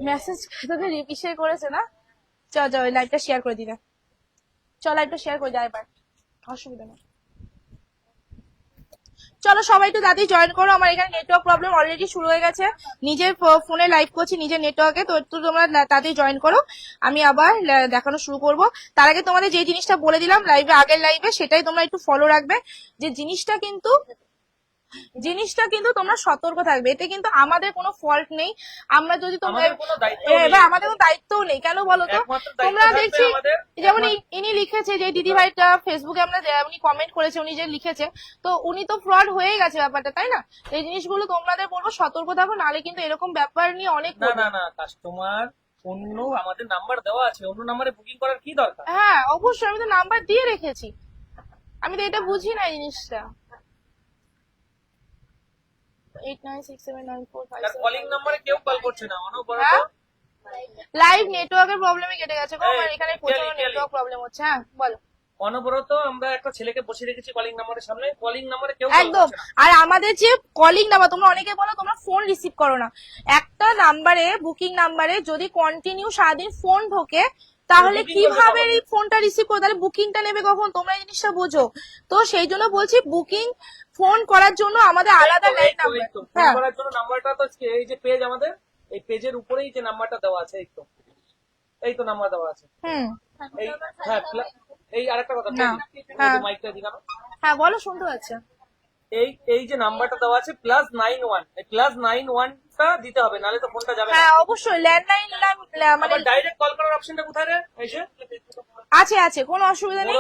Message তোকে রিপিশে করেছে না? চল চল লাইভটা শেয়ার করে দিনা, চল লাইভটা শেয়ার করে দে এবার, অসুবিধা নেই। চলো সবাই একটু তাড়াতাড়ি জয়েন করো, আমার এখানে নেটওয়ার্ক প্রবলেম অলরেডি শুরু হয়ে গেছে, নিজের ফোনে লাইভ করছি নিজের নেটওয়ার্কে, তো একটু তোমরা তাড়াতাড়ি জয়েন করো, আমি আবার দেখানো শুরু করব। তার আগে তোমাদের যে জিনিসটা বলে দিলাম লাইভে, আগের লাইভে, সেটাই তোমরা একটু ফলো রাখবে, যে জিনিসটা কিন্তু তোমরা সতর্ক থাকবে, এতে কিন্তু আমাদের কোনো ফল্ট নেই, আমরা যদি তোমরা এবার আমাদের কোনো দায়িত্বও নেই, কেন বলো তো? তোমরা দেখছি যেমন ইনি লিখেছে যে দিদি ভাইটা ফেসবুকে আমরা উনি কমেন্ট করেছে, উনি যে লিখেছে, তো উনি তো ফ্রড হয়ে গেছে ব্যাপারটা, তাই না? এই জিনিসগুলো তোমাদের বলবো সতর্ক থাকো, নাহলে কিন্তু এরকম ব্যাপার নিয়ে অনেক না কাস্টমার অন্য আমাদের নাম্বার দেওয়া আছে, অন্য নাম্বারে বুকিং করার কি দরকার? হ্যাঁ অবশ্যই, আমি তো নাম্বার দিয়ে রেখেছি, আমি তো এটা বুঝি না এই জিনিসটা। 89679457 কলিং নাম্বারে কেউ কল করছে না, অনবরত লাইভ নেটওয়ার্কের প্রবলেমে কেটে গেছে গো, আমার এখানে প্রচুর নেটওয়ার্ক প্রবলেম হচ্ছে। হ্যাঁ বলো। অনবরত আমরা একটা ছেলেকে বসে রেখেছি কলিং নাম্বারের সামনে, কলিং নাম্বারে কেউ একদম। আর আমাদের যে কলিং নাম্বার, তোমরা অনেকে বলো তোমরা ফোন রিসিভ করো না, একটা নাম্বারে বুকিং নাম্বারে যদি কন্টিনিউ সারাদিন ফোন ঢোকে, তাহলে কিভাবে এই ফোনটা রিসিভ করো, তাহলে বুকিংটা নেবে কখন? তোমরা এই জিনিসটা বোঝো তো, সেই জন্য বলছি বুকিং ফোন করার জন্য আমাদের আলাদা লাইন নাম্বার, হ্যাঁ করার জন্য নাম্বারটা তো এই যে পেজ, আমাদের এই পেজের উপরেই যে নাম্বারটা দেওয়া আছে, এই তো নাম্বার দেওয়া আছে। এই হ্যাঁ এই আরেকটা কথা, মাইকটা দিলাম। হ্যাঁ বলো, শুনতে পাচ্ছ? এই যে নাম্বারটা দেওয়া আছে +91, এই +91টা দিতে হবে, নালে তো ফোনটা যাবে না। হ্যাঁ অবশ্যই, ল্যান্ডলাইন মানে ডাইরেক্ট কল করার অপশনটা কোথায় রে? এসে আছে আছে, কোনো অসুবিধা নেই,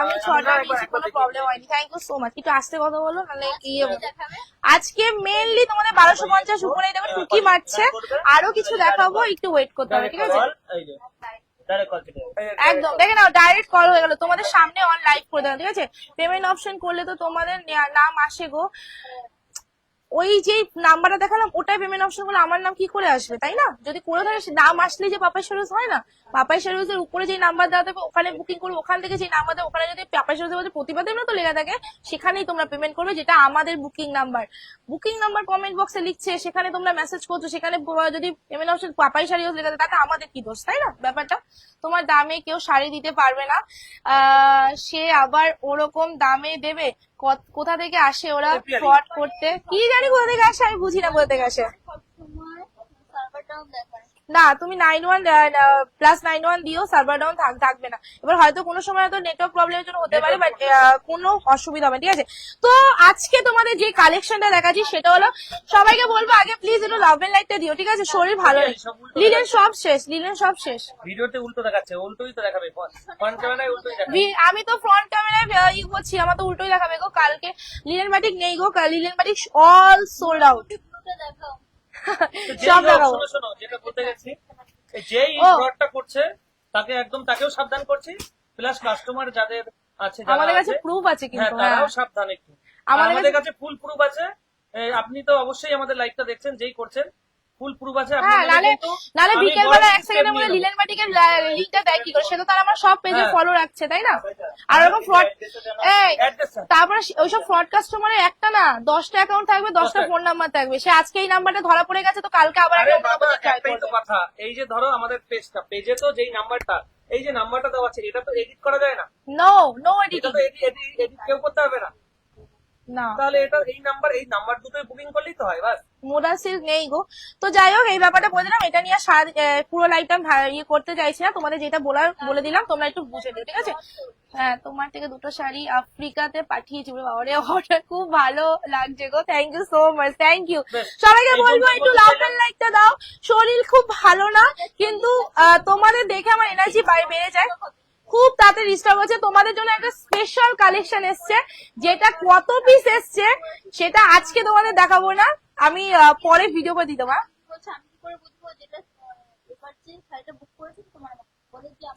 আমি 6টা নিয়েছি, কোনো প্রবলেম হয়নি। Thank you so much. একটু আস্তে কথা বলো, নাহলে কি আজকে মেইনলি তোমাদের 1250 উপরে দেখো টুকি মারছে, আরো কিছু দেখাবো, একটু ওয়েট করতে হবে, ঠিক আছে? একদম, দেখে নাও ডাইরেক্ট কল হয়ে গেল, তোমাদের সামনে অন লাইভ করে দেওয়া, ঠিক আছে? পেমেন্ট অপশন করলে তো তোমাদের নাম আসে গো, ওই যে নাম্বারটা দেখালাম ওটাই পেমেন্ট অপশন গুলো, আমার নাম কি করে আসবে, তাই না? যদি করে থাকে নাম আসলে যে পাপাই সার্ভিস হয় না, পাপাই সার্ভিসের উপরে যে নাম্বার দেওয়া থাকবে ওখানে বুকিং করবে, ওখান থেকে যে নাম্বার দেবে, ওখানে যদি পাপাই সার্ভিসের প্রতিবাদের মতো লেখা থাকে, সেখানেই তোমরা পেমেন্ট করবে, যেটা আমাদের বুকিং নাম্বার কমেন্ট বক্সে লিখছে, সেখানে তোমরা মেসেজ করছো, সেখানে যদি পেমেন্ট অপশন পাপাই সার্ভিস লেখা থাকে, তাতে আমাদের কি দোষ, তাই না? ব্যাপারটা তোমার দামে কেউ শাড়ি দিতে পারবে না, সে আবার ওরকম দামে দেবে, কোথা থেকে আসে ওরা ফ্রড করতে, কি জানি কোথা থেকে আসে, আমি বুঝি না কোথা থেকে আসে। না তুমি +91 দিও, সার্ভার ডাউন থাকবে না। এবার হয়তো কোনো সময় হয়তো নেটওয়ার্ক প্রবলেমের জন্য হতে পারে, বাট কোনো অসুবিধা হবে, ঠিক আছে? তো আজকে তোমাদের যে কালেকশনটা দেখাচ্ছি সেটা হলো, সবাইকে বলবো আগে প্লিজ একটু লাভ এন্ড লাইটটা দিও, ঠিক আছে? শরীর ভালো নেই, লিলেন সব শেষ, ভিডিওতে উল্টো দেখাচ্ছে, উল্টোই তো দেখাবে, ফ্রন্ট ক্যামেরায় উল্টোই দেখাবে। আমি তো ফ্রন্ট ক্যামেরায় করছি, আমার তো উল্টোই দেখাবে গো, কালকে লিলেন বাটিক নেই গো, linen batik all sold out. সব দেখাবো। শোনো যেটা বলতে গেছি, যেই ফ্রডটা করছে তাকে একদম, তাকেও সাবধান করছি, প্লাস কাস্টমার যাদের আছে, আমাদের কাছে প্রুফ আছে, কিন্তু তারাও সাবধান একটু, আমাদের কাছে ফুল প্রুফ আছে। আপনি তো অবশ্যই আমাদের লাইভটা দেখছেন, যেই করছেন ফুল প্রুফ আছে। নালে বিকেলবেলা 1 সেকেন্ডের মধ্যে লিলেন বাটিকের লিংকটা দেয় কি করে, সেটা তারা আমার সব পেজে ফলো রাখছে, তাই না? আর ওরকম ফ্রড, তারপরে ওইসব ফ্রড কাস্টমারের একটা না 10টা অ্যাকাউন্ট থাকবে, 10টা ফোন নাম্বার থাকবে, সে আজকে এই নাম্বারটা ধরা পড়ে গেছে, তো কালকে আবার একটা কথা। এই যে ধরো আমাদের পেজে তো যেই নাম্বারটা, এই যে নাম্বারটা দেওয়া আছে, এটা তো এডিট করা যায় না। নো এডিটিং, এডিট কেউ করতে হবে না, না। তাহলে এটা এই নাম্বার দুটোই বুকিং করলেই তো হয়, বাস। মোডাসিল নেই গো। তো যাই হোক, এই ব্যাপারটা বলে দিলাম, এটা নিয়ে পুরো লাইফটা করতে চাইছি না, তোমাদের যেটা বলে দিলাম তোমরা একটু বুঝে নিও, ঠিক আছে? হ্যাঁ, তোমার থেকে 2টো শাড়ি আফ্রিকাতে পাঠিয়েছি, বাবারে অর্ডার খুব ভালো লাগছে গো, thank you so much, thank you. সবাইকে বলবো একটু লাভ এন্ড লাইকটা দাও, শরীর খুব ভালো না, কিন্তু তোমাদের দেখে আমার এনার্জি বেড়ে যায়, খুব তাড়াতাড়ি রিস্টার্ট হচ্ছে। তোমাদের জন্য একটা স্পেশাল কালেকশন এসছে, যেটা কত পিস এসছে সেটা আজকে তোমাদের দেখাবো না, আমি পরে ভিডিও করে দিতে পারবো।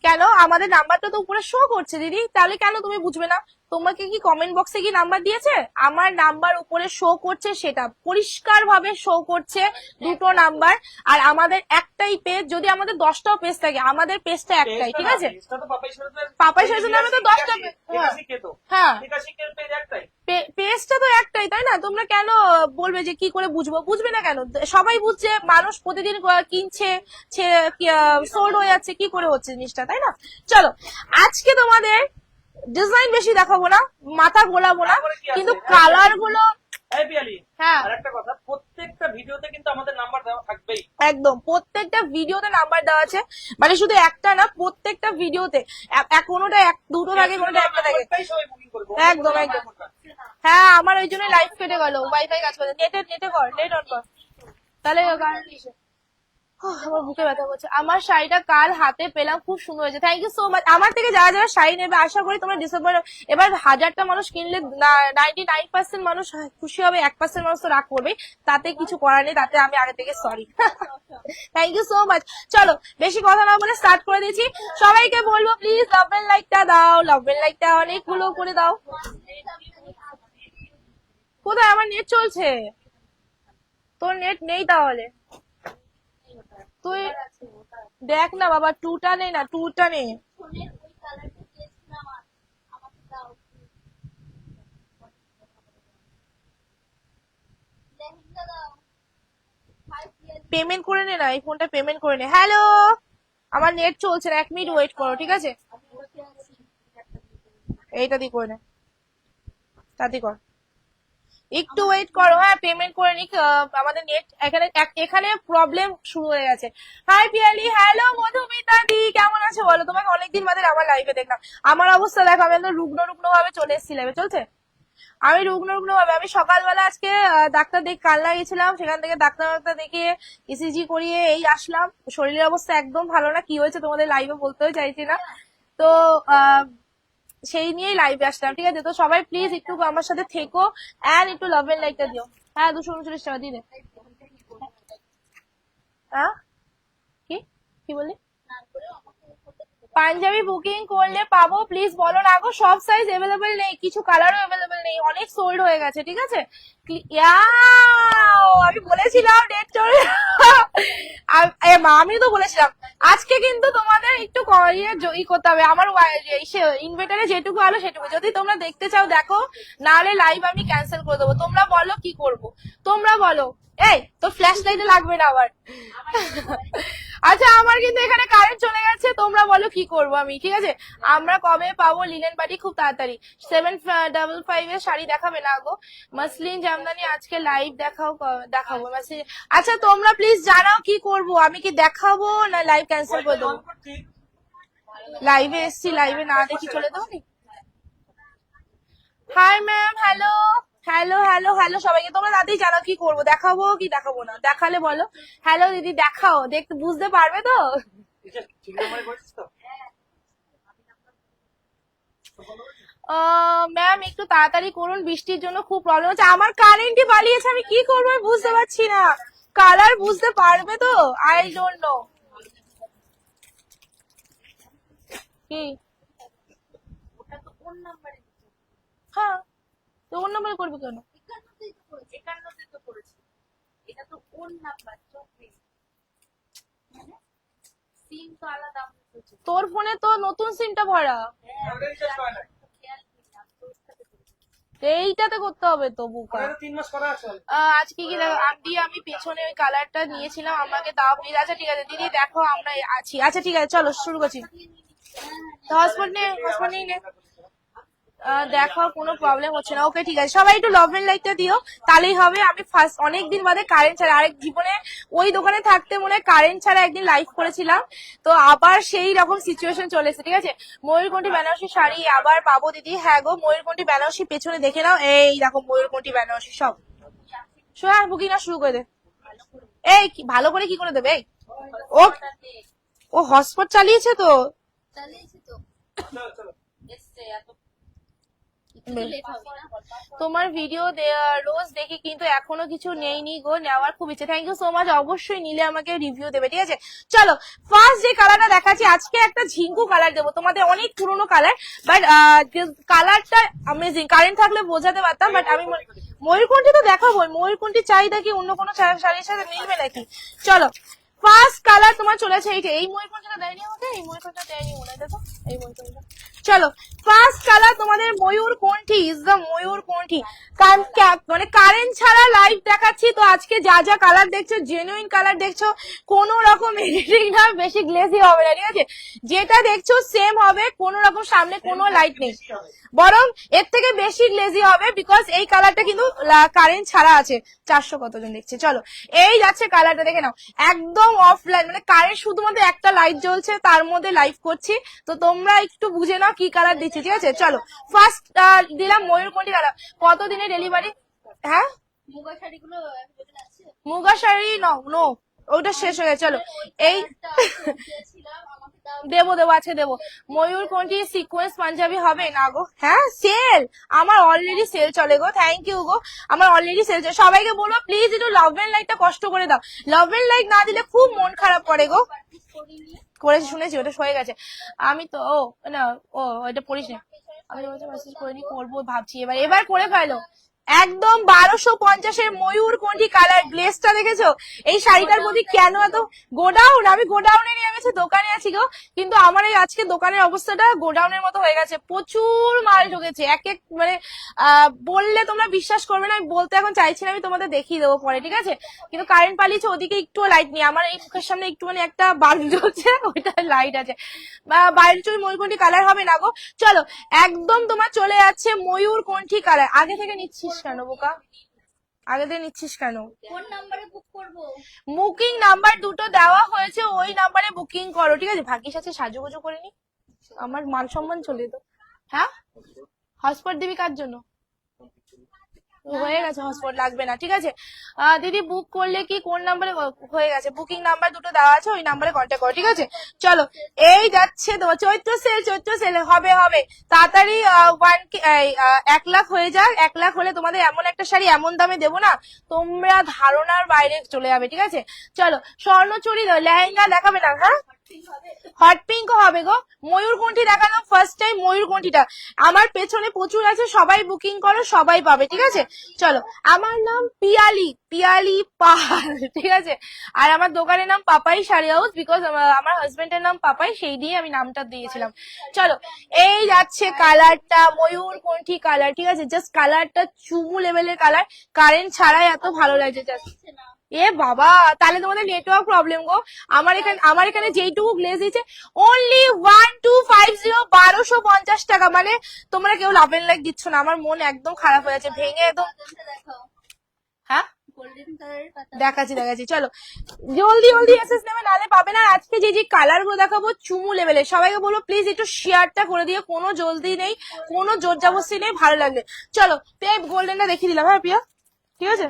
কেন? আমাদের নাম্বারটা তো উপরে শো করছে দিদি, তাহলে কেন তুমি বুঝবে না? তোমাকে কি কমেন্ট বক্সে কি নাম্বার দিয়েছে? আমার নাম্বার উপরে শো করছে, সেটা পরিষ্কার ভাবে শো করছে, দুটো নাম্বার। আর আমাদের একটাই পেজ, যদি আমাদের 10টাও পেজ থাকে, আমাদের পেজটা একটাই, ঠিক আছে? পাপাই সাজের নামে তো 10টা হ্যাঁ পেজটা তো একটাই, তাই না? তোমরা কেন বলবে যে কি করে বুঝবো? বুঝবে না কেন? সবাই বুঝছে, মানুষ প্রতিদিন কিনছে, সোল্ড হয়ে যাচ্ছে, কি করে হচ্ছে জিনিসটা, তাই না? চলো, আজকে তোমাদের ডিজাইন বেশি দেখাবো না, মাথা গোলাবো না, কিন্তু কালার গুলো হ্যাঁ আরেকটা কথা, প্রত্যেকটা ভিডিওতে কিন্তু আমাদের নাম্বার দেওয়া থাকবেই। একদম প্রত্যেকটা ভিডিওতে নাম্বার দেওয়া আছে, মানে শুধু একটা না, প্রত্যেকটা ভিডিওতে কোনোটা দুটো থাকে, কোনোটা একটা থাকে। একদম একদম হ্যাঁ, আমার ওই জন্য লাইভ কেটে গেল, ওয়াইফাই কাজ করে। নেটে কর, নেট অন কর, তাহলে আমার বুকে ব্যথা করছে। আমার শাড়িটা কাল হাতে পেলাম, খুব সুন্দর হয়েছে, থ্যাংক ইউ সো মাচ। আমার থেকে যারা যারা শাড়ি নেবে, আশা করি তোমরা ডিসঅ্যাপয়েন্ট। এবার 1000টা মানুষ কিনলে 99% মানুষ খুশি হবে, 1% মানুষ তো রাগ করবে, তাতে কিছু করার নেই, তাতে আমি আগে থেকে সরি। Thank you so much. চলো, বেশি কথা না বলে স্টার্ট করে দিয়েছি। সবাইকে বলবো প্লিজ লাভ এন্ড লাইকটা দাও, লাভ এন্ড লাইকটা অনেকগুলো করে দাও। কোথায় আমার নেট চলছে? তোর নেট নেই তাহলে তুই দেখ না বাবা, টুটা নেই না, টুটা নেই। পেমেন্ট করে নে না, এই ফোনটা পেমেন্ট করে নে। হ্যালো, আমার নেট চলছে না, 1 মিনিট ওয়েট করো, ঠিক আছে? এইটা দিয়ে করে নে, তাড়াতাড়ি কর, একটু ওয়েট করো। হ্যাঁ, পেমেন্ট করে নিক, আমাদের নেট এখানে প্রবলেম শুরু হয়ে গেছে। হাই পিয়ালি, হ্যালো মধুমিতা দি, কেমন আছো বলো? তোমাকে অনেকদিন বাদে আমার লাইভে দেখলাম। আমার অবস্থা দেখো, আমি একদম রুগ্ন রুগ্ন ভাবে চলে এসেছি লাইভে, চলছে। আমি রুগ্ন রুগ্ন ভাবে, আমি সকালবেলা আজকে ডাক্তার কালনা গেছিলাম, সেখান থেকে ডাক্তার দেখিয়ে ইসিজি করিয়ে এই আসলাম। শরীরের অবস্থা একদম ভালো না, কি হয়েছে তোমাদের লাইভে বলতেও চাইছি না, তো সেই নিয়েই লাইভে আসলাম, ঠিক আছে? তো সবাই প্লিজ একটু আমার সাথে থেকো, এন্ড একটু লাভ এন্ড লাইকটা দিও। হ্যাঁ, 239 টাকা দিয়ে দে। হ্যাঁ, কি কি বললি? পাঞ্জাবি বুকিং করলে পাবো? প্লিজ বলো না গো, সব সাইজ এভেলেবেল নেই, কিছু কালারও এভেলেবেল নেই, অনেক সোল্ড হয়ে গেছে, ঠিক আছে? আমি বলেছিলাম ডেট চলে, আমি তো বলেছিলাম আজকে কিন্তু তোমাদের একটু ই করতে হবে। আমার ইনভার্টারে যেটুকু আলো সেটুকু, যদি তোমরা দেখতে চাও দেখো, নাহলে লাইভ আমি ক্যান্সেল করে দেবো। তোমরা বলো কি করব, তোমরা বলো। এই তো ফ্ল্যাশ লাইটে লাগবে না আবার। আচ্ছা, আমার কিন্তু এখানে কারেন্ট চলে গেছে, তোমরা বলো কি করবো আমি, ঠিক আছে? আমরা কবে পাবো লিনেন পার্টি? খুব তাড়াতাড়ি। 755 এর শাড়ি দেখাবে না গো? মসলিন জামদানি আজকে লাইভ দেখাবো মাসলিন। আচ্ছা, তোমরা প্লিজ জানাও কি করব, আমি কি দেখাবো না লাইভ ক্যান্সেল করে দেবো? লাইভে এসছি, লাইভে না দেখি চলে দেবো নি? Hi ma'am, hello hello hello hello সবাইকে। তোমরা দাদি জানাও কি করবো, দেখাবো কি দেখাবো না? দেখালে বলো। হ্যালো দিদি, দেখাও, দেখতে বুঝতে পারবে তো? ম্যাম একটু তাড়াতাড়ি করুন, বৃষ্টির জন্য খুব প্রবলেম হচ্ছে। আমার কারেন্টই পালিয়েছে, আমি কি করবো বুঝতে পারছি না। কালার বুঝতে পারবে তো? I don't know. কি? হ্যাঁ, তো ওর নাম্বার করবে কেন? তোর ফোনে তো নতুন সিমটা ভরা, এইটাতে করতে হবে তো বুকা। আজকে কি আমি পেছনে ওই কালারটা নিয়েছিলাম, আমাকে দাও প্লিজ। আচ্ছা ঠিক আছে দিদি, দেখো আমরা আছি। আচ্ছা ঠিক আছে, চলো শুরু করছি। তো হসপিটাল নিয়ে দেখো, কোনো প্রবলেম হচ্ছে না। ওকে ঠিক আছে, সবাই একটু লাভ এন্ড লাইকটা দিও, তাহলেই হবে। আমি ফার্স্ট অনেকদিন বাদে কারেন্ট ছাড়া, আরেক জীবনে ওই দোকানে থাকতে মনে হয় কারেন্ট ছাড়া একদিন লাইভ করেছিলাম, তো আবার সেই রকম সিচুয়েশন চলে এসেছে, ঠিক আছে? ময়ূরকণ্ঠী বেনারসি শাড়ি আবার পাবো দিদি? হ্যাঁ গো, ময়ূরকণ্ঠী বেনারসি পেছনে দেখে নাও, এই দেখো ময়ূরকণ্ঠী বেনারসি সব। হ্যাঁ, বুকিং না শুরু করে দে। এই ভালো করে কি করে দেবে? ও হটস্পট চালিয়েছে তো। তোমার ভিডিও রোজ দেখি কিন্তু এখনো কিছু নেইনি গো, নেওয়ার খুব ইচ্ছে। থ্যাংক ইউ সো মাচ, অবশ্যই নিলে আমাকে রিভিউ দেবে, ঠিক আছে? চলো ফার্স্ট যে কালারটা দেখাচ্ছি আজকে, একটা ঝিঙ্কু কালার দেবো তোমাদের, অনেক পুরোনো কালার, বাট কালারটা অ্যামেজিং। কারেন্ট থাকলে বোঝাতে পারতাম, বাট আমি ময়ূরকণ্ঠী তো দেখাবো, ময়ূরকণ্ঠী চাহিদা কি অন্য কোনো শাড়ির সাথে মিলবে নাকি? চলো ফার্স্ট কালার তোমার চলেছে এইটা। এই ময়ূরকণ্ঠীটা দেয়নি আমাকে, এই ময়ূরকণ্ঠীটা দেয়নি মনে হয়, দেখো এই ময়ূরকণ্ঠীটা। চলো ফার্স্ট কালার তোমাদের ময়ূরকণ্ঠী, ইজ দ্য ময়ূরকণ্ঠী। মানে কারেন্ট ছাড়া লাইভ দেখাচ্ছি তো আজকে যা যা কালার দেখছো জেনুইন কালার দেখছো, কোনো রকম এডিটিং না, বেশি গ্লেজি হবে না, ঠিক আছে? যেটা দেখছো সেম হবে, কোনো রকম সামনে কোনো লাইট নেই, বরং এর থেকে বেশি গ্লেজি হবে, বিকজ এই কালারটা কিন্তু কারেন্ট ছাড়া আছে। 400 কতজন দেখছে। চলো এই যাচ্ছে কালারটা, দেখে নাও, একদম অফলাইন, মানে কারেন্ট শুধুমাত্র একটা লাইট জ্বলছে, তার মধ্যে লাইভ করছি, তো তোমরা একটু বুঝে নাও কি কালার দিচ্ছি, ঠিক আছে? চলো ফার্স্ট দিলাম ময়ূরকণ্ঠী কালার। কতদিনে ডেলিভারি? হ্যাঁ মুগা শাড়ি নো ওটা শেষ হয়ে গেছে। চলো এই দেবো আছে দেবো। ময়ূরকণ্ঠী সিকোয়েন্স পাঞ্জাবি হবে না গো? হ্যাঁ সেল, আমার অলরেডি সেল চলে গো। থ্যাংক ইউ গো, আমার অলরেডি সেল চলে। সবাইকে বলবো প্লিজ একটু লাভ এন্ড লাইকটা কষ্ট করে দাও, লাভ এন্ড লাইক না দিলে খুব মন খারাপ করে গো। করেছি শুনেছি, ওটা হয়ে গেছে। আমি তো না ওটা পড়িস না, আমি মেসেজ করিনি, করবো ভাবছি, এবার করে ফেলো। একদম 1250-এর ময়ূরকণ্ঠী কালার, গ্লেজটা দেখেছো? এই শাড়িটার প্রতি কেন এত গোডাউন, আমি গোডাউনে নিয়ে গেছি, দোকানে আছি গো, কিন্তু আমার এই আজকে দোকানের অবস্থাটা গোডাউনের মতো হয়ে গেছে, প্রচুর মাল ঢুকেছে। এক এক মানে বললে তোমরা বিশ্বাস করবে না, আমি বলতে এখন চাইছি না, আমি তোমাদের দেখিয়ে দেবো পরে, ঠিক আছে? কিন্তু কারেন্ট পালিয়েছে, ওদিকে একটু লাইট নেই, আমার এই মুখের সামনে একটু মানে একটা বাল্ব জ্বলছে, ওইটা লাইট আছে। বাইরের চুরি ময়ূরকণ্ঠী কালার হবে না গো। চলো একদম তোমার চলে যাচ্ছে ময়ূরকণ্ঠী কালার। আগে থেকে নিচ্ছিস কেন বোকা, আগে থেকে নিচ্ছিস কেন? কোন নাম্বারে বুক করব? বুকিং নাম্বার দুটো দেওয়া হয়েছে, ওই নাম্বারে বুকিং করো, ঠিক আছে? ভাগ্যিস আছে সাজুগুজু করে নি, আমার মান সম্মান চলে তো। হ্যাঁ হটস্পট দিবি কার জন্য? হয়ে গেছে, হটস্পট লাগবে না, ঠিক আছে? দিদি বুক করলে কি কোন নাম্বারে হয়ে গেছে? বুকিং নাম্বার দুটো দেওয়া আছে, ওই নাম্বারে কন্ট্যাক্ট করো, ঠিক আছে? চলো এই যাচ্ছে তোমার চৈত্র সেল হবে তাড়াতাড়ি। 1 লাখ হয়ে যাক, 1 লাখ হলে তোমাদের এমন একটা শাড়ি এমন দামে দেবো না, তোমরা ধারণার বাইরে চলে যাবে, ঠিক আছে? চলো স্বর্ণচুরি লেহেঙ্গা দেখাবে না? হ্যাঁ হট পিঙ্কও হবে গো। ময়ূরকণ্ঠী দেখালাম ফার্স্ট টাইম, ময়ূরকণ্ঠীটা আমার পেছনে প্রচুর আছে, সবাই বুকিং করো, সবাই পাবে, ঠিক আছে? চলো আমার নাম পিয়ালি পাল, ঠিক আছে? আর আমার দোকানের নাম পাপাই শাড়ি হাউস, বিকজ আমার হাজবেন্ডের নাম পাপাই, সেই দিয়ে আমি নামটা দিয়েছিলাম। চলো এই যাচ্ছে কালারটা, ময়ূরকণ্ঠী কালার, ঠিক আছে? জাস্ট কালারটা চুমু লেভেলের কালার, কারেন্ট ছাড়াই এত ভালো লাগছে জাস্ট। এ বাবা, তাহলে তোমাদের নেটওয়ার্ক প্রবলেম গো। আমার এখানে যেইটুকু গ্লেজ দিচ্ছে অনলি 1250, 1250 টাকা, মানে তোমরা কেউ লাভ এন্ড লাইক দিচ্ছ না, আমার মন একদম খারাপ হয়ে যাচ্ছে, ভেঙে একদম। হ্যাঁ দেখাচ্ছি, চলো জলদি এসএস নেবে, নালে পাবে না। আজকে যে কালার গুলো দেখাবো চুমু লেভেলের, সবাইকে বলবো প্লিজ একটু শেয়ারটা করে দিয়ে, কোনো জলদি নেই, কোনো জোর জবরদস্তি নেই, ভালো লাগবে। চলো গোল্ডেনটা দেখিয়ে দিলাম, হ্যাঁ প্রিয়া, ঠিক আছে?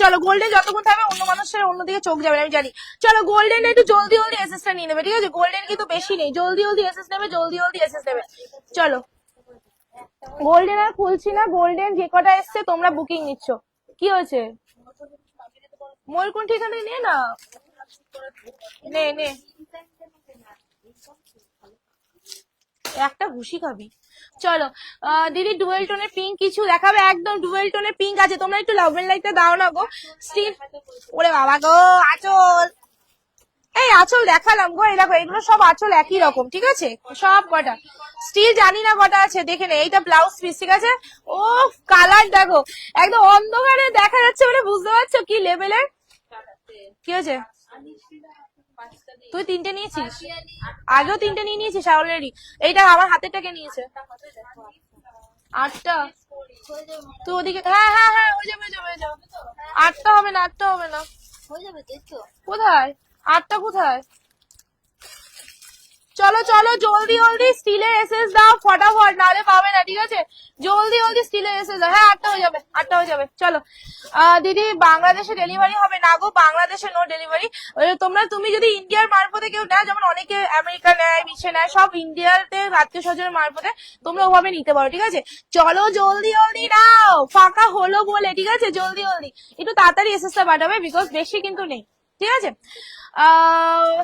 চলো গোল্ডেন যতক্ষণ থাকবে অন্য মানুষের অন্যদিকে চোখ যাবে, আমি জানি। চলো গোল্ডেন একটু জলদি এসএসটা নিয়ে নেবে, ঠিক আছে? গোল্ডেন কিন্তু বেশি নেই, জলদি এসএস নেবে, জলদি এসএস নেবে। চলো গোল্ডেন আর খুলছি না, গোল্ডেন যে কটা এসছে তোমরা বুকিং নিচ্ছ। কি হয়েছে? ময়ূরকণ্ঠী এখানে নে না, নে একটা ঘুষি খাবি। চলো দিদি ডুয়েল টোনের পিঙ্ক কিছু দেখাবে? একদম ডুয়েল টোনের পিঙ্ক আছে, তোমরা একটু লাভ এন্ড লাইকটা দাও না গো। স্টিল ওরে বাবা গো, আঁচল, এই আঁচল দেখালাম গো, এই দেখো এগুলো সব আঁচল একই রকম, ঠিক আছে? সব কটা স্টিল জানি না কটা আছে, দেখে নে। এইটা ব্লাউজ পিস, ঠিক আছে? ও কালার দেখো, একদম অন্ধকারে দেখা যাচ্ছে, মানে বুঝতে পারছো কি লেভেলের। কি হয়েছে? তুই 3টে নিয়েছিস, আগেও 3টে নিয়ে নিয়েছিস অলরেডি। এইটা আমার হাতেরটাকে নিয়েছে 8টা। তুই ওদিকে, হ্যাঁ হয়ে যাবে 8টা হবে না, হয়ে যাবে তো। কোথায় 8টা কোথায়? চলো চলো জলদি জলদি স্টিলের এসএস দাও ফটাফট, নাহলে পাবে না, ঠিক আছে? জলদি জলদি স্টিলের এসএস দাও। হ্যাঁ 8টা হয়ে যাবে, 8টা হয়ে যাবে। চলো দিদি বাংলাদেশে ডেলিভারি হবে না গো, বাংলাদেশে নো ডেলিভারি। তুমি যদি ইন্ডিয়ার মারফতে কেউ নেয়, যেমন অনেকে আমেরিকা নেয়, বিশ্বে নেয়, সব ইন্ডিয়াতে আত্মীয় স্বজনের মারফতে তোমরা ওভাবে নিতে পারো, ঠিক আছে? চলো জলদি জলদি নাও, ফাঁকা হলো বলে, ঠিক আছে? জলদি জলদি একটু তাড়াতাড়ি এসএসটা পাঠাবে, বিকজ বেশি কিন্তু নেই, ঠিক আছে?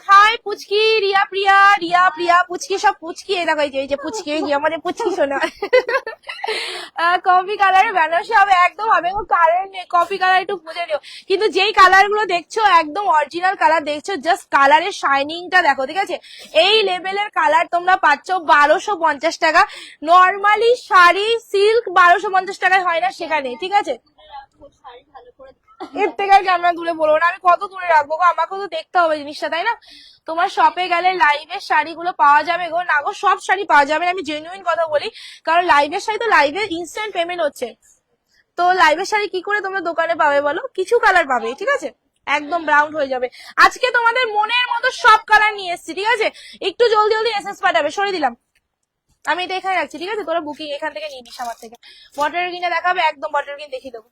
হাই পুচকি, রিয়া প্রিয়া, রিয়া প্রিয়া, পুচকি, সব পুচকি, এই দেখো এই যে পুচকি, এই যে আমাদের পুচকি শোনা। কফি কালারের বেনারসি হবে, একদম হবে। কালার নেই, কফি কালার একটু বুঝে নিও। কিন্তু যেই কালার গুলো দেখছো একদম অরিজিনাল কালার দেখছো, জাস্ট কালারের শাইনিংটা দেখো, ঠিক আছে? এই লেভেলের কালার তোমরা পাচ্ছ 1250 টাকা। নর্মালি শাড়ি সিল্ক 1250 টাকায় হয় না সেখানে, ঠিক আছে? এর থেকে আর ক্যামেরা দূরে বলবো না, আমি কত দূরে রাখবো গো, আমাকেও তো দেখতে হবে জিনিসটা, তাই না? তোমার শপে গেলে লাইভের শাড়িগুলো পাওয়া যাবে গো? না গো, সব শাড়ি পাওয়া যাবে না, আমি জেনুইন কথা বলি, কারণ লাইভের শাড়ি তো লাইভে ইনস্ট্যান্ট পেমেন্ট হচ্ছে, তো লাইভের শাড়ি কি করে তোমরা দোকানে পাবে বলো? কিছু কালার পাবে, ঠিক আছে? একদম ব্রাউন হয়ে যাবে। আজকে তোমাদের মনের মতো সব কালার নিয়ে এসেছি, ঠিক আছে? একটু জলদি জলদি এসএস পাঠাবে, সরে দিলাম, আমি এটা এখানে রাখছি, ঠিক আছে? তোরা বুকিং এখান থেকে নিয়ে নিস আমার থেকে। বটার গ্রিনে দেখাবে, একদম বটার গ্রিন দেখিয়ে দেবো।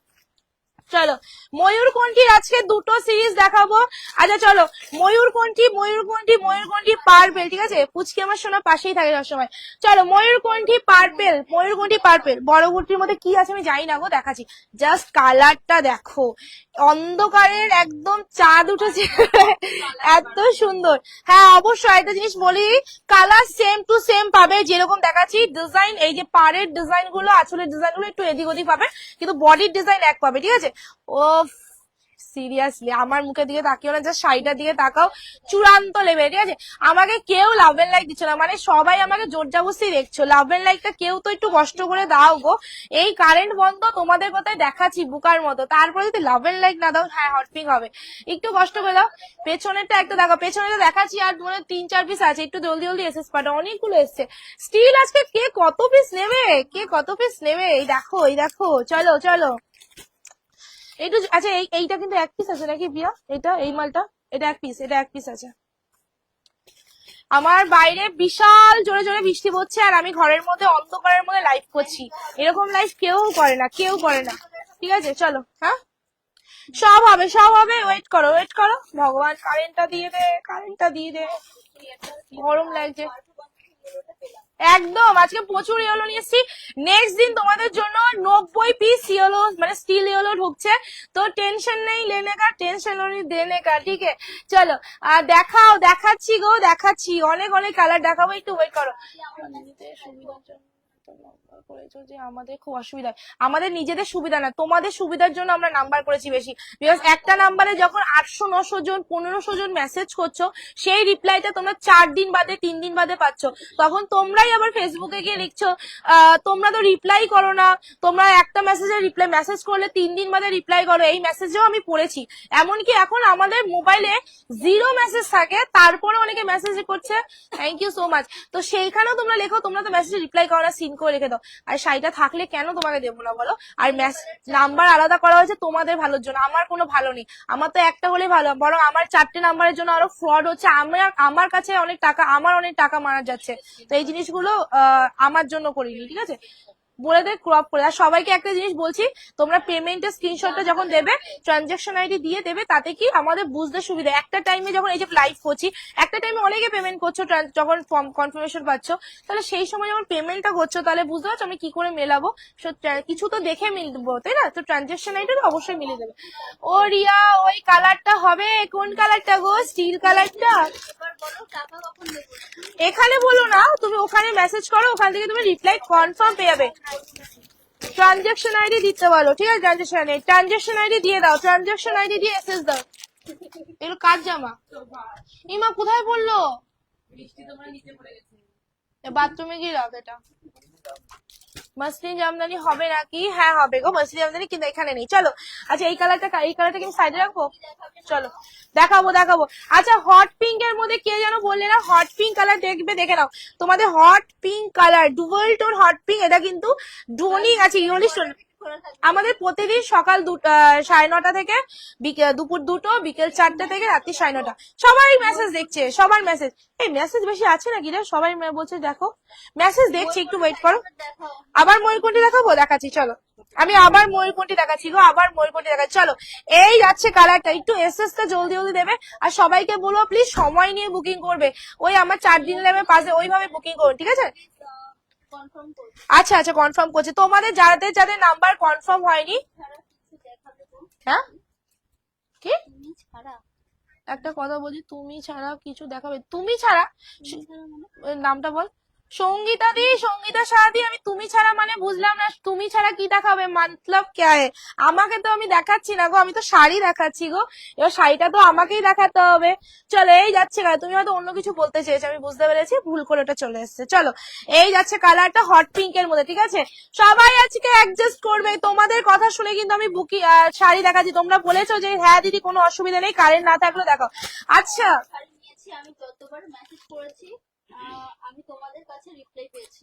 চলো ময়ূরকণ্ঠীর আজকে দুটো সিরিজ দেখাবো। আচ্ছা চলো, ময়ূরকণ্ঠী পার্পেল, ঠিক আছে? পুচকি আমার শোনা পাশেই থাকে সবসময়। চলো ময়ূরকণ্ঠী পার্পেল, বড় কুর্তির মধ্যে কি আছে আমি জানি না গো, দেখাচ্ছি। জাস্ট কালারটা দেখো, অন্ধকারের একদম চাঁদ উঠেছে, এত সুন্দর। হ্যাঁ অবশ্যই একটা জিনিস বলি, কালার সেম টু সেম পাবে, যেরকম দেখাচ্ছি। ডিজাইন, এই যে পাড়ের ডিজাইন গুলো, আঁচলের ডিজাইন গুলো একটু এদিক ওদিক পাবে, কিন্তু বডির ডিজাইন এক পাবে, ঠিক আছে? ও সিরিয়াসলি আমার মুখের দিকে তাকিও না, জাস্ট শাড়িটার দিকে তাকাও, চূড়ান্ত লেভেল, ঠিক আছে? আমাকে কেউ লাভ এন্ড লাইক দিচ্ছে না, মানে সবাই আমাকে জোর জবরদস্তি দেখছো। লাভ এন্ড লাইকটা কেউ তো একটু কষ্ট করে দাও গো, এই কারেন্ট বন্ধ, তোমাদের কথায় দেখাচ্ছি বুকার মতো, তারপরে যদি লাভ এন্ড লাইক না দাও, হ্যাঁ হট পিঙ্ক হবে। একটু কষ্ট করে দাও। পেছনেরটা একটা দেখো, পেছনেরটা দেখাচ্ছি, আর মনে 3-4 পিস আছে, একটু জলদি জলদি এসএস পাঠাও, অনেকগুলো এসছে। স্টিল আজকে কে কত পিস নেবে, এই দেখো, চলো চলো একটু। আচ্ছা এইটা কিন্তু এক পিস আছে নাকি প্রিয়া? এটা এই মালটা, এটা এক পিস আছে। আমার বাইরে বিশাল জোরে জোরে বৃষ্টি পড়ছে, আর আমি ঘরের মধ্যে অন্ধকারের মধ্যে লাইভ করছি। এরকম লাইভ কেউ করে না, ঠিক আছে? চলো, হ্যাঁ সব হবে, ওয়েট করো। ভগবান কারেন্টটা দিয়ে দে, গরম লাগছে একদম। আজকে প্রচুর ইয়েলো নিয়ে এসেছি। নেক্সট দিন তোমাদের জন্য 90 পিস ইয়েলো, মানে স্টিল ইয়েলো ঢুকছে, তো টেনশন নেই লেনে কা, টেনশন নেই দেনে কা, ঠিক আছে? চলো দেখাচ্ছি গো, অনেক কালার দেখাবো, একটু ওয়েট করো। সুবিধার জন্য করেছো যে আমাদের খুব অসুবিধা, আমাদের নিজেদের সুবিধা না, তোমাদের সুবিধার জন্য আমরা নাম্বার করেছি বেশি, বিকজ একটা নাম্বারে যখন 800-900 জন 1500 জন মেসেজ করছো, সেই রিপ্লাইটা তোমরা 4 দিন বাদে 3 দিন বাদে পাচ্ছ, তখন তোমরাই আবার ফেসবুকে গিয়ে লিখছো তোমরা তো রিপ্লাই করো না, তোমরা একটা মেসেজ করলে 3 দিন বাদে রিপ্লাই করো। এই মেসেজও আমি পড়েছি, এমনকি এখন আমাদের মোবাইলে 0 মেসেজ থাকে, তারপরে অনেকে মেসেজ করছে থ্যাংক ইউ সো মাচ, তো সেইখানেও তোমরা লেখো তোমরা তো মেসেজ রিপ্লাই করো না, সিন করে রেখে দাও। আর শাড়িটা থাকলে কেন তোমাকে দেবো না বলো? আর নাম্বার আলাদা করা হয়েছে তোমাদের ভালোর জন্য, আমার কোনো ভালো নেই, আমার তো একটা হলেই ভালো, বরং আমার 4টে নাম্বারের জন্য আরো ফ্রড হচ্ছে, আমার কাছে অনেক টাকা মারা যাচ্ছে, তো এই জিনিসগুলো আমার জন্য করিনি, ঠিক আছে? বলে দে ক্রপ করে। আর সবাইকে একটা জিনিস বলছি, তোমরা পেমেন্টের স্ক্রিনশটটা যখন দেবে, ট্রানজাকশন আইডি দিয়ে দেবে, তাতে কি আমাদের বুঝতে সুবিধা। একটা টাইমে যখন এই যে লাইভ করছি, একটা টাইমে অনেকে পেমেন্ট করছো, যখন কনফার্মেশন পাচ্ছ, তাহলে সেই সময় যখন পেমেন্টটা করছো, তাহলে বুঝতে পারছো আমি কি করে মেলাবো, কিছু তো দেখে মিলবো, তাই না? তো ট্রানজাকশন আইডিটা অবশ্যই মিলে দেবে। ও রিয়া, ওই কালারটা হবে, কোন কালারটা গো? স্টিল কালারটা? এখানে বলো না, তুমি ওখানে মেসেজ করো, ওখান থেকে তুমি রিপ্লাই কনফার্ম পেয়ে যাবে। ট্রানজাকশন আইডি দিতে বলো, ঠিক আছে? ট্রানজাকশন আইডি দিয়ে দাও, ট্রানজাকশন আইডি দিয়ে এসএস দাও। এগুলো কার জামা? ইমা কোথায় পড়লো? বাথরুমে গিয়ে রাখ এটা। মসলিন জামদানি হবে নাকি? হ্যাঁ হবে গো মসলিন জামদানি, কিন্তু এখানে নেই। চলো আচ্ছা এই কালারটা কি সাইডে রাখবো? চলো দেখাবো। আচ্ছা হট পিঙ্ক এর মধ্যে কে যেন বললে না, হট পিঙ্ক কালার দেখে নাও, তোমাদের hot pink colour, dual tone hot pink, এটা কিন্তু ডোনি আছে, ইয়েলো স্টোন। আমাদের প্রতিদিন সকাল 9:30 থেকে দুপুর 2টো, বিকেল 4টে থেকে রাত্রি 9:30। সবাই মেসেজ দেখছে, সবার মেসেজ। এই মেসেজ বেশি আছে নাকি রে? সবাই বলছে দেখো মেসেজ দেখছি, একটু ওয়েট করো। আবার ময়ূরকণ্ঠী দেখাবো? দেখাচ্ছি চলো। আমি আবার ময়ূরকণ্ঠী দেখাচ্ছি গো, আবার ময়ূরকণ্ঠী দেখাচ্ছি। চলো, এই যাচ্ছে কালারটা। একটু এসএস টা জলদি জলদি দেবে, আর সবাইকে বলবো প্লিজ সময় নিয়ে বুকিং করবে। ওই আমার 4 দিন নেবে, 5 দিন, ওইভাবে বুকিং করুন, ঠিক আছে? আচ্ছা আচ্ছা, কনফার্ম করছি। তোমাদের যাদের যাদের নাম্বার কনফার্ম হয়নি, হ্যাঁ কি একটা কথা বলছি, তুমি ছাড়া কিছু দেখাবে? তুমি ছাড়া নামটা বল। সঙ্গীতা দি, সঙ্গীতা সাহাদি। আমি তুমি ছাড়া মানে বুঝলাম না, তুমি ছাড়া কি দেখাবে, মতলব ক্যা হে? আমাকে তো আমি দেখাচ্ছি না গো, আমি তো শাড়ি দেখাচ্ছি গো। এবার শাড়িটা তো আমাকেই দেখাতে হবে। চলো, এই যাচ্ছে কালার। তুমি হয়তো অন্য কিছু বলতে চেয়েছো, আমি বুঝতে পেরেছি, ভুল করে ওটা চলে এসেছে। চলো, এই যাচ্ছে কালারটা হট পিঙ্ক এর মধ্যে, ঠিক আছে? সবাই আজকে অ্যাডজাস্ট করবে। তোমাদের কথা শুনে কিন্তু আমি বুকি শাড়ি দেখাচ্ছি। তোমরা বলেছো যে হ্যাঁ দিদি কোনো অসুবিধা নেই, কারেন্ট না থাকলে দেখো। আচ্ছা, আমি যতবার মেসেজ করেছি আমি তোমাদের কাছে রিপ্লাই পেয়েছি।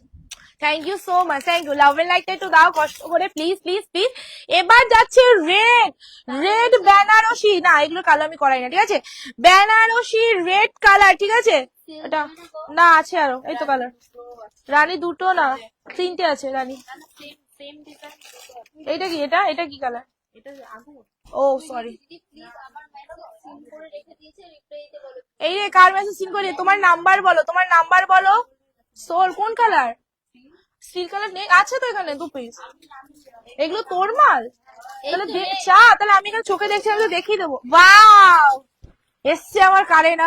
Thank you so much, thank you. Love and লাইকটা একটু দাও কষ্ট করে, প্লিজ প্লিজ প্লিজ। এবার যাচ্ছে রেড, রেড বেনারসি। না, এগুলো কালার আমি করাই না, ঠিক আছে? বেনারসি রেড কালার, ঠিক আছে? এটা না, আছে আরো, এই তো কালার। রানী 2টো না 3টে আছে রানী। Same design. এইটা কি? এটা এটা কি কালার? ও সরি। আমার মেসেজ সিন করে রেখে দিয়েছে, রিপ্লাই দিতে বলো। এই রে, কার মেসেজ সিন করে? তোমার নাম্বার বলো, তোমার নাম্বার বলো। সোল কোন কালার? স্টিল কালার নেই? আছে তো এখানে 2 পিস। এগুলো তোর মাল? তাহলে চা, তাহলে আমি এখানে চোখে দেখছি, আমি তো দেখিয়ে দেবো। ওয়াও, এসছে আমার কারেন্ট।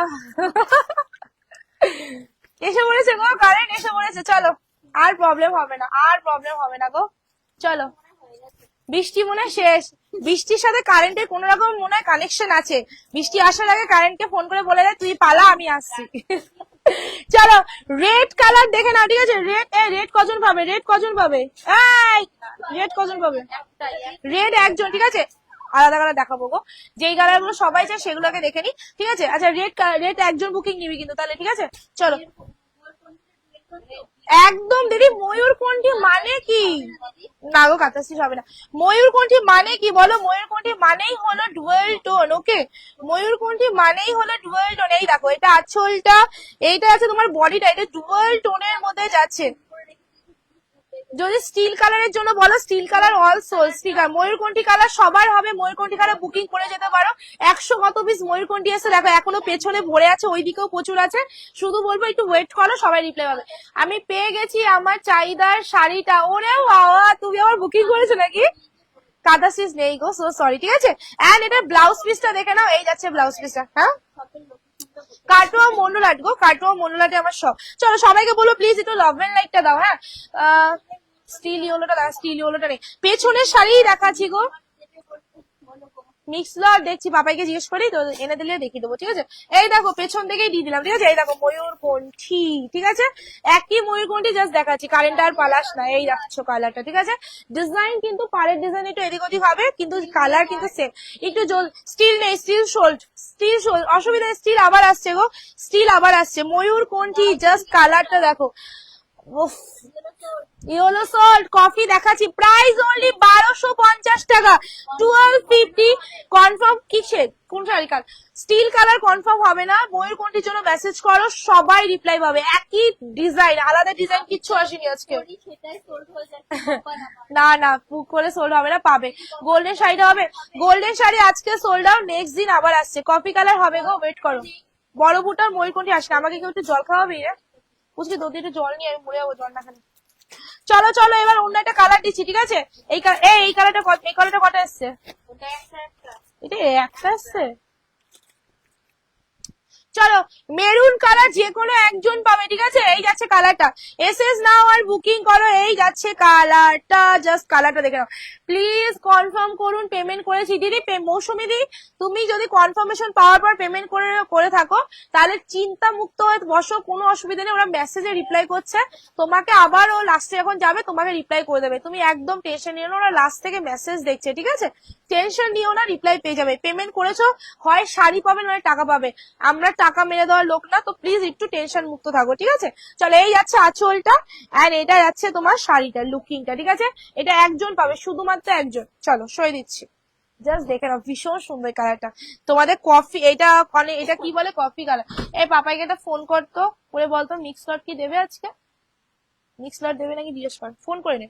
এসে পড়েছে গো, কারেন্ট এসে পড়েছে। চলো, আর প্রবলেম হবে না, আর প্রবলেম হবে না গো। চলো, বৃষ্টি মনে হয় শেষ। বৃষ্টির সাথে কারেন্টের কোন রকম মনে হয় কানেকশন আছে। বৃষ্টি আসার আগে কারেন্টকে ফোন করে বলে দেয় তুই পালা, আমি আসছি। চলো, রেড কালার দেখে নাও, ঠিক আছে? রেড, রেড কজন পাবে? রেড কজন পাবে? এই রেড কজন পাবে? রেড একজন, ঠিক আছে? আলাদা কালার দেখাবো গো, যেই কালার গুলো সবাই চায় সেগুলোকে দেখে নি, ঠিক আছে? আচ্ছা, রেড রেড একজন বুকিং নিবি কিন্তু তাহলে, ঠিক আছে? চলো, একদম দিদি। ময়ূরকণ্ঠী মানে কি? না গো, কাতাসিস হবে না। ময়ূরকণ্ঠী মানে কি বলো? ময়ূরকণ্ঠী মানেই হলো ডুয়েল টোন, ওকে? ময়ূরকণ্ঠী মানেই হলো ডুয়েল টোন। এই দেখো, এটা আঁচলটা, এইটা আছে তোমার বডিটা, এটা ডুয়েল টোনের মধ্যে যাচ্ছে। যদি স্টিল কালারের জন্য বলো, steel colour also steel colour. ময়ূরকণ্ঠী কালার সবার হবে, ময়ূরকণ্ঠী কালার বুকিং করে যেতে পারো। 100 কত পিস ময়ূরকণ্ঠী এসে দেখো, এখনো পেছনে ভরে আছে, ওইদিকেও প্রচুর আছে। শুধু বলবো একটু ওয়েট করো, সবাই রিপ্লাই পাবে। আমি পেয়ে গেছি আমার চাহিদার শাড়িটা। ওরে বাবা, তুমি আমার বুকিং করেছো নাকি? কাঁথা স্টিচ নেই গো, সো সরি, ঠিক আছে? এন্ড এটা ব্লাউজ পিসটা দেখে নাও, এই যাচ্ছে ব্লাউজ পিসটা। হ্যাঁ, কাটোয়া মনোলাট গো, কাটোয়া মনোলাটে আমার সব। চলো, সবাইকে বলো প্লিজ একটু লাভ এন্ড লাইকটা দাও। হ্যাঁ, স্টিল ইয়েলোটা দাও, স্টিল ইয়েলোটা নেই। পেছনের শাড়ি দেখাচ্ছি গো, মিক্স লট দেখছি, পাপাইকে জিজ্ঞেস করি তো এনে দিলে দেখিয়ে দেবো, ঠিক আছে? এই দেখো, পেছন থেকেই দিয়ে দিলাম, ঠিক আছে? এই দেখো ময়ূরকণ্ঠী, ঠিক আছে? একই ময়ূরকণ্ঠী জাস্ট দেখাচ্ছি, কারেন্ট আর পালাস না। এই দেখছো কালারটা, ঠিক আছে? ডিজাইন কিন্তু পাড়ের ডিজাইন একটু এদিক ওদিক হবে, কিন্তু কালার কিন্তু সেম। একটু স্টিল নেই, স্টিল শোল্ড, স্টিল শোল্ড, অসুবিধা। স্টিল আবার আসছে গো, স্টিল আবার আসছে। ময়ূরকণ্ঠী জাস্ট কালারটা দেখো। ইয়েলো সল্ট কফি দেখাচ্ছি, প্রাইস অনলি 1250 টাকা, 1250। কনফার্ম কিসের? কোন sari colour? Steel colour confirm হবে না, ময়ূরকণ্ঠীর জন্য মেসেজ করো, সবাই রিপ্লাই পাবে। একই ডিজাইন, আলাদা ডিজাইন কিচ্ছু আসেনি আজকে। না না, বুক করে সোল্ড হবে না, পাবে। গোল্ডেন শাড়িটা হবে, গোল্ডেন শাড়ি আজকে সোল্ড আউট, নেক্সট দিন আবার আসছে। কফি কালার হবে গো, ওয়েট করো। বড় বুটার ময়ূরকণ্ঠী আসছে, আমাকে কেউ একটু জল খাওয়াবি রে? বুঝলি, দুধ একটু জল নিয়ে আমি মরে যাবো জল না খালি। চলো চলো, এবার অন্য একটা কালার দিচ্ছি, ঠিক আছে? এই কালারটা, এই কালারটা কটা এসছে? এটা একটা এসছে। চলো, মেরুন কালার যে কোনো একজন পাবে, ঠিক আছে? এই যাচ্ছে কালারটা, এসএস নাও আর বুকিং করো। এই যাচ্ছে কালারটা, জাস্ট কালারটা দেখে নাও প্লিজ। কনফার্ম করুন, পেমেন্ট করেছি দিদি। মৌসুমি দি, তুমি যদি কনফার্মেশন পাওয়ার পর পেমেন্ট করে থাকো তাহলে চিন্তা মুক্ত হয়ে বসো, কোনো অসুবিধা নেই। ওরা মেসেজে রিপ্লাই করছে তোমাকে, আবার ও লাস্টে যখন যাবে তোমাকে রিপ্লাই করে দেবে। তুমি একদম টেনশন নিও না, ওরা লাস্ট থেকে মেসেজ দেখছে, ঠিক আছে? টেনশন নিও না, রিপ্লাই পেয়ে যাবে। পেমেন্ট করেছো, হয় শাড়ি পাবে নয় টাকা পাবে। আমরা টাকা মেরে দেওয়ার লোক না, তো প্লিজ একটু টেনশন মুক্ত থাকো, ঠিক আছে? চলো এই যাচ্ছে আঁচলটা, এন্ড এটা যাচ্ছে তোমার শাড়িটা, লুকিংটা, ঠিক আছে? এটা একজন পাবে, শুধুমাত্র একজন। চলো সই দিচ্ছি, জাস্ট দেখে নাও, ভীষণ সুন্দর কালারটা। তোমাদের কফি, এটা এটা কি বলে, কফি কালার। এই পাপাইকে একটা ফোন করতো, করে বলতো মিক্স লট কি দেবে আজকে, মিক্স লট দেবে নাকি জিজ্ঞেস কর, ফোন করে নে।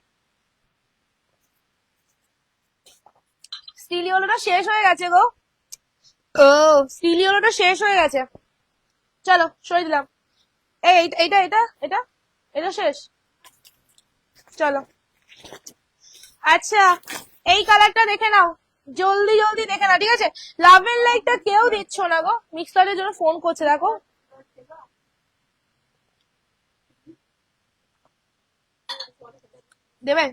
স্টিলিওলোটা শেষ হয়ে গেছে গো, ও স্টিলিওলোটা শেষ হয়ে গেছে। চলো সই দিলাম। এই এটা এটা এটা এটা শেষ। চলো আচ্ছা, এই কালারটা দেখে নাও, জলদি জলদি দেখে নাও, ঠিক আছে? লাভ এন্ড লাইকটা কেউ দিচ্ছ না গো, মিক্সারের জন্য ফোন করছে, দেখো। দেবেন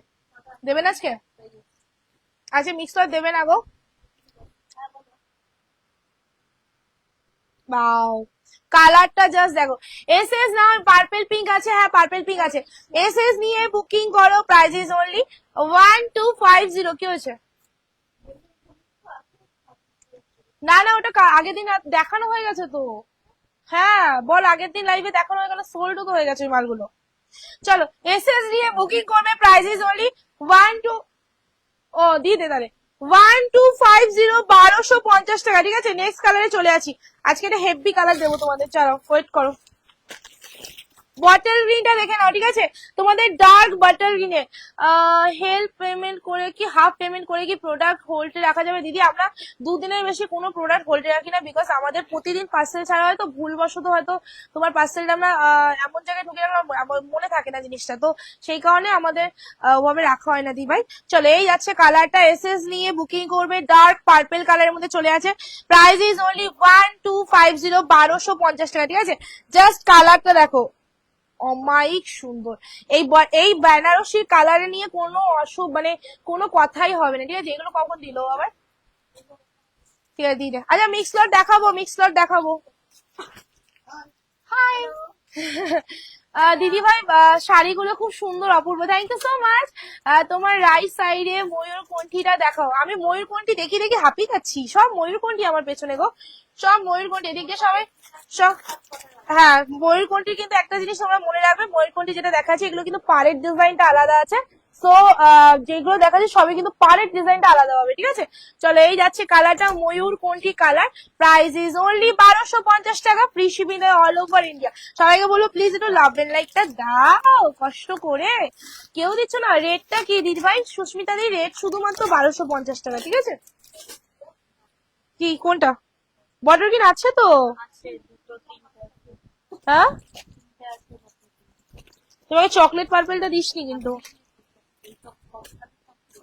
দেবেন আজকে? আচ্ছা মিক্সার দেবে না গো? বাও, কালারটা জাস্ট দেখো। এসএস না পার্পল পিঙ্ক আছে, হ্যাঁ পার্পল পিঙ্ক আছে। এসএস নিয়ে বুকিং করো, প্রাইস ইজ অনলি 1250। কি হয়েছে? না না, ওটা আগের দিন দেখানো হয়ে গেছে তো। হ্যাঁ বল, আগের দিন লাইভে দেখানো হয়ে গেল, সোল্ড তো হয়ে গেছে ওই মালগুলো। চলো এসএস নিয়ে বুকিং করবে, প্রাইস ইজ অনলি 12, ও দিয়ে দে তাহলে 1250, 1250 টাকা, ঠিক আছে? নেক্সট কালারে চলে আসি, আজকে একটা হেভি কালার দেবো তোমাদের, চলো ওয়েট করো। বটল গ্রিনটা দেখে নাও, ঠিক আছে? তোমাদের ডার্ক বটল গ্রিনে হেল্প পেমেন্ট করে কি, হাফ পেমেন্ট করে কি প্রোডাক্ট হোল্ডে রাখা যাবে? দিদি আমরা দুদিনের বেশি কোনো প্রোডাক্ট হোল্ডে রাখি না, বিকজ আমাদের প্রতিদিন পার্সেল ছাড়া হয়তো ভুলবশত হয়তো তোমার পার্সেলটা আমরা এমন জায়গায় ঢুকে রাখলাম, মনে থাকে না জিনিসটা, তো সেই কারণে আমাদের ওভাবে রাখা হয় না দি ভাই। চলো এই যাচ্ছে কালারটা, এসএস নিয়ে বুকিং করবে, ডার্ক পার্পল কালারের মধ্যে চলে আছে, প্রাইস ইজ অনলি 1250, 1250 টাকা, ঠিক আছে? জাস্ট কালারটা দেখো, অমায়িক সুন্দর। এই বেনারসির কালারে নিয়ে কোনো মানে কোনো কথাই হবে না, ঠিক আছে? এগুলো কখন দিল আবার, ঠিক আছে দিয়ে। আচ্ছা মিক্স লট দেখাবো, মিক্স লট দেখাবো। হাই দিদি ভাই, শাড়িগুলো খুব সুন্দর, অপূর্ব, থ্যাংক ইউ সো মাচ। তোমার রাইট সাইডে ময়ূরকণ্ঠীটা দেখাও। আমি ময়ূরকণ্ঠী দেখি দেখি হাঁপি খাচ্ছি, সব ময়ূরকণ্ঠী আমার পেছনে গো, সব ময়ূরকণ্ঠী, এদিকে সবাই সব। হ্যাঁ ময়ূরকণ্ঠী, কিন্তু একটা জিনিস তোমরা মনে রাখবে, ময়ূরকণ্ঠী যেটা দেখাচ্ছে এগুলো কিন্তু পাড়ের ডিজাইনটা আলাদা আছে, সো যেগুলো দেখাচ্ছে সবই কিন্তু পাড়ের ডিজাইনটা আলাদা হবে, ঠিক আছে? চলো এই যাচ্ছে কালারটা, ময়ূরকণ্ঠী কালার, প্রাইস ইজ অনলি 1250 টাকা, free shipping all over India. সবাইকে বলবো প্লিজ একটু লাভ এন্ড লাইকটা দাও কষ্ট করে, কেউ দিচ্ছ না। রেটটা কি দিদি ভাই, সুস্মিতা দি? রেট শুধুমাত্র 1250 টাকা, ঠিক আছে? কি কোনটা বটল গ্রিন আছে তো? হ্যাঁ তোমাকে চকলেট পার্পেলটা দিসনি কিন্তু,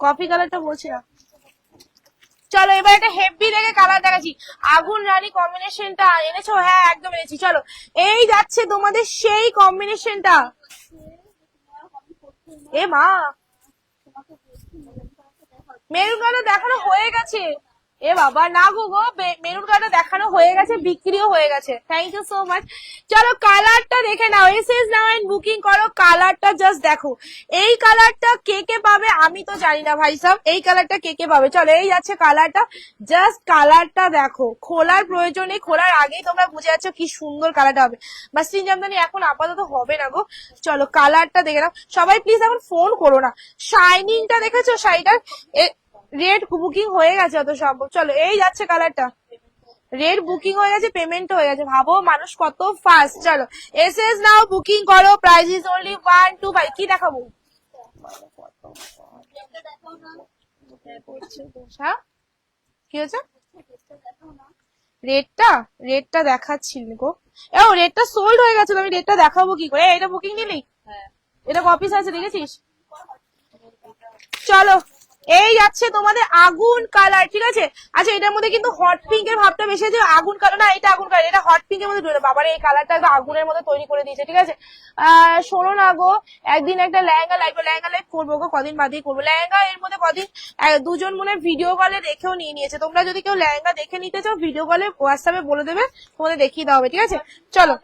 কফি কালারটা বলছি না। চলো এবার একটা হেভি দেখে কালার দেখাচ্ছি, আগুন রানী কম্বিনেশনটা এনেছো? হ্যাঁ একদম এনেছি। চলো এই যাচ্ছে তোমাদের সেই কম্বিনেশনটা, এ মা মেরুন কালার দেখানো হয়ে গেছে, এ বাবা না গো গো, মেরুন কালার দেখানো হয়ে গেছে, বিক্রিও হয়ে গেছে, থ্যাংক ইউ সো মাচ। চলো কালারটা দেখে নাও, এসএস নাও এন্ড বুকিং করো, কালারটা জাস্ট দেখো। এই কালারটা কে কে পাবে আমি তো জানি না ভাই সাহেব, এই কালারটা কে কে পাবে? চলো এই যাচ্ছে কালারটা, জাস্ট কালারটা দেখো, খোলার প্রয়োজন নেই, খোলার আগেই তোমরা বুঝে যাচ্ছ কি সুন্দর কালারটা হবে। মাসলিন জামদানি এখন আপাতত হবে না গো, চলো কালারটা দেখে নাও। সবাই প্লিজ এখন ফোন করো না। শাইনিংটা দেখেছো শাড়িটার? রেড বুকিং হয়ে গেছে অত সম্ভব। চলো এই যাচ্ছে কালারটা, রেড বুকিং হয়ে গেছে, পেমেন্ট হয়ে গেছে, ভাবো মানুষ কত ফাস্ট। চলো এসএস নাও বুকিং করো, প্রাইস ইজ অনলি 125। কি দেখাবো? হ্যাঁ কি হয়েছে? রেডটা দেখাচ্ছিল গো, ও রেডটা সোল্ড হয়ে গেছে, আমি রেডটা দেখাবো কি করে? এটা বুকিং নিলি, এটা কপি আছে দেখেছিস? চলো এই যাচ্ছে তোমাদের আগুন কালার, ঠিক আছে? আচ্ছা এটার মধ্যে কিন্তু হট পিঙ্ক এর ভাবটা বেশি আছে, আগুন কালার না, এটা আগুন কালার, এটা হট পিঙ্ক এর মধ্যে ঢুকে। বাবারে এই কালারটা একদম আগুনের মধ্যে তৈরি করে দিয়েছে, ঠিক আছে? শোনো না গো, একদিন একটা লেহেঙ্গা লাইভ করবো গো, কদিন বাদেই করবো লেহেঙ্গা। এর মধ্যে কদিন দুজন মনে ভিডিও কলে দেখেও নিয়ে নিয়েছে। তোমরা যদি কেউ লেহেঙ্গা দেখে নিতে চাও, ভিডিও কলে হোয়াটসঅ্যাপে বলে দেবে, তোমাদের দেখিয়ে দেওয়া হবে, ঠিক আছে? চলো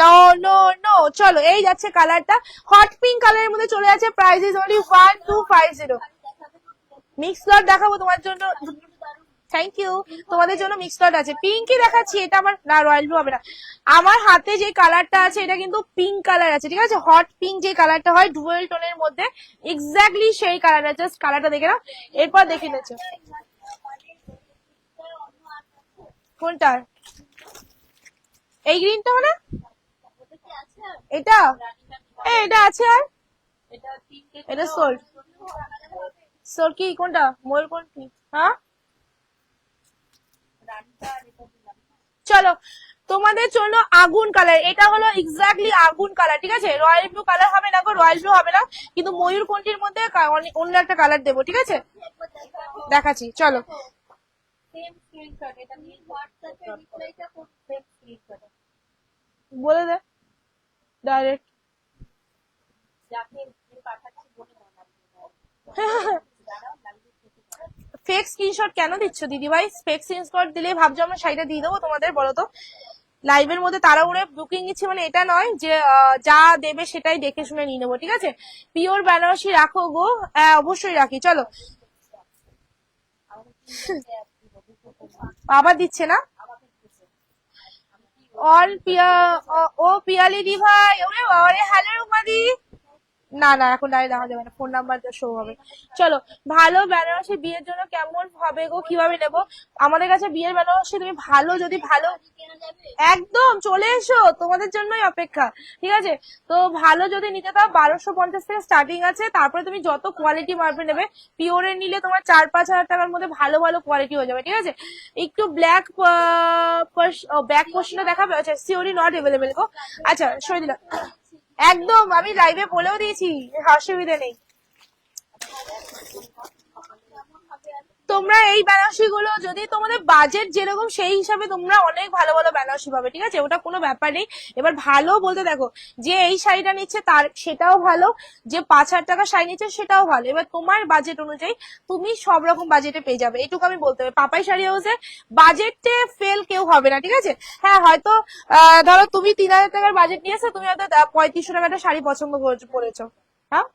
নো নো নো, চলো এই যাচ্ছে কালারটা, হট পিঙ্ক কালারের মধ্যে চলে যাচ্ছে, প্রাইস ইজ অনলি 1250। মিক্স লট দেখাবো তোমার জন্য, থ্যাংক ইউ। তোমাদের জন্য মিক্স লট আছে, পিঙ্কই দেখাচ্ছি, এটা আমার না রয়্যাল ব্লু হবে না। আমার হাতে যে কালারটা আছে এটা কিন্তু পিঙ্ক কালার আছে, ঠিক আছে, হট পিঙ্ক যে কালারটা হয় ডুয়েল টোনের মধ্যে, এক্স্যাক্টলি সেই কালার আছে, জাস্ট কালারটা দেখে নাও, এরপর দেখে নিচ্ছ কোনটার, এই গ্রিনটা মানে এটা, এটা আছে, আর এটা সোল্ড, সোল্ড কি কোনটা, ময়ূর কোন কি, হ্যাঁ চলো তোমাদের জন্য আগুন কালার, এটা হলো এক্স্যাক্টলি আগুন কালার, ঠিক আছে, রয়্যাল ব্লু কালার হবে না গো, রয়্যাল ব্লু হবে না, কিন্তু ময়ূর কোনটির মধ্যে অন্য একটা কালার দেবো, ঠিক আছে, দেখাচ্ছি চলো। বলে দে ডাইরেক্ট। ফেক স্ক্রিনশট কেন দিচ্ছ দিদি ভাই? ফেক স্ক্রিনশট দিলে ভাবছো আমরা শাড়িটা দিয়ে দেবো তোমাদের, বলো তো? লাইভের মধ্যে তাড়াহুড়ে বুকিং নিচ্ছি মানে এটা নয় যে যা দেবে সেটাই দেখে শুনে নিয়ে নেবো, ঠিক আছে। পিওর বেনারসি রাখো গো, হ্যাঁ অবশ্যই রাখি, চলো। আবার দিচ্ছে না অল পিয়া, ও পিয়ালি দি ভাই, ওরে ওরে হ্যালো রুমাদি, না না এখন ডাইরেক্ট দেখা যাবে না, ফোন নাম্বার শো হবে। চলো, ভালো বেনারসি বিয়ের জন্য কেমন হবে গো, কিভাবে নেবো? আমাদের কাছে বিয়ের বেনারসি তুমি ভালো, যদি ভালো একদম চলে এসো, তোমাদের জন্যই অপেক্ষা, ঠিক আছে। তো ভালো যদি নিতে দাও 1250 থেকে স্টার্টিং আছে, তারপরে তুমি যত কোয়ালিটি মার্বে নেবে, পিওরের নিলে তোমার 4-5 হাজার টাকার মধ্যে ভালো ভালো কোয়ালিটি হয়ে যাবে, ঠিক আছে। একটু ব্ল্যাক ব্যাক পোর্শনটা দেখাবে, আচ্ছা সিওরি নট অ্যাভেলেবেল গো, আচ্ছা সরে দিলাম একদম, আমি লাইভে বলেও দিয়েছি, অসুবিধা নেই। তোমরা এই বেনারসি গুলো যদি তোমাদের বাজেট যেরকম সেই হিসাবে তোমরা অনেক ভালো ভালো বেনারসি পাবে, ঠিক আছে, ওটা কোনো ব্যাপার নেই। এবার ভালো বলতে দেখো, যে এই শাড়িটা নিচ্ছে তার সেটাও ভালো, যে 5,000 টাকা শাড়ি নিচ্ছে সেটাও ভালো, এবার তোমার বাজেট অনুযায়ী তুমি সব রকম বাজেটে পেয়ে যাবে, এইটুকু আমি বলতে হবে। পাপাই শাড়ি হাউসে বাজেটে ফেল কেউ হবে না, ঠিক আছে। হ্যাঁ হয়তো ধরো তুমি 3,000 টাকার বাজেট নিয়েছো, তুমি হয়তো 3500 টাকাটা শাড়ি পছন্দ করেছো, হ্যাঁ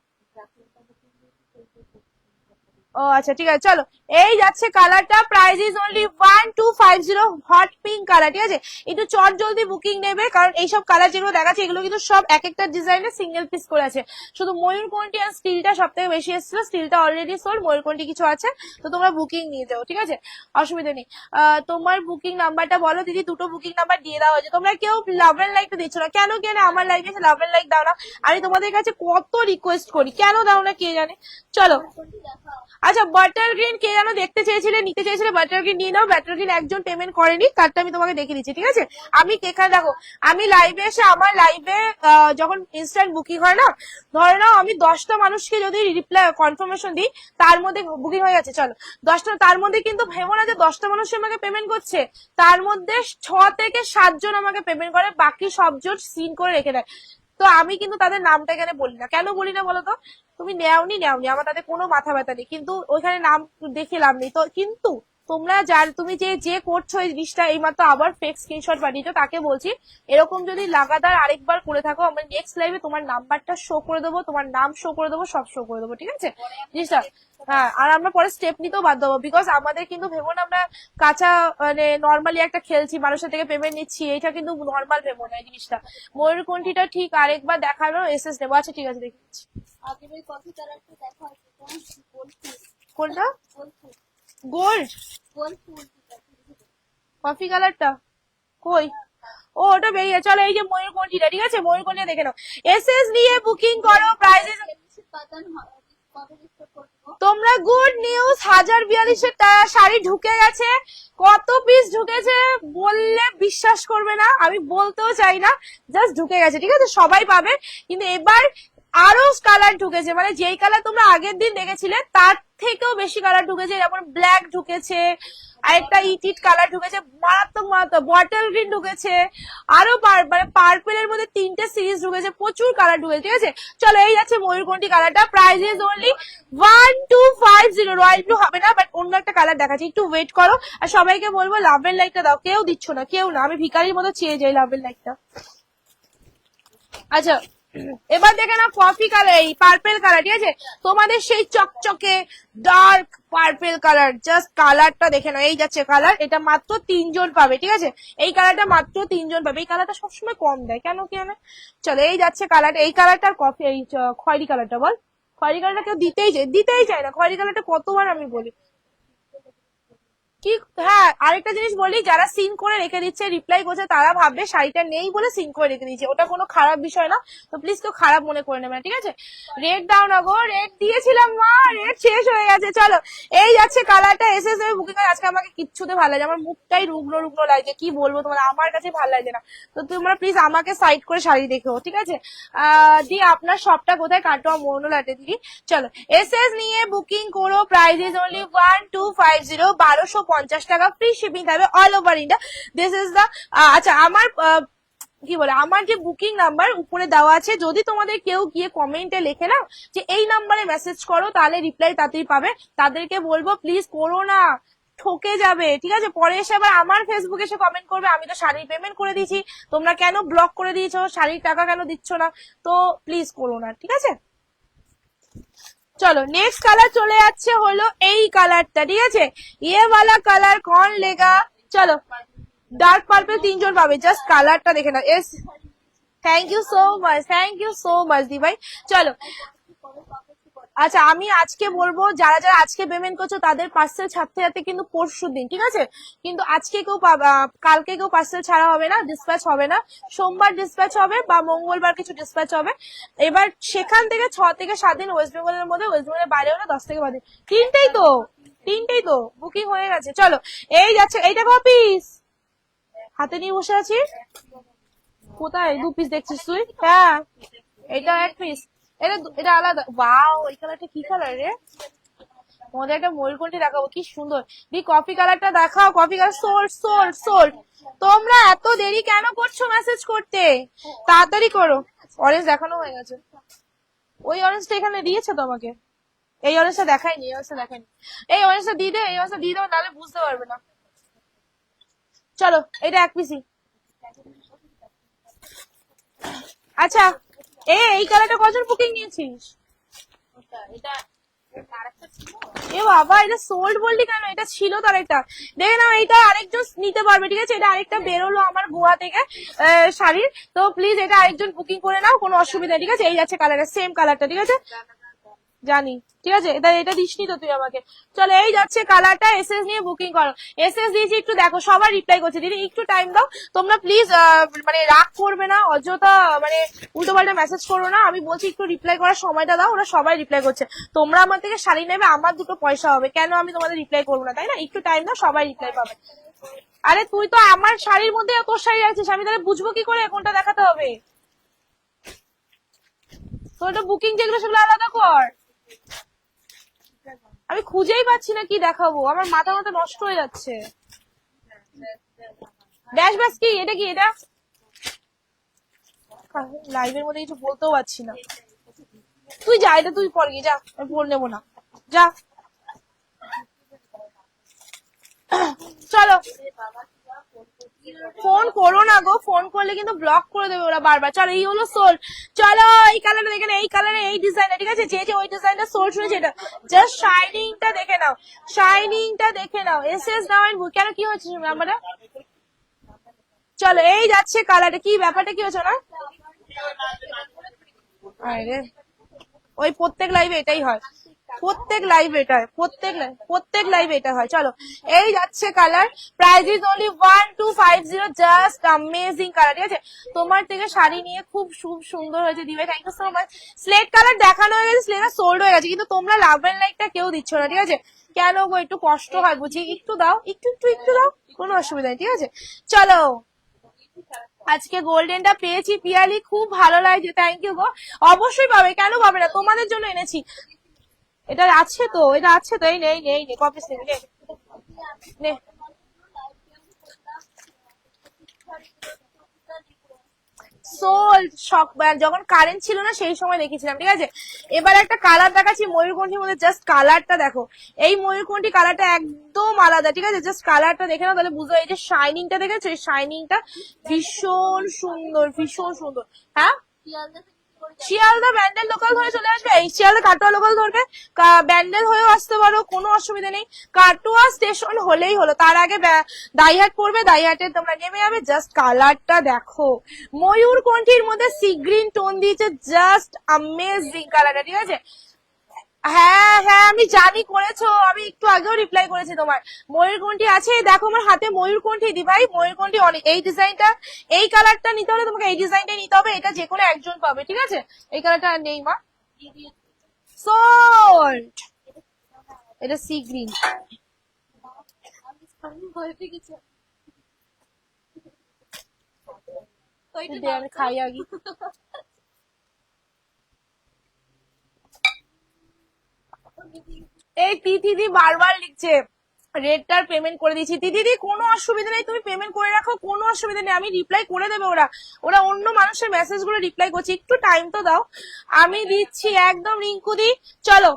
ও আচ্ছা ঠিক আছে, চলো এই যাচ্ছে কালারটা, price is only 1250, hot pink colour, ঠিক আছে। একটু চট জলদি বুকিং নেবে, কারণ এইসব কালার যেগুলো দেখাচ্ছে এগুলো কিন্তু সব এক একটা ডিজাইনে সিঙ্গেল পিস করে আছে, শুধু ময়ূরকণ্ঠী আর স্টিলটা সব থেকে বেশি এসেছিল, স্টিলটা অলরেডি সোল্ড, ময়ূরকণ্ঠী কিছু আছে, তো তোমরা বুকিং নিয়ে যাও, ঠিক আছে, অসুবিধা নেই। তোমার বুকিং নাম্বারটা বলো দিদি, দুটো বুকিং নাম্বার দিয়ে দেওয়া হয়েছে, তোমরা কেউ লাভ এন্ড লাইকটা দিচ্ছ না কেন, কেন আমার লাইভে এসে লাভ এন্ড লাইক দাও না, আমি তোমাদের কাছে কত রিকোয়েস্ট করি, কেন দাও না কে জানে। চলো আচ্ছা, বাটার গ্রিন কে যেন দেখতে চেয়েছিলে, নিতে চেয়েছিলে, বাটার গ্রিন নিয়ে নাও। বাটার গ্রিন একজন পেমেন্ট করেনি, তারটা আমি তোমাকে দেখে দিচ্ছি, ঠিক আছে। আমি এখানে দেখো, আমি লাইভে এসে আমার লাইভে যখন ইনস্ট্যান্ট বুকিং হয় না, ধরে নাও আমি 10টা মানুষকে যদি রিপ্লাই কনফার্মেশন দিই, তার মধ্যে বুকিং হয়ে গেছে, চলো 10টা, তার মধ্যে কিন্তু ভেবো না যে 10টা মানুষ আমাকে পেমেন্ট করছে, তার মধ্যে 6 থেকে 7 জন আমাকে পেমেন্ট করে, বাকি সবজন সিন করে রেখে দেয়। তো আমি কিন্তু তাদের নামটা এখানে বলি না, কেন বলি না বলো তো? তুমি নেওনি আমার তাদের কোনো মাথা ব্যথা নেই, কিন্তু ওইখানে নাম দেখে লাভ নেই তো। কিন্তু তোমরা যার তুমি যে করছো এই জিনিসটা, এইমাত্র আবার ফেক স্ক্রিনশট পাঠিয়েছো, তাকে বলছি এরকম যদি লাগাতার আরেকবার করে থাকো, আমরা নেক্সট লাইভে তোমার নাম্বারটা শো করে দেবো, তোমার নাম শো করে দেবো, সব শো করে দেবো, ঠিক আছে জিনিসটা। হ্যাঁ, আর আমরা পরে স্টেপ নিতেও বাধ্য হবো, বিকজ আমাদের কিন্তু ভেবো না আমরা কাঁচা মানে নর্মালি একটা খেলছি, মানুষের থেকে পেমেন্ট নিচ্ছি, এটা কিন্তু নর্মাল ভেবো না এই জিনিসটা। ময়ূরকণ্ঠীটা ঠিক আরেকবার দেখানো এসএস নেবো, আচ্ছা ঠিক আছে দেখছি। কোনটা? গোল্ড কফি কালারটা কই? ও ওটা বেরিয়ে, চলো এই যে ময়ূরকণ্ঠীটা, ঠিক আছে, ময়ূরকণ্ঠী দেখে নাও, এসএস নিয়ে বুকিং করো, প্রাইস তোমরা গুড নিউজ, 1042-এর শাড়ি ঢুকে গেছে, কত পিস ঢুকেছে বললে বিশ্বাস করবে না, আমি বলতেও চাই না, জাস্ট ঢুকে গেছে, ঠিক আছে, সবাই পাবে। কিন্তু এবার আরো কালার ঢুকেছে, মানে যেই কালার তোমরা আগের দিন দেখেছিলে তার থেকেও বেশি কালার ঢুকেছে, যেমন ব্ল্যাক ঢুকেছে, আরেকটা ইট কালার ঢুকেছে, মারাত্মক মারাত্মক বটল গ্রিন ঢুকেছে, আরো মানে পার্পেলের মধ্যে 3টে সিরিজ ঢুকেছে, প্রচুর কালার ঢুকেছে, ঠিক আছে। চলো এই যাচ্ছে ময়ূরকণ্ঠী কালারটা, price is only 1250, royal blue হবে না, বাট অন্য একটা কালার দেখাচ্ছি, একটু ওয়েট করো। আর সবাইকে বলবো লাভ এন্ড লাইকটা দাও, কেউ দিচ্ছ না, কেউ না, আমি ভিখারির মতো চেয়ে যাই লাভ এন্ড লাইকটা। আচ্ছা এবার দেখে না কফি কালার, এই পার্পেল কালার, ঠিক আছে? তোমাদের সেই চকচকে ডার্ক পার্পেল কালার, জাস্ট কালারটা দেখে নাও। এই যাচ্ছে কালার, এটা মাত্র 3 জন পাবে, ঠিক আছে? এই কালারটা মাত্র 3 জন পাবে। এই কালারটা সবসময় কম দেয়, কেন কি জানে? চলো, এই যাচ্ছে কালার, এই কালারটার কফি, এই খয়েরি কালারটা বল। খয়েরি কালারটা কেউ দিতেই চায় না। খয়েরি কালারটা কতবার আমি বলি কি। হ্যাঁ, আরেকটা জিনিস বলি, যারা সিন করে রেখে দিচ্ছে, রিপ্লাই করছে, তারা ভাববে শাড়িটা নেই বলে সিন করে রেখে দিচ্ছে। ওটা কোনো খারাপ বিষয় না, তো প্লিজ কেউ খারাপ মনে করে নেবে না, ঠিক আছে? রেড দাও না গো, রেড দিয়েছিলাম মা, রেড শেষ হয়ে গেছে। চলো, এই যাচ্ছে কালারটা, এসে বুকিং করে। আজকে আমাকে কিচ্ছুতে ভালো লাগে, আমার মুখটাই রুগ্ন রুগ্ন লাগছে, কি বলবো তোমার, আমার কাছে ভালো লাগছে না। তো তোমরা প্লিজ আমাকে সাইড করে শাড়ি দেখো, ঠিক আছে? দি আপনার শপটা কোথায়? কাটোয়া মৌনলাটে দিদি। চলো, এসএস নিয়ে বুকিং করো, প্রাইস ইজ অনলি 1250, 1250 টাকা, ফ্রি শিপিং থাকবে all over India. This is the আচ্ছা, আমার কি বলে, আমার যে বুকিং নাম্বার উপরে দেওয়া আছে, যদি তোমাদের কেউ গিয়ে কমেন্টে লেখে না যে এই নাম্বারে মেসেজ করো, তাহলে রিপ্লাই তাড়াতাড়ি পাবে। তাদেরকে বলবো প্লিজ করো না, ঠকে যাবে, ঠিক আছে? পরে এসে আবার আমার ফেসবুকে এসে কমেন্ট করবে আমি তো শাড়ির পেমেন্ট করে দিয়েছি, তোমরা কেন ব্লক করে দিয়েছো, শাড়ির টাকা কেন দিচ্ছ না? তো প্লিজ করো না, ঠিক আছে? চলো, নেক্সট কালার চলে যাচ্ছে হলো এই কালারটা, ঠিক আছে? ইয়ে वाला কালার কন লেগা। চলো, ডার্ক পার্পল 3 জন পাবে, জাস্ট কালারটা দেখে নাও। Yes, thank you so much দি ভাই। চলো, আচ্ছা, আমি আজকে বলবো, যারা যারা আজকে পেমেন্ট করছো তাদের পার্সেল ছাড়তে ছাড়তে কিন্তু পরশু দিন, ঠিক আছে? কিন্তু আজকে কেউ কালকে কেউ পার্সেল ছাড়া হবে না, ডিসপ্যাচ হবে না। সোমবার ডিসপ্যাচ হবে বা মঙ্গলবার কিছু ডিসপ্যাচ হবে। এবার সেখান থেকে 6 থেকে 7 দিন ওয়েস্ট বেঙ্গলের মধ্যে, ওয়েস্ট বেঙ্গলের বাইরে হলে 10 থেকে 12 দিন। তিনটেই তো বুকিং হয়ে গেছে। চলো, এই যাচ্ছে, এইটা কপিস হাতে নিয়ে বসে আছি। কোথায় 2 পিস দেখছিস তুই? হ্যাঁ, এটা 1 পিস, এটা আলাদা। ওয়াও, এই কালারটা কি কালার রে? তোমাদের একটা ময়ূরকণ্ঠী দেখাবো, কি সুন্দর। দি কফি কালারটা দেখাও, কফি কালার। সোল্ড। তোমরা এত দেরি কেন করছো মেসেজ করতে? তাড়াতাড়ি করো। অরেঞ্জ দেখানো হয়ে গেছে, ওই অরেঞ্জটা এখানে দিয়েছে তো আমাকে। এই অরেঞ্জটা দেখায়নি, এই অরেঞ্জটা দিয়ে দে, এই অরেঞ্জটা দিয়ে দাও, নাহলে বুঝতে পারবে না। চলো, এটা 1 পিসই। আচ্ছা, এই কালারটা কজন বুকিং নিয়েছিস? এ বাবা, এটা সোল্ড বললি কেন? এটা ছিল তো আরেকটা, দেখে নাও, এইটা আরেকজন নিতে পারবে, ঠিক আছে? এটা আরেকটা বেরোলো আমার গোয়া থেকে শাড়ির, তো প্লিজ এটা আরেকজন বুকিং করে নাও, কোনো অসুবিধা, ঠিক আছে? এই যাচ্ছে কালারটা, সেম কালারটা, ঠিক আছে? জানি, ঠিক আছে? এটা দিসনি তো তুই আমাকে। চলো, এই যাচ্ছে কালারটা, এসএস নিয়ে বুকিং করো। এসএস দিয়েছি, একটু দেখো, সবার রিপ্লাই করছে। দিদি একটু টাইম দাও তোমরা প্লিজ, মানে রাগ করবে না, অযথা মানে উল্টো পাল্টা মেসেজ করো না। আমি বলছি একটু রিপ্লাই করার সময়টা দাও, ওরা সবাই রিপ্লাই করছে। তোমরা আমার থেকে শাড়ি নেবে, আমার 2 পয়সা হবে, কেন আমি তোমাদের রিপ্লাই করবো না, তাই না? একটু টাইম দাও, সবাই রিপ্লাই পাবে। আরে তুই তো আমার শাড়ির মধ্যে তোর শাড়ি রাখছিস, আমি তাহলে বুঝবো কি করে কোনটা দেখাতে হবে? তো এটা বুকিং যেগুলো সেগুলো আলাদা কর। আমি খুঁজেই পাচ্ছি না কি দেখাবো, আমার মাথা নষ্ট হয়ে যাচ্ছে। ড্যাশ ব্যাস কি, এটা কি? এটা লাইভের মধ্যে কিছু বলতেও পারছি না। তুই যা, এটা তুই পর গিয়ে যা, আমি বল নেবো না, যা। চলো, ফোন করো না গো, ফোন করলে কিন্তু ব্লক করে দেবে ওরা বারবার। চলো, এই হলো সোল। চলো, এই কালারটা দেখে নাও, এই কালারে এই ডিজাইনটা, ঠিক আছে? যে ওই ডিজাইনটা সোল শুনেছে, এটা জাস্ট শাইনিংটা দেখে নাও, এসএস নাও। কেন, কি হচ্ছে আমরা? চলো, এই যাচ্ছে কালারটা, কি ব্যাপারটা কি হচ্ছে না? আরে, ওই প্রত্যেক লাইভে এটাই হয়, প্রত্যেক লাইভে এটা হয়। চলো, এই যাচ্ছে colour, price is only 1250, just amazing colour, ঠিক আছে? তোমার থেকে শাড়ি নিয়ে খুব সুন্দর হয়েছে দিবে, thank you so much. Slate colour দেখানো হয়ে গেছে, স্লেটটা সোল্ড হয়ে গেছে, কিন্তু তোমরা লাভ এন্ড লাইকটা কেউ দিচ্ছ না, ঠিক আছে? কেন গো, একটু কষ্ট হয় বুঝি, একটু দাও, একটু দাও, কোনো অসুবিধা নেই, ঠিক আছে? চলো, আজকে গোল্ডেনটা পেয়েছি পিয়ালি, খুব ভালো লাগছে, থ্যাংক ইউ গো। অবশ্যই পাবে, কেন পাবে না, তোমাদের জন্য এনেছি। এটা আছে তো, এই নেই কপি নে। সোল্ড, যখন কারেন্ট ছিল না সেই সময় দেখেছিলাম, ঠিক আছে? এবার একটা কালার দেখাচ্ছি ময়ূরকণ্ঠীর মধ্যে, জাস্ট কালারটা দেখো। এই ময়ূরকণ্ঠী কালারটা একদম আলাদা, ঠিক আছে? জাস্ট কালারটা দেখে নাও, তাহলে বুঝো। এই যে শাইনিংটা দেখেছো, এই শাইনিংটা ভীষণ সুন্দর। হ্যাঁ, শিয়ালদা ব্যান্ডেল লোকাল ধরে চলে আসবে, এই শিয়ালদা কাটোয়া লোকাল ধরবে, ব্যান্ডেল হয়েও আসতে পারো, কোনো অসুবিধা নেই। কাটোয়া স্টেশন হলেই হলো, তার আগে দাইহাট পড়বে, দাইহাটে তোমরা নেমে যাবে। জাস্ট কালারটা দেখো, ময়ূরকণ্ঠীর মধ্যে সি গ্রিন টোন দিয়েছে, জাস্ট অ্যামেজিং কালারটা, ঠিক আছে। হ্যাঁ হ্যাঁ আমি জানি করেছো, আমি একটু আগেও রিপ্লাই করেছি তোমার। ময়ূরকণ্ঠী আছে, দেখো আমার হাতে ময়ূরকণ্ঠী দি ভাই, ময়ূরকণ্ঠী অনেক। এই ডিজাইনটা, এই কালারটা নিতে হলে তোমাকে এই ডিজাইনটাই নিতে হবে, এটা যে কোনো একজন পাবে, ঠিক আছে। এই কালারটা আর নেই মা, সোল্ড। এটা সি গ্রিন, আমি খাই আগে। এই তিথিদি বারবার লিখছে রেটটার পেমেন্ট করে দিয়েছি। দিদি কোনো অসুবিধা নেই, তুমি পেমেন্ট করে রাখো, কোনো অসুবিধা নেই, আমি রিপ্লাই করে দেবে। ওরা অন্য মানুষের মেসেজ গুলো রিপ্লাই করছে, একটু টাইম তো দাও, আমি দিচ্ছি একদম। রিঙ্কুদি চলো,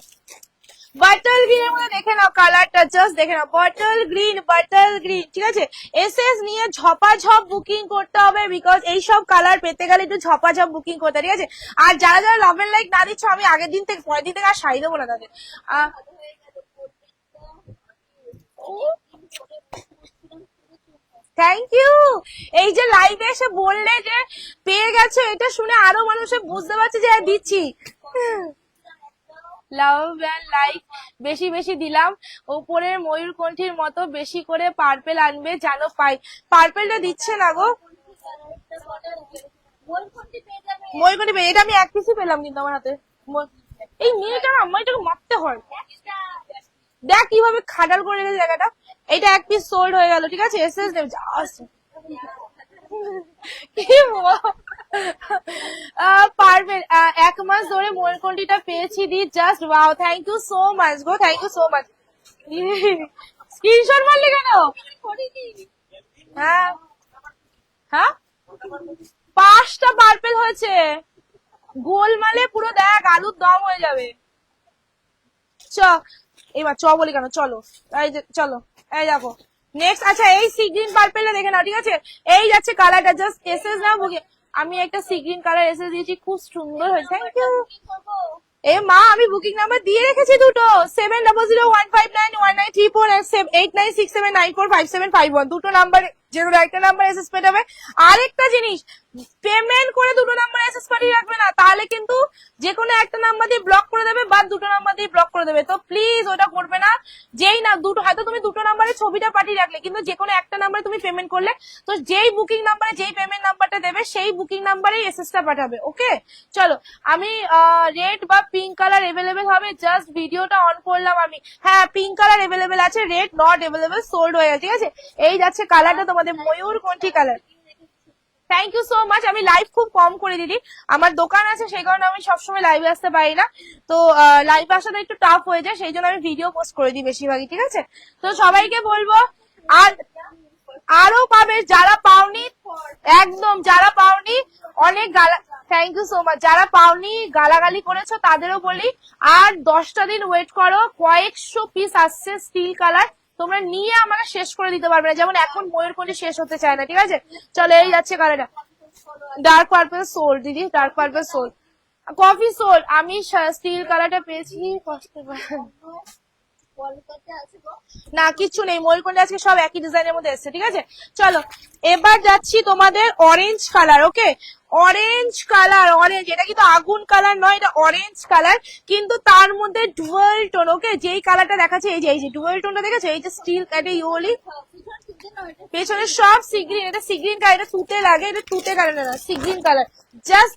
বাটল গ্রিন এর মধ্যে দেখে নাও কালারটা, জাস্ট দেখে নাও, বাটল গ্রিন, বাটল গ্রিন, ঠিক আছে। এসএস নিয়ে ঝপাঝপ বুকিং করতে হবে, বিকজ এইসব কালার পেতে গেলে একটু ঝপাঝপ বুকিং করতে হবে, ঠিক আছে। আর যারা যারা লাভ এন্ড লাইক না দিচ্ছ, আমি আগের দিন থেকে পরের দিন থেকে আর শাড়ি দেবো না তাদের। Thank you. এই যে লাইভে এসে বললে যে পেয়ে গেছো, এটা শুনে আরো মানুষে বুঝতে পারছে যে দিচ্ছি। লাভ এন্ড লাইক বেশি বেশি দিলাম, উপরের ময়ূরকণ্ঠীর মতো বেশি করে পার্পেল আনবে, জানো পাই। পার্পেলটা দিচ্ছে না গো, ময়ূরকণ্ঠী পেয়ে, এটা আমি এক পিসই পেলাম কিন্তু আমার হাতে। এই মেয়েটা না, মেয়েটাকে মারতে হয়, দেখ কিভাবে খাটাল করে রেখেছে জায়গাটা। এটা এক পিস সোল্ড হয়ে গেল, ঠিক আছে। এসএস দেব পারবেন। 1 মাস ধরে ময়ূরকণ্ঠীটা পেয়েছি দি, just wow, thank you so much গো, thank you so much. Screenshot মারলি কেন? হ্যাঁ হ্যাঁ 5টা পার্পেল হয়েছে, গোলমালে পুরো দেখ আলুর দম হয়ে যাবে। এবার বলি কেন, চলো এই যে চলো, এই দেখো নেক্সট। আচ্ছা এই সি গ্রিন পার্পেলটা দেখে নাও, ঠিক আছে। এই যাচ্ছে কালারটা, জাস্ট এসএস নাও বুকে। আমি একটা সি গ্রিন কালার এসএস দিয়েছি, খুব সুন্দর হয়েছে, থ্যাংক ইউ। এ মা আমি বুকিং নাম্বার দিয়ে রেখেছি দুটো, 7001591934 and 8967945751, দুটো নাম্বার, যেগুলো একটা নাম্বার এসএস পেটাবে। আরেকটা জিনিস, পেমেন্ট করে দুটো নাম্বার এসএস পাঠিয়ে রাখবে না, তাহলে কিন্তু যে কোনো একটা নাম্বার দিয়ে ব্লক করে দেবে বা দুটো নাম্বার দিয়ে ব্লক করে দেবে। তো প্লিজ ওটা করবে না। যেই না দুটো, হয়তো তুমি দুটো নাম্বারে ছবিটা পাঠিয়ে রাখলে, কিন্তু যে কোনো একটা নাম্বারে তুমি পেমেন্ট করলে, তো যেই বুকিং নাম্বারে যেই পেমেন্ট নাম্বারটা দেবে সেই বুকিং নাম্বারেই এসএসটা পাঠাবে, ওকে। চলো আমি রেড বা পিঙ্ক কালার এভেলেবেল হবে, জাস্ট ভিডিওটা অন করলাম আমি। হ্যাঁ পিঙ্ক কালার এভেলেবেল আছে, রেড নট এভেলেবেল, সোল্ড হয়ে গেছে, ঠিক আছে। এই যাচ্ছে কালারটা তোমাদের ময়ূরকণ্ঠী কালার। Thank you so much. আমি লাইভ খুব কম করে দিদি, আমার দোকান আছে সেই কারণে আমি সবসময় লাইভে আসতে পারি না, তো লাইভে আসাটা একটু টাফ হয়ে যায়, সেই জন্য আমি ভিডিও পোস্ট করে দিই বেশিরভাগই, ঠিক আছে। তো সবাইকে বলবো, আর আরো পাবে যারা পাওনি, একদম যারা পাওনি, অনেক গালা, থ্যাংক ইউ সো মাচ। যারা পাওনি গালাগালি করেছো তাদেরও বলি, আর 10টা দিন ওয়েট করো, কয়েকশো পিস আসছে স্টিল কালার, তোমরা নিয়ে আমাকে শেষ করে দিতে পারবে না, যেমন এখন ময়ূরকণ্ঠী শেষ হতে চায় না, ঠিক আছে। চলো এই যাচ্ছে কালারটা, ডার্ক পার্পল সোল দিদি, dark purple sold, coffee sold. আমি স্টিল কালারটা পেয়েছি, না কিচ্ছু নেই, ময়ূরকণ্ঠী আজকে সব একই ডিজাইনের মধ্যে এসছে, ঠিক আছে। চলো এবার যাচ্ছি তোমাদের অরেঞ্জ কালার, ওকে। অরেঞ্জ কালার, অরেঞ্জ, এটা কিন্তু আগুন কালার নয়, এটা অরেঞ্জ কালার, কিন্তু তার মধ্যে ডুয়াল টোন, ওকে। যেই কালারটা দেখাচ্ছে, এই যে ডুয়াল টোনটা দেখেছো, এই যে স্টিল, এটা ইউলি, পেছনে সব সিগ্রিন, এটা সিগ্রিন কালার, এটা তুতে লাগে, এটা তুতে কালার না, সিগ্রিন কালার, জাস্ট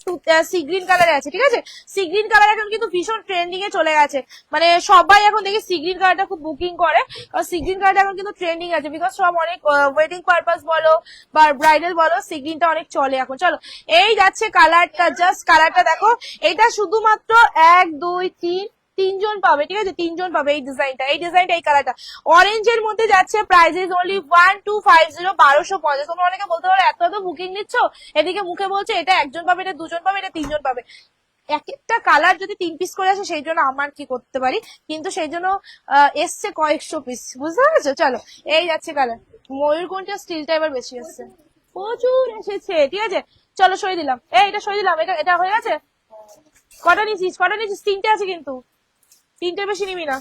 সিগ্রিন কালারে আছে, ঠিক আছে। সিগ্রিন কালার এখন কিন্তু ভীষণ ট্রেন্ডিং এ চলে গেছে, মানে সবাই এখন দেখি সিগ্রিন কালারটা খুব বুকিং করে, আর সিগ্রিন কালারটা এখন কিন্তু ট্রেন্ডিং আছে, বিকজ সব অনেক ওয়েডিং পারপাস বলো বা ব্রাইডাল বলো, সিগ্রিনটা অনেক চলে এখন। চলো এই যাচ্ছে কালারটা, জাস্ট কালারটা দেখো, এটা শুধুমাত্র 1 2 3 3জন পাবে, ঠিক আছে, 3জন পাবে এই ডিজাইনটা, এই কালারটা অরেঞ্জের মধ্যে যাচ্ছে। Prices only 1250, 1250। তোমরা অনেকে বলতে পারো এত এত বুকিং নিচ্ছ, এদিকে মুখে বলছে এটা একজন পাবে, এটা দুজন পাবে, এটা 3জন পাবে। এক একটা কালার যদি 3 পিস করে আসে, সেই জন্য আমার কি করতে পারি, কিন্তু সেই জন্য এসছে কয়েকশো পিস, বুঝতে পারছো। চলো এই যাচ্ছে কালার, ময়ূরকণ্ঠী স্টিলটা এবার বেশি এসছে, প্রচুর এসেছে, ঠিক আছে। চলো সই দিলাম, এটা সই দিলাম, এটা হয়ে গেছে। কটা নিয়েছিস? তিনটে আছে কিন্তু, তিনটে বেশি নিবি না।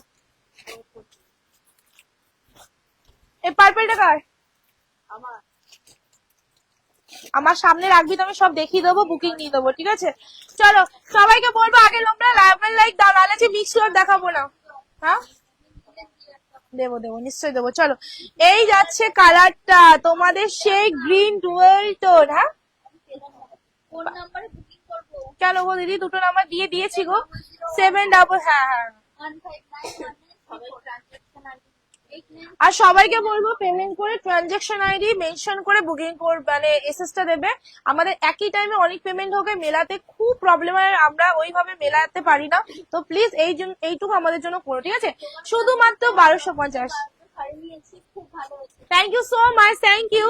এই পার্পেলটা কার? আমার সামনে রাখবি তো, আমি সব দেখিয়ে দেবো, বুকিং নিয়ে দেবো, ঠিক আছে? চলো সবাইকে বলবো আগে তোমরা লাইক দাও, নাহলে যে মিক্স লোড দেখাবো না। হ্যাঁ দেবো নিশ্চয়ই দেবো। চলো এই যাচ্ছে কালারটা তোমাদের, সেই গ্রিন ডুয়েল টোন। হ্যাঁ কোন নাম্বারে বুকিং করবো? কেন গো দিদি, দুটো নাম্বার দিয়ে দিয়েছি গো। 7 হ্যাঁ 1591 সবাই ট্রানজাকশন আর আর সবাইকে বলবো পেমেন্ট করে ট্রানজাকশন আইডি মেনশন করে বুকিং মানে এসএসটা দেবে। আমাদের একই টাইমে অনেক পেমেন্ট হবে, মেলাতে খুব প্রবলেম হয়, আমরা ওইভাবে মেলাতে পারি না। তো প্লিজ এইটুকু আমাদের জন্য করো, ঠিক আছে? শুধুমাত্র 1250। শাড়ি নিয়েছি, খুব ভালো হয়েছে। Thank you so much, thank you.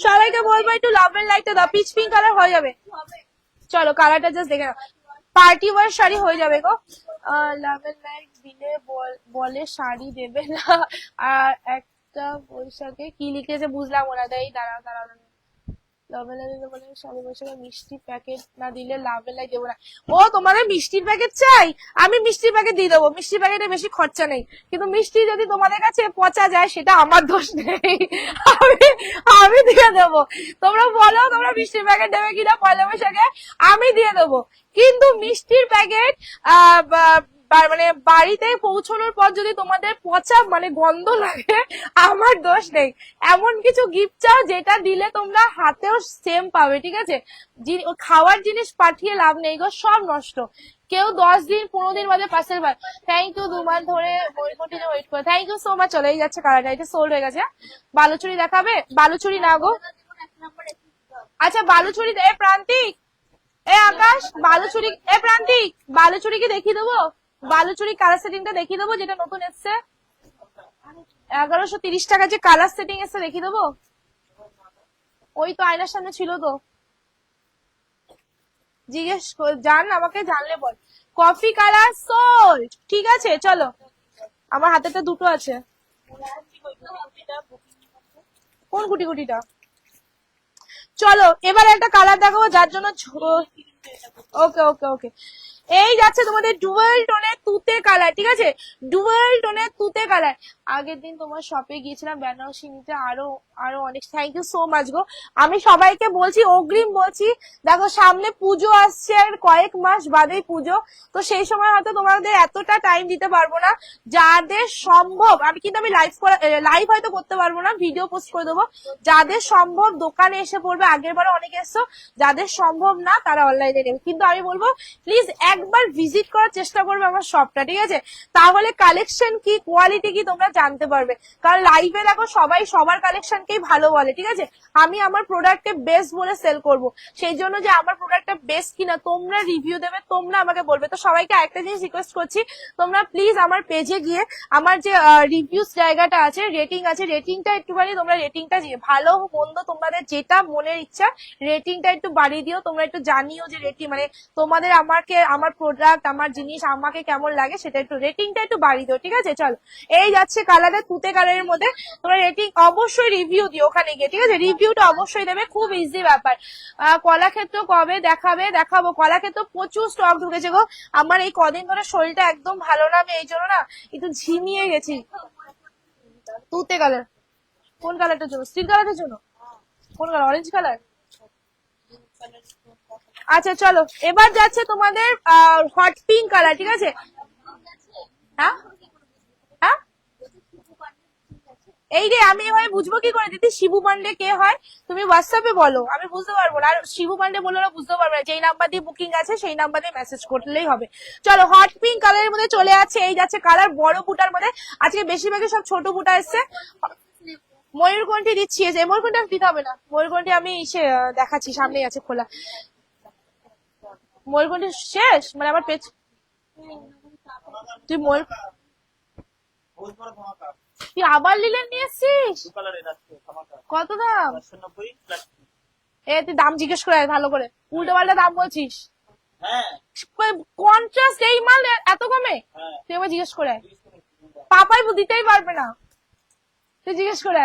সবাইকে বলবো একটু লাভ এন্ড লাইকটা দাও, পিচ পিঙ্ক কালার হয়ে যাবে। চলো কালারটা জাস্ট দেখে নাও, পার্টি ওয়ার শাড়ি হয়ে যাবে গো। লাভ এন্ড লাইক দিলে বলে শাড়ি দেবে না, আর একটা বৈশাখে কি লিখেছে বুঝলাম ওরা, দেয় দাঁড়াও লাভ এন্ড লাইক বলে শাড়ি বৈশাখে মিষ্টি প্যাকেট না দিলে লাভ এন্ড লাইক দেবো না। ও তোমাদের মিষ্টির প্যাকেট চাই, আমি মিষ্টির প্যাকেট দিয়ে দেবো, মিষ্টির প্যাকেটে বেশি খরচা নেই। কিন্তু মিষ্টি যদি তোমাদের কাছে পচা যায় সেটা আমার দোষ নেই, আমি দিয়ে দেবো। তোমরা বলো তোমরা মিষ্টির প্যাকেট দেবে কিনা পয়লা বৈশাখে, আমি দিয়ে দেবো। কিন্তু মিষ্টির প্যাকেট মানে বাড়িতে পৌঁছানোর পর যদি তোমাদের পচা মানে গন্ধ লাগে, আমার দোষ নেই। এমন কিছু গিফট চাও যেটা দিলে তোমরা হাতেও সেম পাবে, ঠিক আছে? খাওয়ার জিনিস পাঠিয়ে লাভ নেই গো, সব নষ্ট। কেউ 10 দিন 15 দিন বাদে পার্সেল পায়। থ্যাংক ইউ, 2 মাস ধরে কন্টিনিউ ওয়েট করে, থ্যাংক ইউ সো মাচ। চলেই যাচ্ছে কালারটা, এটা সোল্ড হয়ে গেছে। বালুচুরি দেখাবে? বালুচুরি না গো, আচ্ছা বালুচুরি প্রান্তিক, আকাশ বালুচুরি, প্রান্তিক বালুচুরি কি দেখিয়ে দেবো? বালুচুরি কালার সেটিংটা দেখিয়ে দেবো, যেটা নতুন এসছে 1130 টাকা যে কালার সেটিং এসছে, দেখিয়ে দেবো। ওই তো আয়নার সামনে ছিল তো, জিজ্ঞেস জান আমাকে, জানলে বল। কফি কালার সোল্ড, ঠিক আছে? চলো আমার হাতে তো দুটো আছে। কোন গুটিটা? চলো এবার একটা কালার দেখাবো যার জন্য ওকে এই যাচ্ছে তোমাদের ডুয়েল টোনের তুতে কালার, ঠিক আছে? ডুয়েল টোনের তুতে কালার। আগের দিন তোমার শপে গিয়েছিলাম বেনারসি নিতে, আরো অনেক থ্যাংক ইউ সো মাচ গো। আমি সবাইকে বলছি, অগ্রিম বলছি, দেখো সামনে পুজো আসছে, আর কয়েক মাস বাদেই পুজো, তো সেই সময় হয়তো তোমাদের এতটা টাইম দিতে পারবো না। যাদের সম্ভব, আমি লাইভ হয়তো করতে পারবো না, ভিডিও পোস্ট করে দেবো। যাদের সম্ভব দোকানে এসে পড়বে, আগের বারে অনেকে এসছো, যাদের সম্ভব না তারা অনলাইনে নেবে। কিন্তু আমি বলবো প্লিজ একবার ভিজিট করার চেষ্টা করবে আমার শপটা, ঠিক আছে? তাহলে কালেকশন কি, কোয়ালিটি কি তোমরা জানতে পারবে। কারণ লাইভে দেখো সবাই সবার কালেকশনকেই ভালো বলে, ঠিক আছে? আমি আমার প্রোডাক্টে বেস্ট বলে সেল করব, সেই জন্য যে আমার প্রোডাক্টটা বেস্ট কিনা তোমরা রিভিউ দেবে, তোমরা আমাকে বলবে। তো সবাইকে একটা জিনিস রিকোয়েস্ট করছি, তোমরা প্লিজ আমার পেজে গিয়ে আমার যে রিভিউস জায়গাটা আছে, রেটিং আছে, রেটিংটা একটুখানি তোমরা রেটিংটা দিয়ে, ভালো মন্দ তোমাদের যেটা মনের ইচ্ছা রেটিংটা একটু বাড়িয়ে দিও। তোমরা একটু জানিও যে রেটিং মানে তোমাদের আমার প্রোডাক্ট, আমার জিনিস আমাকে কেমন লাগে, সেটা একটু রেটিংটা একটু বাড়িয়ে দিও, ঠিক আছে? চলো এই যাচ্ছে কালারের তুতে কালারের মধ্যে, তোমরা রেটিং অবশ্যই রিভিউ দিও ওখানে গিয়ে, ঠিক আছে? রিভিউটা অবশ্যই দেবে, খুব ইজি ব্যাপার। কলাক্ষেত্র কবে দেখাবো। কলাক্ষেত্র প্রচুর স্টক ঢুকেছে গো। আমার এই কদিন ধরে শরীরটা একদম ভালো না, আমি এই জন্য না একটু ঝিমিয়ে গেছি। তুতে কালার কোন কালারটার জন্য? স্টিল কালারের জন্য? কোন কালার? Orange colour? আচ্ছা চলো এবার যাচ্ছে তোমাদের হট পিঙ্ক কালার, ঠিক আছে? হ্যাঁ এই রে, আমি এভাবে বুঝবো কি করে দিদি শিবু পান্ডে কে হয়? তুমি হোয়াটসঅ্যাপে বলো, আমি বুঝতে পারবো না। আর শিবু পান্ডে বললে বুঝতে পারবে না, যেই নাম্বার দিয়ে বুকিং আছে সেই নাম্বার দিয়ে মেসেজ করলেই হবে। চলো হট পিঙ্ক কালারের মধ্যে চলে যাচ্ছে, এই যাচ্ছে কালার বড় বুটার মধ্যে। আজকে বেশিরভাগই সব ছোট বুটা এসছে। ময়ূরকণ্ঠী দিচ্ছি, ময়ূরকণ্ঠী দিতে হবে না, ময়ূরকণ্ঠী আমি দেখাচ্ছি, সামনেই আছে খোলা। ময়ূরকণ্ঠী শেষ মানে আমার পেজ, তুই তুই আবার লিলেন নিয়ে এসছিস? কত দাম? তুই দাম জিজ্ঞেস করে ভালো করে, উল্টো পাল্টা দাম বলছিস। কন্ট্রাস্ট এই মাল এত কমে? তুই এবার জিজ্ঞেস করে, পাপাই দিতেই পারবে না, তুই জিজ্ঞেস করে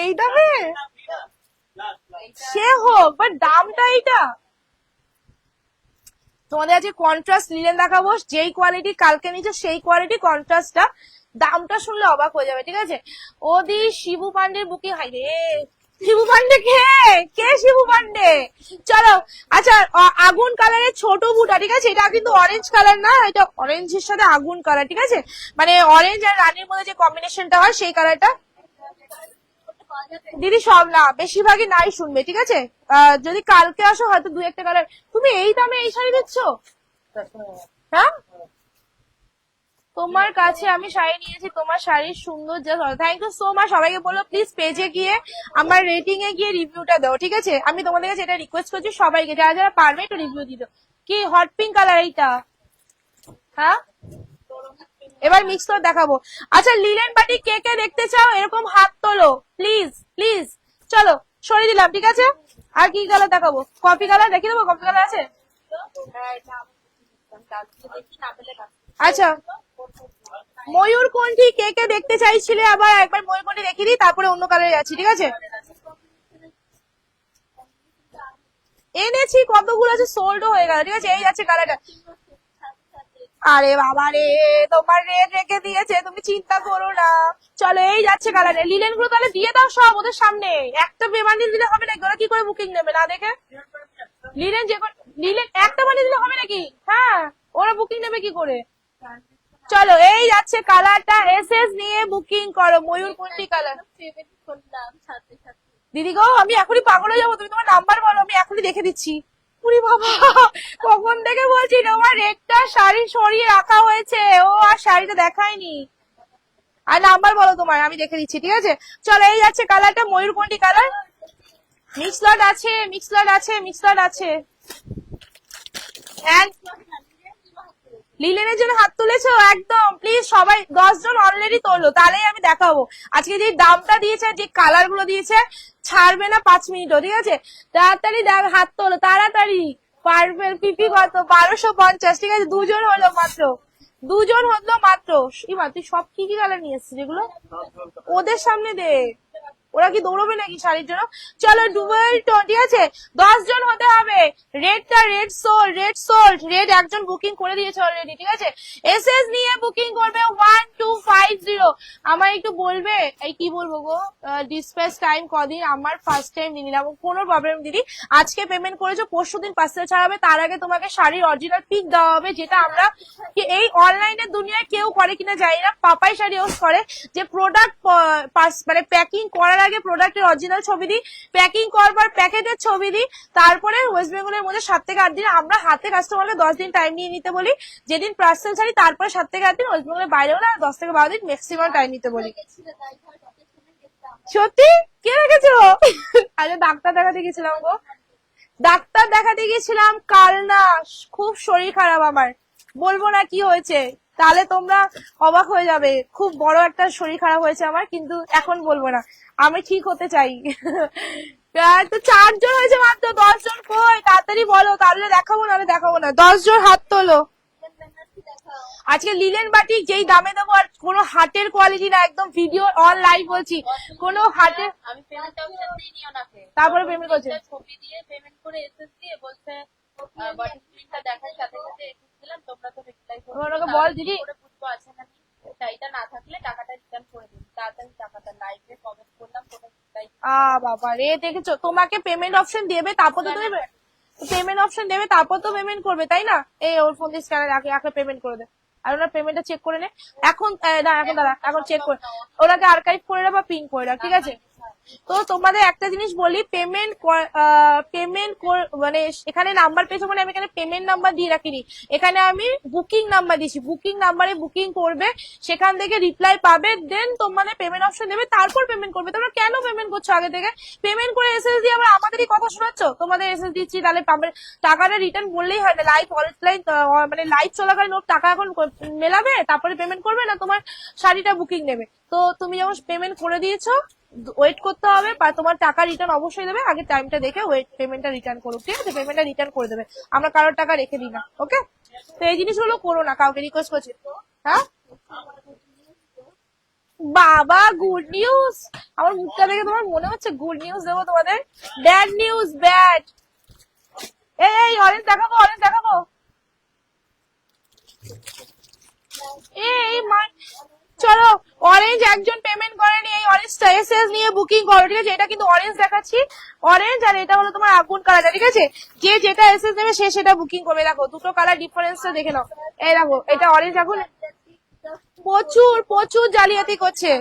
এই দামে। সে হোক বাট দামটা এইটা তোমাদের আজকে কন্ট্রাস্ট লিলেন দেখাবো, যেই কোয়ালিটি কালকে নিচে সেই কোয়ালিটি কন্ট্রাস্টটা, দামটা শুনলে অবাক হয়ে যাবে, ঠিক আছে। ওদি শিবু পান্ডের বুকিং হাই রে, শিবু পান্ডে কে শিবু পান্ডে, চলো। আচ্ছা আগুন কালারের ছোট বুটা, ঠিক আছে, এটা কিন্তু অরেঞ্জ কালার না, এটা অরেঞ্জের সাথে আগুন কালার, ঠিক আছে, মানে অরেঞ্জ আর রানীর মধ্যে যে কম্বিনেশনটা হয় সেই কালারটা। দিদি সব না, বেশিরভাগই নাই শুনবে, ঠিক আছে। যদি কালকে আসো হয়তো দু একটা কালার। তুমি এই দামে এই শাড়ি দিচ্ছ? হ্যাঁ, তোমার কাছে আমি শাড়ি নিয়েছি, তোমার শাড়ির সুন্দর যা, থ্যাংক ইউ সো মাচ। সবাইকে বলো প্লিজ পেজে গিয়ে আমার রেটিং এ গিয়ে রিভিউটা দাও, ঠিক আছে। আমি তোমাদের কাছে এটা রিকোয়েস্ট করছি, সবাইকে যারা যারা পারবে একটু রিভিউ দিতে। কি হট পিঙ্ক কালার এইটা? হ্যাঁ, এবার মিক্স করে দেখাবো। আচ্ছা লিলেন বাটি কে কে দেখতে চাও এরকম হাত তোলো প্লিজ প্লিজ। চলো সরিয়ে দিলাম, ঠিক আছে। আর কি কালার দেখাবো? কফি কালার দেখিয়ে দেবো, কফি কালার আছে। আচ্ছা ময়ূরকণ্ঠী কে কে দেখতে চাইছিলে, আবার একবার ময়ূরকণ্ঠী দেখিয়ে দিই, তারপরে অন্য কালারে যাচ্ছি, ঠিক আছে। এনেছি কতগুলো আছে, সোল্ডও হয়ে গেল, ঠিক আছে। এই যাচ্ছে কালারটা। আরে বাবা রে, তোমার রেট রেখে দিয়েছে, তুমি চিন্তা করো না। চলো এই যাচ্ছে কালারে। লিলেন গুলো তাহলে দিয়ে দাও সব ওদের সামনে, একটা বান্ডিল দিলে হবে নাকি? ওরা কি করে বুকিং নেবে না দেখে? লিলেন লিলেন একটা বান্ডিল দিলে হবে নাকি? হ্যাঁ, ওরা বুকিং নেবে কি করে? চলো এই যাচ্ছে কালারটা, এসএস নিয়ে বুকিং করো, ময়ূরকণ্ঠী কালার। দিদি গো আমি এখনই পাগল হয়ে যাবো, তুমি তোমার নাম্বার বলো, আমি এখনই দেখে দিচ্ছি। পুরি বাবা, কখন থেকে বলছি তোমার রেটটা শাড়ি সরিয়ে রাখা হয়েছে, ও আর শাড়িটা দেখায়নি। আর নাম্বার বলো তোমার, আমি দেখে দিচ্ছি, ঠিক আছে। চলো এই যাচ্ছে কালারটা, ময়ূরকণ্ঠী কালার। মিক্স লট আছে, মিক্স লট আছে, মিক্স লট আছে। লিলেনের জন্য হাত তুলেছো একদম, প্লিজ সবাই 10 জন অলরেডি তোলো, তাহলেই আমি দেখাবো। আজকে যে দামটা দিয়েছে, যে কালার গুলো দিয়েছে, ছাড়বে না 5 মিনিটও, ঠিক আছে। তাড়াতাড়ি হাত তোলো তাড়াতাড়ি। পারবে পিপি কত? 1250, ঠিক আছে। দুজন হলো মাত্র, দুজন হলো মাত্র। এবার তুই সব কি কি কালার নিয়ে এসছিস যেগুলো? ওদের সামনে দে, ওরা কি দৌড়বে নাকি শাড়ির জন্য? চলো ডুবেল টোন, ঠিক আছে। 10 জন হতে হবে। রেডটা red sold, red sold, red একজন বুকিং করে দিয়েছে অলরেডি, ঠিক আছে। এসএস নিয়ে বুকিং করবে 1250। আমার একটু বলবে, এই কি বলবো গো, ডিসপ্যাচ টাইম কদিন? আমার ফার্স্ট টাইম নিয়ে নিলাম, কোনো প্রবলেম দিদি। আজকে পেমেন্ট করেছো, পরশুদিন পার্সেল ছাড়াবে, তার আগে তোমাকে শাড়ির অরিজিনাল পিক দেওয়া হবে, যেটা আমরা এই অনলাইনের দুনিয়ায় কেউ করে কিনা জানি না, পাপাই শাড়ি ইউজ করে, যে প্রোডাক্ট মানে প্যাকিং করার আগে প্রোডাক্টের অরিজিনাল ছবি দিই, প্যাকিং করবার প্যাকেটের ছবি দিই, তারপরে ওয়েস্ট বেঙ্গলের মধ্যে 7 থেকে 8 দিন আমরা হাতে কাস্টমারকে 10 দিন টাইম নিয়ে নিতে বলি, যেদিন পার্সেল ছাড়ি তারপরে 7 থেকে 8 দিন, ওয়েস্ট বেঙ্গলের বাইরে হলে 10 থেকে 12 দিন ম্যাক্সিমাম টাইম নিতে বলি। সত্যি কে রেখেছো? আরে ডাক্তার দেখাতে গেছিলাম গো, ডাক্তার দেখাতে গেছিলাম কাল না, খুব শরীর খারাপ আমার, বলবো না কি হয়েছে, তাহলে তোমরা অবাক হয়ে যাবে। খুব বড় একটা শরীর খারাপ হয়েছে আমার, কিন্তু এখন বলবো না, আমি ঠিক হতে চাই। তো 4 জন হয়েছে মাত্র, 10 জন কই? তাড়াতাড়ি বলো, তাহলে দেখাবো, নাহলে দেখাবো না। 10 জন হাত তোলো। আজকে লিলেন বাটিক যেই দামে দেবো, আর কোনো হাটের কোয়ালিটি না, একদম ভিডিও অন লাইভ বলছি, কোনো হাটের। আমি পেমেন্ট অপশন দিইনি ওনাকে, তারপরে পেমেন্ট করছে, ছবি দিয়ে পেমেন্ট করে এসএস দিয়ে বলছে বডি স্ক্রিনটা দেখার সাথে সাথে এসএস দিলাম, তোমরা তো রিপ্লাই করো। ওনাকে বল দিদি, করে বুঝবো আছে না চাইটা না থাকলে টাকাটা রিটার্ন করে দিন, তাড়াতাড়ি টাকাটা লাইভে কমেন্ট করলাম, কোনো রিপ্লাই। বাবা রে, দেখেছো, তোমাকে পেমেন্ট অপশন দেবে, তারপর তো তুমি পেমেন্ট অপশন দেবে, তারপর তো পেমেন্ট করবে, তাই না? এই ওর ফোন দিয়ে স্ক্যানার আগে পেমেন্ট করে দে, আর ওনার পেমেন্টটা চেক করে নে এখন। না এখন দাঁড়া, এখন চেক করে ওনাকে আর্কাইভ করে রাখ বা পিন করে রাখ, ঠিক আছে। তো তোমাদের একটা জিনিস বলি, পেমেন্ট মানে এখানে নাম্বার পেয়েছো, মানে আমি এখানে পেমেন্ট নাম্বার দিয়ে রাখিনি, এখানে আমি বুকিং নাম্বার দিয়েছি, বুকিং নাম্বারে বুকিং করবে, সেখান থেকে রিপ্লাই পাবে, দেন তোমাদের পেমেন্ট অপশন দেবে, তারপর পেমেন্ট করবে। তোমরা কেন পেমেন্ট করছো আগে থেকে? পেমেন্ট করে এসএস দিয়ে আবার আমাদেরই কথা শোনাচ্ছ, তোমাদের এসএস দিচ্ছি, তাহলে টাকাটা রিটার্ন বললেই হয় না। লাইভ অনলাইন মানে লাইভ চলাকালীন ওর টাকা এখন মেলাবে, তারপরে পেমেন্ট করবে না, তোমার শাড়িটা বুকিং নেবে। তো তুমি যখন পেমেন্ট করে দিয়েছো, ওয়েট করতে হবে, বা তোমার টাকা রিটার্ন অবশ্যই দেবে, আগে টাইমটা দেখে পেমেন্টটা রিটার্ন করো, ঠিক আছে। পেমেন্টটা রিটার্ন করে দেবে, আমরা কারোর টাকা রেখে দিই না, ওকে। তো এই জিনিসগুলো করো না, কাউকে রিকোয়েস্ট করছি। হ্যাঁ বাবা, গুড নিউজ, আমার মুখটা দেখে তোমার মনে হচ্ছে গুড নিউজ দেবো তোমাদের? Bad news, bad. এই অরেঞ্জ দেখাবো, অরেঞ্জ দেখাবো, এই চলো অরেঞ্জ একজন পেমেন্ট করেনি, এই অরেঞ্জটা এসএস নিয়ে বুকিং করো, ঠিক আছে? এটা কিন্তু অরেঞ্জ দেখাচ্ছি, অরেঞ্জ, আর এটা হলো তোমার আগুন কালারটা, ঠিক আছে? যে যেটা এসএস নেবে সে সেটা বুকিং করবে। দেখো দুটো কালার ডিফারেন্সটা দেখে নাও। এই দেখো এটা অরেঞ্জ আগুন, প্রচুর প্রচুর জালিয়াতি করছে।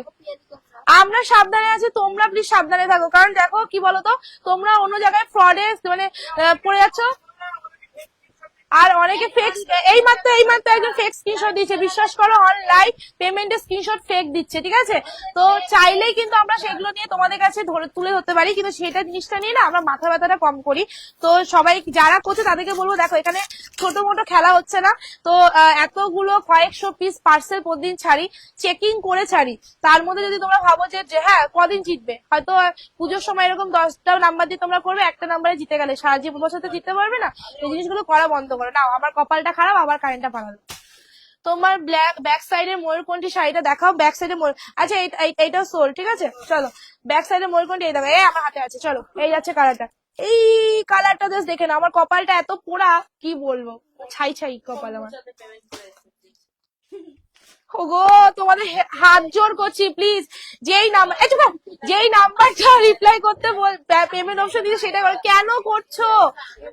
আমরা সাবধানে আছি, তোমরা প্লিজ সাবধানে থাকো, কারণ দেখো কি বলতো, তোমরা অন্য জায়গায় ফ্রডে মানে পড়ে যাচ্ছ। আর অনেকে ফেক, এই মাত্র একজন ফেক স্ক্রিনশট দিচ্ছে, বিশ্বাস করো অনলাইন পেমেন্টের স্ক্রিনশট ফেক দিচ্ছে, ঠিক আছে? তো চাইলেই কিন্তু আমরা সেগুলো নিয়ে তোমাদের কাছে তুলে ধরতে পারি, কিন্তু সেটা জিনিসটা নিয়ে না আমরা মাথা ব্যথাটা কম করি। তো সবাই যারা করছে তাদেরকে বলবো, দেখো এখানে ছোট মোটো খেলা হচ্ছে না তো, এতগুলো কয়েকশো পিস পার্সেল প্রতিদিন ছাড়ি, চেকিং করে ছাড়ি, তার মধ্যে যদি তোমরা ভাবো যে হ্যাঁ কদিন জিতবে, হয়তো পুজোর সময় এরকম 10টা নাম্বার দিয়ে তোমরা করবে, একটা নাম্বারে জিতে গেলে সারা জীবন বছর তো জিততে পারবে না। এই জিনিসগুলো করা বন্ধ করো। নাও আমার কপালটা খারাপ, আবার কারেন্টটা পালালো। তোমার ব্যাক সাইডের ময়ূরকণ্ঠী শাড়িটা দেখাও, ব্যাক সাইডে ময়ূর, আচ্ছা এইটা সোল, ঠিক আছে? চলো ব্যাক সাইডে ময়ূরকণ্ঠী, এই দেখো, এই আমার হাতে আছে, চলো এই যাচ্ছে কালারটা, এই কালারটা জাস্ট দেখে না, আমার কপালটা এত পোড়া কি বলবো, ছাই ছাই কপাল আমার। ওগো তোমাদের হাত জোর করছি প্লিজ, যেই নাম্বারটা রিপ্লাই করতে পেমেন্ট অপশন দিচ্ছে সেটা করো। কেন করছো?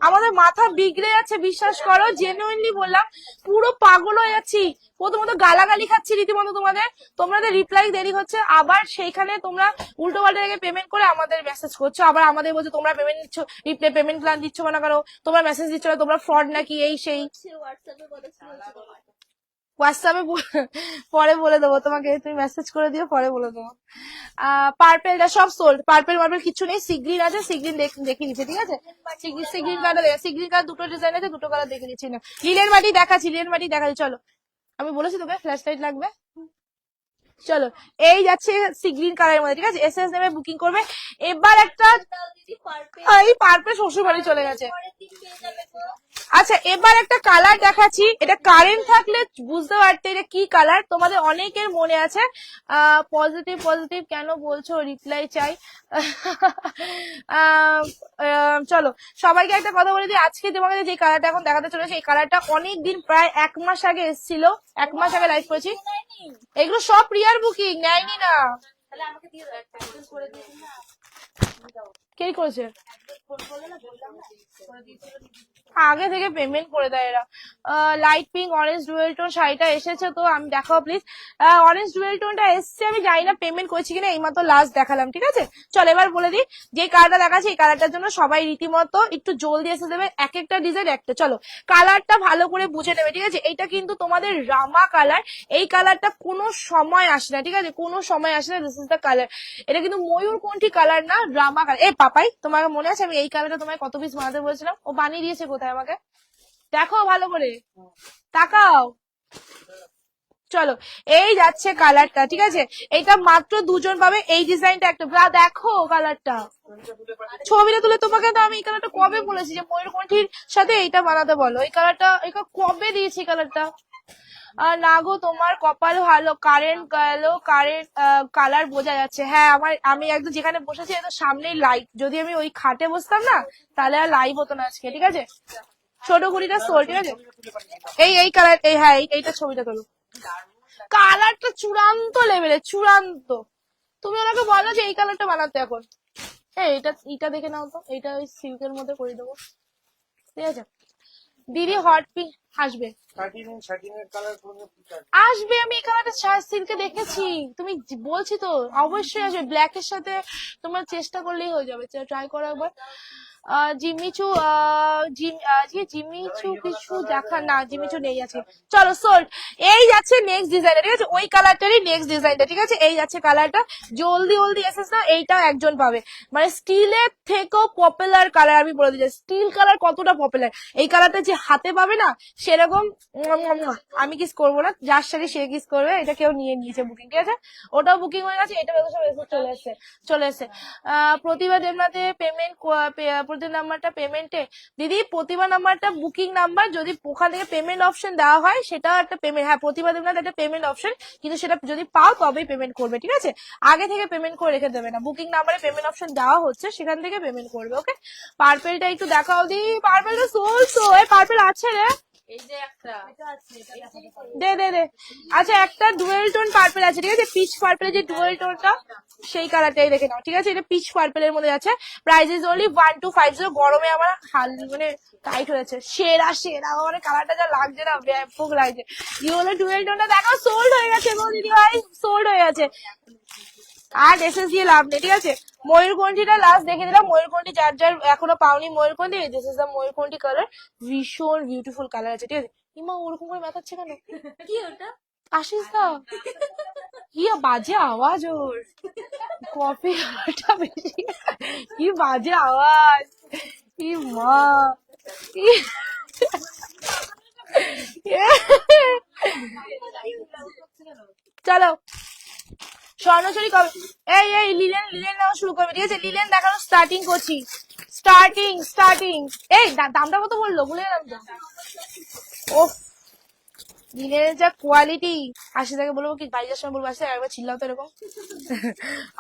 আমাদের মাথা বিগড়ে যাচ্ছে, বিশ্বাস করো, জেনুইনলি বললাম, পুরো পাগল হয়ে যাচ্ছি। প্রথমত গালাগালি খাচ্ছি রীতিমতো তোমাদের রিপ্লাই দেরি হচ্ছে, আবার সেইখানে তোমরা উল্টো পাল্টা থেকে পেমেন্ট করে আমাদের মেসেজ করছো, আবার আমাদের বলছো তোমরা পেমেন্ট নিচ্ছ, পেমেন্ট প্ল্যান দিচ্ছ না কেন, তোমরা মেসেজ দিচ্ছ না, তোমরা ফ্রড নাকি, এই সেই। হোয়াটসঅ্যাপে পরে বলে দেবো তোমাকে, তুমি মেসেজ করে দিও, পরে বলে দেবো। পার্পেলটা সব সোল্ড, পার্পেল মার্বেল কিছু নেই, সিগ্রিন আছে, সিগ্রিন দেখে নিচ্ছে, ঠিক আছে? সিগ্রিন কালার, সিগ্রিন কালার দুটো ডিজাইন আছে, দুটো কালার দেখে নিচ্ছি না। লিলের মাটি দেখাচ্ছি, চলো, আমি বলেছি তোকে ফ্ল্যাশ লাইট লাগবে, চলো এই যাচ্ছে সি গ্রিন কালারের মধ্যে, ঠিক আছে? এসএস নেবে বুকিং করবে। এবার একটা এই পার্পল শ্বশুর বাড়ি চলে গেছে। আচ্ছা এবার একটা কালার দেখাচ্ছি, এটা কারেন্ট থাকলে বুঝতে পারতে এটা কি কালার, তোমাদের অনেকের মনে আছে। পজিটিভ কেন বলছো, রিপ্লাই চাই। চলো সবাইকে একটা কথা বলে দিই, আজকে তোমাকে যে কালারটা এখন দেখাতে চলেছে, এই কালারটা অনেকদিন, প্রায় 1 মাস আগে এসেছিল, 1 মাস আগে লাইভ করেছি। এগুলো সব প্রিয়ার বুকিং, নেয়নি না। কে করেছে? আগে থেকে পেমেন্ট করে দেয় এরা। Light pink orange dual tone শাড়িটা এসেছে, তো আমি দেখাও প্লিজ। অরেঞ্জ ডুয়েল টোনটা এসছে, আমি জানি না পেমেন্ট করেছি কিনা, এইমাত্র লাস্ট দেখালাম, ঠিক আছে? চল এবার বলে দিই, যে কালারটা দেখাচ্ছে এই কালারটার জন্য সবাই রীতিমতো একটু জলদি এসে দেবে, এক একটা ডিজাইন একটা। চলো কালারটা ভালো করে বুঝে নেবে, ঠিক আছে? এইটা কিন্তু তোমাদের রামা কালার, এই কালারটা কোনো সময় আসে না, ঠিক আছে? কোনো সময় আসে না, দিস ইজ দ্য কালার। এটা কিন্তু ময়ূরকণ্ঠী কালার না, রামা কালার। এ পাপাই, তোমাকে মনে আছে আমি এই কালারটা তোমায় কত পিস বানাতে বলেছিলাম? ও বানিয়ে দিয়েছে কোথায় আমাকে, দেখো ভালো করে, তাকাও। চলো এই যাচ্ছে কালারটা, ঠিক আছে? এটা মাত্র 2 জন পাবে, এই ডিজাইনটা একটা, দেখো কালারটা, ছবিটা তুলে তোমাকে তো আমি এই কালারটা কবে বলেছি যে ময়ূরকণ্ঠীর সাথে এইটা বানাতে বলো, এই কালারটা কবে দিয়েছি কালারটা। না গো তোমার কপাল ভালো, কারেন্ট গেল, কারেন্ট কালার বোঝা যাচ্ছে। হ্যাঁ আমি একদম যেখানে বসেছি একদম সামনেই লাইট, যদি আমি ওই খাটে বসতাম না তাহলে আর লাইভ হতো না আজকে, ঠিক আছে? ছোট ঘুড়িটা সোল, ঠিক আছে? এই কালার, হ্যাঁ এইটা ছবিটা তোলো, কালারটা চূড়ান্ত লেভেলে, চূড়ান্ত। তুমি ওনাকে বলো যে এই কালারটা বানাতে এখন। এইটা দেখে নাও তো, এইটা ওই সিল্কের মধ্যে করে দেবো, ঠিক আছে? দিদি হট পিঙ্ক আসবে, আসবে, আমি এই কালারটা সিল্কে দেখেছি, তুমি বলছি তো অবশ্যই আসবে, ব্ল্যাক এর সাথে তোমার চেষ্টা করলেই হয়ে যাবে, ট্রাই করো একবার। জিমিচু জিমিচু কিছু দেখা না, জিমিচু নেই আছে। চলো সোল্ড, এই যাচ্ছে নেক্সট ডিজাইনটা, ঠিক আছে? ওই কালারটারই নেক্সট ডিজাইনটা, ঠিক আছে? এই যাচ্ছে কালারটা, জলদি এসেছে না, এইটা একজন পাবে। মানে স্টিলের থেকেও পপুলার কালার, আমি বলে দিচ্ছি স্টিল কালার কতটা পপুলার, এই কালারটা যে হাতে পাবে না সেরকম, আমি কিস করবো না, যার সাথে সে কিস করবে। এটা কেউ নিয়ে নিয়েছে বুকিং, ঠিক আছে? ওটাও বুকিং হয়ে গেছে, এটা সব চলে এসছে। প্রতিভা দেবনাথে পেমেন্ট তারপর যে নাম্বারটা পেমেন্টে, দিদি প্রতিভা নাম্বারটা বুকিং নাম্বার, যদি ওখান থেকে পেমেন্ট অপশন দেওয়া হয় সেটাও একটা পেমেন্ট, হ্যাঁ প্রতিভা দেবনাথ একটা পেমেন্ট অপশন, কিন্তু সেটা যদি পাও তবেই পেমেন্ট করবে, ঠিক আছে? আগে থেকে পেমেন্ট করে রেখে দেবে না, বুকিং নাম্বারে পেমেন্ট অপশন দেওয়া হচ্ছে সেখান থেকে পেমেন্ট করবে, ওকে? পার্পেলটা একটু দেখাও দি, পার্পেলটা সোলসো, এই পার্পেল আছে রে, এই যে একটা দে দে দে। আচ্ছা একটা ডুয়েল টোন পার্পেল আছে, ঠিক আছে? পিচ পার্পেলের যে ডুয়েল টোনটা সেই কালারটাই দেখে নাও, ঠিক আছে? এটা পিচ পার্পেলের মধ্যে আছে, প্রাইস ইজ অনলি 1250। গরমে আমার মানে টাইট হয়েছে, সেরা সেরা, মানে কালারটা যা লাগছে না, ব্যাপক লাগছে। ইয়েলো ডুয়েল টোনটা দেখো সোল্ড হয়ে গেছে গো দিদি ভাই, সোল্ড হয়ে গেছে। আর এসএস দিয়ে লাভ নেই, ঠিক আছে? ময়ূরকণ্ঠীটা লাস্ট দেখে দিলাম, ময়ূরকণ্ঠী যার যার এখনো পাওনি ময়ূরকণ্ঠী, দিস ইজ দ্য ময়ূরকণ্ঠী কালার, ভীষণ বিউটিফুল কালার আছে, ঠিক আছে? ইমা ওরকম করে মাথাচ্ছে কেন? কি ওটা? আসিস না, কি বাজে আওয়াজ ওর, কফি বেশি, কি বাজে আওয়াজ, কি মা, চলো স্বর্ণচুরি কবে, এই লিলেন লিলেন নেওয়া শুরু করবে, ঠিক আছে? লিলেন দেখানো স্টার্টিং করছি, স্টার্টিং। এই দামটা কত বললো বলে গেলাম তো। ও লিলেনের যা কোয়ালিটি, আসে তাকে বলবো কি, বাড়ি যাওয়ার সময় বলবো আসে একবার চিল্লাও তো এরকম।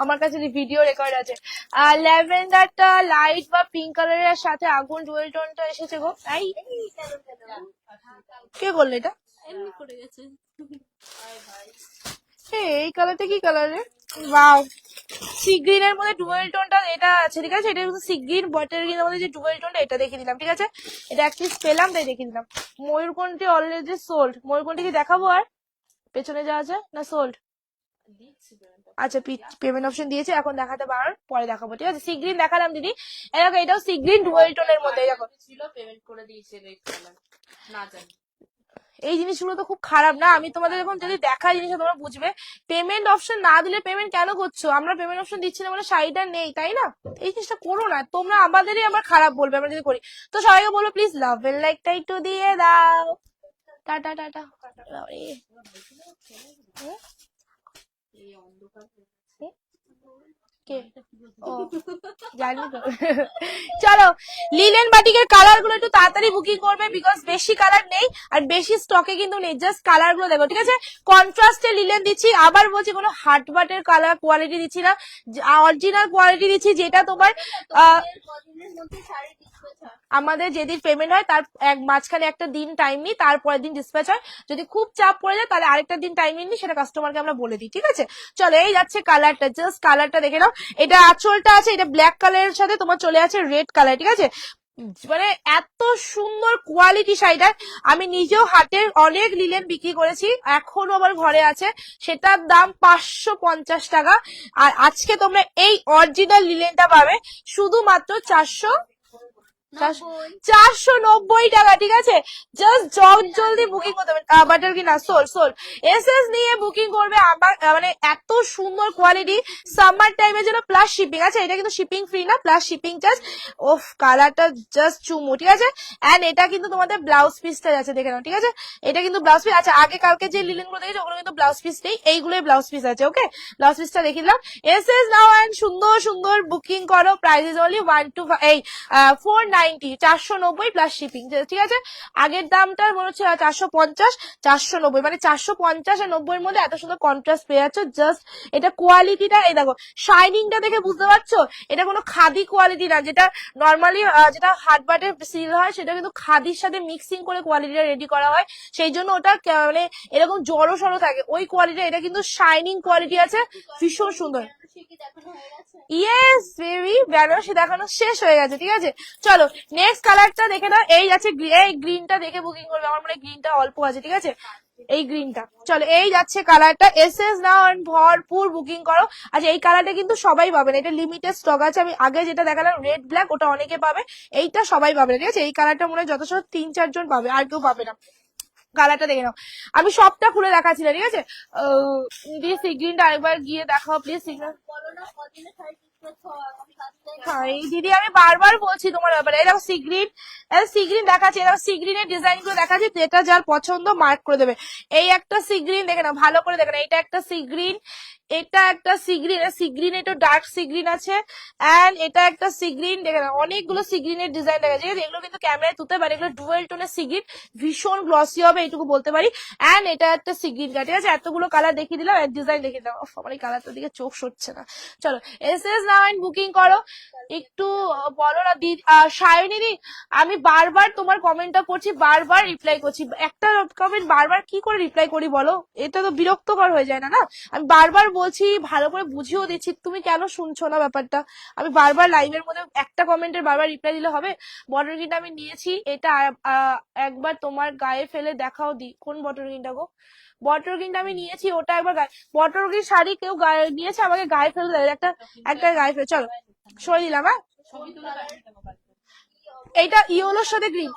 আমার কাছে ভিডিও রেকর্ড আছে। আর ল্যাভেন্ডারটা লাইট বা পিঙ্ক কালারের সাথে আগুন ডুয়েল টোনটা এসেছে গো, এই কে করলো এটা? এমনি করে গেছে। এই কালারটা কি কালার রে, ওয়াও! সি গ্রিন এর মধ্যে ডুয়েল টোনটা এটা আছে, ঠিক আছে? এটা কিন্তু সি গ্রিন বটল গ্রিনের মধ্যে যে ডুয়েল টোনটা, এটা দেখিয়ে দিলাম, ঠিক আছে? এটা অ্যাটলিস্ট পেলাম তাই দেখিয়ে দিলাম। ময়ূরকণ্ঠী অলরেডি সোল্ড, ময়ূরকণ্ঠী কি দেখাবো আর পেছনে যা আছে না সোল্ড? আচ্ছা পেমেন্ট অপশন দিয়েছে, এখন দেখাতে পারো, পরে দেখাবো, ঠিক আছে? সি গ্রিন দেখালাম দিদি, এরকম এটাও সি গ্রিন ডুয়েল টোনের মধ্যে, দেখো ছিল পেমেন্ট করে দিয়েছে রেড কালার, না জানি। এই জিনিসগুলো তো খুব খারাপ না? আমি তোমাদের এখন যদি দেখাই জিনিসটা তোমরা বুঝবে, পেমেন্ট অপশন না দিলে পেমেন্ট কেন করছো? আমরা পেমেন্ট অপশন দিচ্ছি না বলে শাড়িটা নেই, তাই না? এই জিনিসটা করো না তোমরা, আমাদেরই আবার খারাপ বলবে আমরা যদি করি। তো সবাইকে বলবো প্লিজ লাভ এর লাইকটা একটু দিয়ে দাও, টাটা টাটা। কে? ও জানি তো। চলো লিলেন বাটিকের কালার গুলো একটু তাড়াতাড়ি বুকিং করবে, বিকজ বেশি কালার নেই আর বেশি স্টকে কিন্তু নেই, জাস্ট কালার গুলো দেখো, ঠিক আছে? কন্ট্রাস্টে লিলেন দিচ্ছি, আবার বলছি কোনো হার্ট বাটের কালার কোয়ালিটি দিচ্ছি না, অরিজিনাল কোয়ালিটি দিচ্ছি, যেটা তোমার কদিনের মধ্যে শাড়ি ডিসপ্যাচ হয়। আমাদের যেদিন পেমেন্ট হয় তার মাঝখানে একটা দিন টাইম নিই, তারপরের দিন ডিসপ্যাচ হয়। যদি খুব চাপ পড়ে যায় তাহলে আরেকটা দিন টাইম নিই, সেটা কাস্টমারকে আমরা বলে দিই, ঠিক আছে? চলো এই যাচ্ছে কালারটা, জাস্ট কালারটা দেখে নাও। এটা আঁচলটা আছে, এটা ব্ল্যাক কালারের সাথে তোমার চলে আছে রেড কালার, ঠিক আছে? মানে এত সুন্দর কোয়ালিটি শাড়িটার, আমি নিজেও হাটের অনেক লিলেন বিক্রি করেছি, এখনো আমার ঘরে আছে, সেটার দাম 550 টাকা। আর আজকে তোমরা এই অরিজিনাল লিলেনটা পাবে শুধুমাত্র 490 টাকা, ঠিক আছে? জাস্ট জলদি বুকিং করতে হবে, বাটার কি না সোল এসএস নিয়ে বুকিং করবে। আমার মানে এত সুন্দর কোয়ালিটি, সামার টাইমের জন্য প্লাস শিপিং আছে, এটা কিন্তু শিপিং ফ্রি না, প্লাস শিপিং চার্জ। ওফ কালারটা জাস্ট চুমু, ঠিক আছে? এন্ড এটা কিন্তু তোমাদের ব্লাউজ পিসটা আছে, দেখে নাও, ঠিক আছে? এটা কিন্তু ব্লাউজ পিস আছে, আগে কালকে যে লিলেন গুলো দেখেছি ওগুলো কিন্তু ব্লাউজ পিস নেই, এইগুলোই ব্লাউজ পিস আছে, ওকে? ব্লাউজ পিসটা দেখিয়ে দিলাম। এসএস নাও এন্ড সুন্দর সুন্দর বুকিং করো, price is only 490, 490 plus shipping, ঠিক আছে? আগের দামটা মনে হচ্ছে 450, 490, মানে 450 আর 90 এর মধ্যে এত সুন্দর কন্ট্রাস্ট পেয়ে যাচ্ছ। জাস্ট এটা কোয়ালিটিটা, এই দেখো শাইনিংটা দেখে বুঝতে পারছো, এটা কোনো খাদি কোয়ালিটি না, যেটা নর্মালি যেটা হাট বাটে সিল হয় সেটা কিন্তু খাদির সাথে মিক্সিং করে কোয়ালিটিটা রেডি করা হয়, সেই জন্য ওটা মানে এরকম জড়ো সড়ো থাকে ওই কোয়ালিটি। এটা কিন্তু শাইনিং কোয়ালিটি আছে, ভীষণ সুন্দর। ইয়েস বেবি, বেনারসি দেখানো শেষ হয়ে গেছে, ঠিক আছে? চলো নেক্সট কালারটা দেখে নাও, এই যাচ্ছে এই গ্রিনটা দেখে বুকিং করবে, আমার মনে হয় গ্রিনটা অল্প আছে, ঠিক আছে? এই গ্রিনটা, চলো এই যাচ্ছে কালারটা, এসএস নাও ভরপুর বুকিং করো। আচ্ছা এই কালারটা কিন্তু সবাই পাবে না, এটা লিমিটেড স্টক আছে। আমি আগে যেটা দেখালাম রেড ব্ল্যাক, ওটা অনেকে পাবে, এইটা সবাই পাবে না, ঠিক আছে? এই কালারটা মনে হয় যথেষ্ট 3-4 জন পাবে, আর কেউ পাবে না। কালারটা দেখে নাও, আমি সবটা খুলে দেখাচ্ছি না, ঠিক আছে? দিয়ে সি গ্রিনটা আরেকবার গিয়ে দেখাও প্লিজ, সিগনাল। হ্যাঁ দিদি আমি বারবার বলছি তোমার ব্যাপারে, এরকম সি গ্রিন দেখাচ্ছে, এরকম সি গ্রিনের ডিজাইন গুলো দেখাচ্ছে, যেটা যার পছন্দ মার্ক করে দেবে। এই একটা সি গ্রিন দেখে না, ভালো করে দেখে না, এটা একটা সি গ্রিন, এটা একটা সিগ্রিন এটা ডার্ক সিগ্রিন আছে, এন্ড এটা একটা সিগ্রিন। দেখে না, অনেকগুলো সিগ্রিনের ডিজাইন দেখা যায়, এগুলো কিন্তু ক্যামেরায় তুলতে পারে, এগুলো ডুয়েল টোনের সিগ্রিন, ভীষণ গ্লসি হবে এইটুকু বলতে পারি। এন্ড এটা একটা সিগ্রিন কাট, ঠিক আছে। এতগুলো কালার দেখিয়ে দিলাম, এক ডিজাইন দেখিয়ে দিলাম, আমার এই কালারটার দিকে চোখ সরছে না। চলো এসএস নাও এন্ড বুকিং করো। একটু বলো না দি সায়নী দি, আমি বারবার তোমার কমেন্টটা পড়ছি, বারবার রিপ্লাই করছি, একটা কমেন্ট বারবার কি করে রিপ্লাই করি বলো, এটা তো বিরক্তকর হয়ে যায় না? না, আমি বারবার বলছি, ভালো করে বুঝিয়েও দিচ্ছি, তুমি কেন শুনছো না ব্যাপারটা? আমি বারবার লাইভের মধ্যে একটা কমেন্টের বারবার রিপ্লাই দিলে হবে? বটল গ্রিনটা আমি নিয়েছি, এটা একবার তোমার গায়ে ফেলে দেখাও দি। কোন বটল গ্রিনটা গো? বটল গ্রিনটা আমি নিয়েছি, ওটা একবার গায়ে, বটল গ্রিন শাড়ি কেউ গায়ে নিয়েছে, আমাকে গায়ে ফেলে দেয়, একটা একটা গায়ে ফেলে। চলো সই দিলাম। হ্যাঁ, এইটা ইয়েলোর সাথে গ্রিন,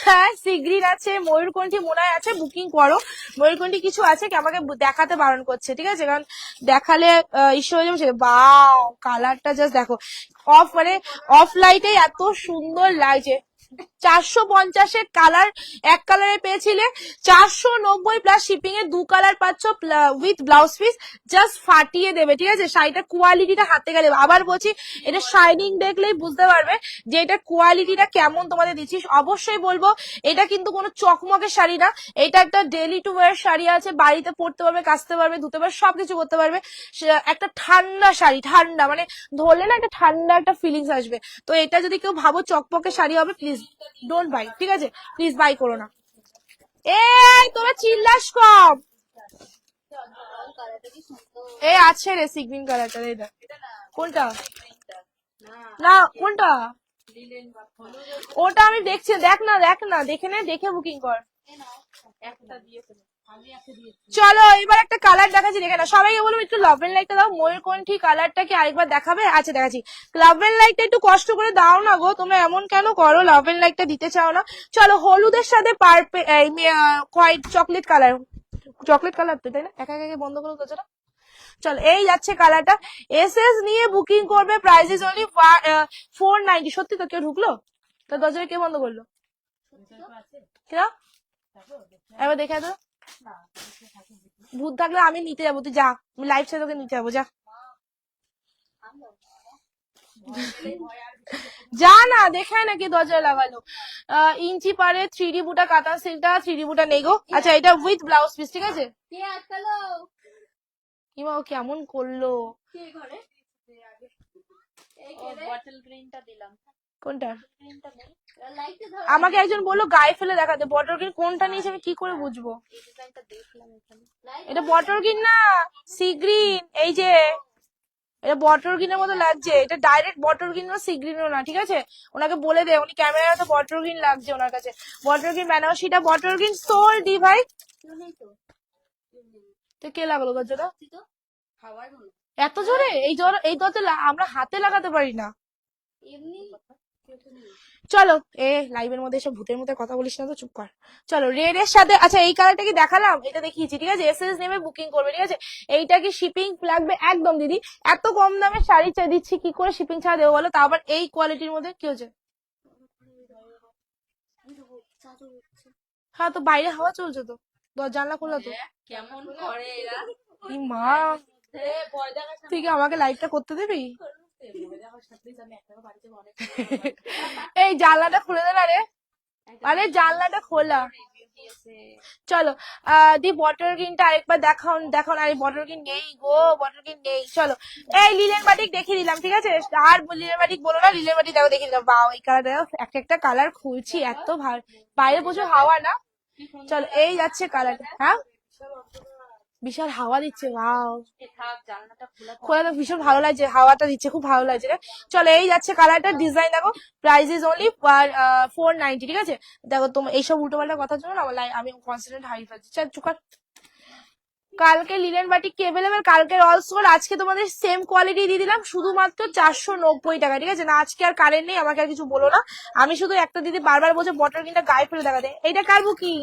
হ্যাঁ সি গ্রিন আছে, ময়ূরকণ্ঠী মনে হয় আছে, বুকিং করো। ময়ূরকণ্ঠী কিছু আছে কি আমাকে দেখাতে বারণ করছে, ঠিক আছে, কারণ দেখালে ইস্যু হয়ে যাবে। বাও, কালারটা জাস্ট দেখো, মানে অফ লাইটে এত সুন্দর লাগছে। 450-এর কালার, এক কালারে পেয়েছিলে 490 প্লাস শিপিং এ 2 কালার পাচ্ছ উইথ ব্লাউজ পিস, জাস্ট ফাটিয়ে দেবে, ঠিক আছে। শাড়িটার কোয়ালিটিটা হাতে গেলে, আবার বলছি, এটা শাইনিং দেখলেই বুঝতে পারবে যে এটা কোয়ালিটিটা কেমন তোমাদের দিচ্ছি। অবশ্যই বলবো, এটা কিন্তু কোনো চকমকের শাড়ি না, এটা একটা ডেলি টু ওয়ার শাড়ি আছে, বাড়িতে পরতে পারবে, কাচতে পারবে, ধুতে পারবে, সবকিছু করতে পারবে। একটা ঠান্ডা শাড়ি, ঠান্ডা মানে ধরলে না একটা ঠান্ডা একটা ফিলিংস আসবে। তো এটা যদি কেউ ভাবো চকমকের শাড়ি হবে, প্লিজ ডোন্ট বাই, ঠিক আছে, প্লিজ বাই করো না। এই তোরা চিল্লাস কম। এই আছে রে সিগ্রিন কালারটা, এই দেখ। কোনটা? না কোনটা? ওটা আমি দেখছি, দেখ না দেখে নে, দেখে বুকিং কর। চলো এবার একটা কালার দেখাচ্ছি, দেখে না। সবাইকে বলবো একটু লাভ এন্ড লাইটটা দাও, ময়ূরকণ্ঠী কালারটা কি আরেকবার দেখাবে? আচ্ছা দেখাচ্ছি, লাভ এন্ড লাইটটা একটু কষ্ট করে দাও না গো, তোমরা এমন কেন করো, লাভ এন্ড লাইটটা দিতে চাও না? চলো হলুদের সাথে white chocolate colour, chocolate colour তো, তাই না? একা একা বন্ধ করো দরজাটা। চলো এই যাচ্ছে কালারটা, এসএস নিয়ে বুকিং করবে, প্রাইস ইজ অনলি 490। সত্যি তো? কেউ ঢুকলো? তো দরজাটা কে বন্ধ করলো? কেনা এবার দেখে তো, ভূত থাকলে আমি নিতে যাবো, তুই যা, আমি লাইভ সাথে তোকে নিতে যাবো, যা যা না, দেখায় নাকি দরজা লাগালো। ইঞ্চি পারে 3D বুটা কাতান সিল্কটা, 3D বুটা নেই গো। আচ্ছা এটা উইথ ব্লাউজ পিস, ঠিক আছে। কিমা ও কেমন করলো? কোনটা? আমাকে একজন বললো গায়ে ফেলে দেখাতে, বটল গ্রিন কোনটা নিয়েছে আমি কি করে বুঝবো? এটা বটল গ্রিন না, সি গ্রিন। এই যে এটা বটল গ্রিনের মতো লাগছে, এটা ডাইরেক্ট বটল গ্রিন না, সি গ্রিনও না, ঠিক আছে। ওনাকে বলে দে, উনি ক্যামেরায় তো বটল গ্রিন লাগছে ওনার কাছে। বটল গ্রিন বেনারসিটা বটল গ্রিন সোল ডি ভাই। তো কে লাগালো দরজাটা এত জোরে? এই দরজা আমরা হাতে লাগাতে পারি না। চলো লাইভের মধ্যে এসব ভূতের মধ্যে কথা বলিস না তো, চুপ কর। চলো রেড এর সাথে, আচ্ছা এই কালারটা কি দেখালাম, এটা দেখিয়েছি, ঠিক আছে। এসএস নেমে বুকিং করবে, ঠিক আছে। এইটা কি শিপিং লাগবে? একদম দিদি, এত কম দামে শাড়ি দিচ্ছি, কি করে শিপিং ছাড়া দেবো বলো? তা আবার এই কোয়ালিটির মধ্যে। কি হচ্ছে? হ্যাঁ তো বাইরে হাওয়া চলছে তো, জানলা খোলা তো। কেমন করে এরা, কি মা, তুই কি আমাকে লাইভটা করতে দিবি? এই জানলাটা খুলে দে না রে, আরে জানলাটা খোলা। চলো দি বটল গ্রিনটা আরেকবার দেখাও। আরে বটল গ্রিন নেই গো, বটল গ্রিন নেই। চলো এই লিলেন বাটিক দেখিয়ে দিলাম, ঠিক আছে। আর লিলেন বাটিক বলো না, লিলেন বাটিক দেখো দেখিয়ে দিলাম। বাও, এই কালার দেখো, একটা কালার খুলছি, এত ভালো, বাইরে প্রচুর হাওয়া না। চলো এই যাচ্ছে কালারটা, হ্যাঁ বিশাল হাওয়া দিচ্ছে, ওয়াও খোলা তো ভীষণ ভালো লাগছে, হাওয়াটা দিচ্ছে, খুব ভালো লাগছে রে। চলো এই যাচ্ছে কালারটা, ডিজাইন দেখো, প্রাইস ইজ অনলি 490, ঠিক আছে। দেখো তোমার এইসব উল্টো পাল্টা কথার জন্য আমি কনসেন্ট্রেট হারিয়ে ফেলছি। চল চুকার। কালকে লিলেন বাটিক কি অ্যাভেলেবেল? কালকের অল সোল, আজকে তোমাদের সেম কোয়ালিটি দিয়ে দিলাম শুধুমাত্র 490 টাকা, ঠিক আছে। না আজকে আর কারেন্ট নেই, আমাকে আর কিছু বলো না। আমি শুধু একটা দিদি বারবার বলছে বটল গ্রিনটা গায়ে ফেলে দেখাতে। এইটা কার বুকিং?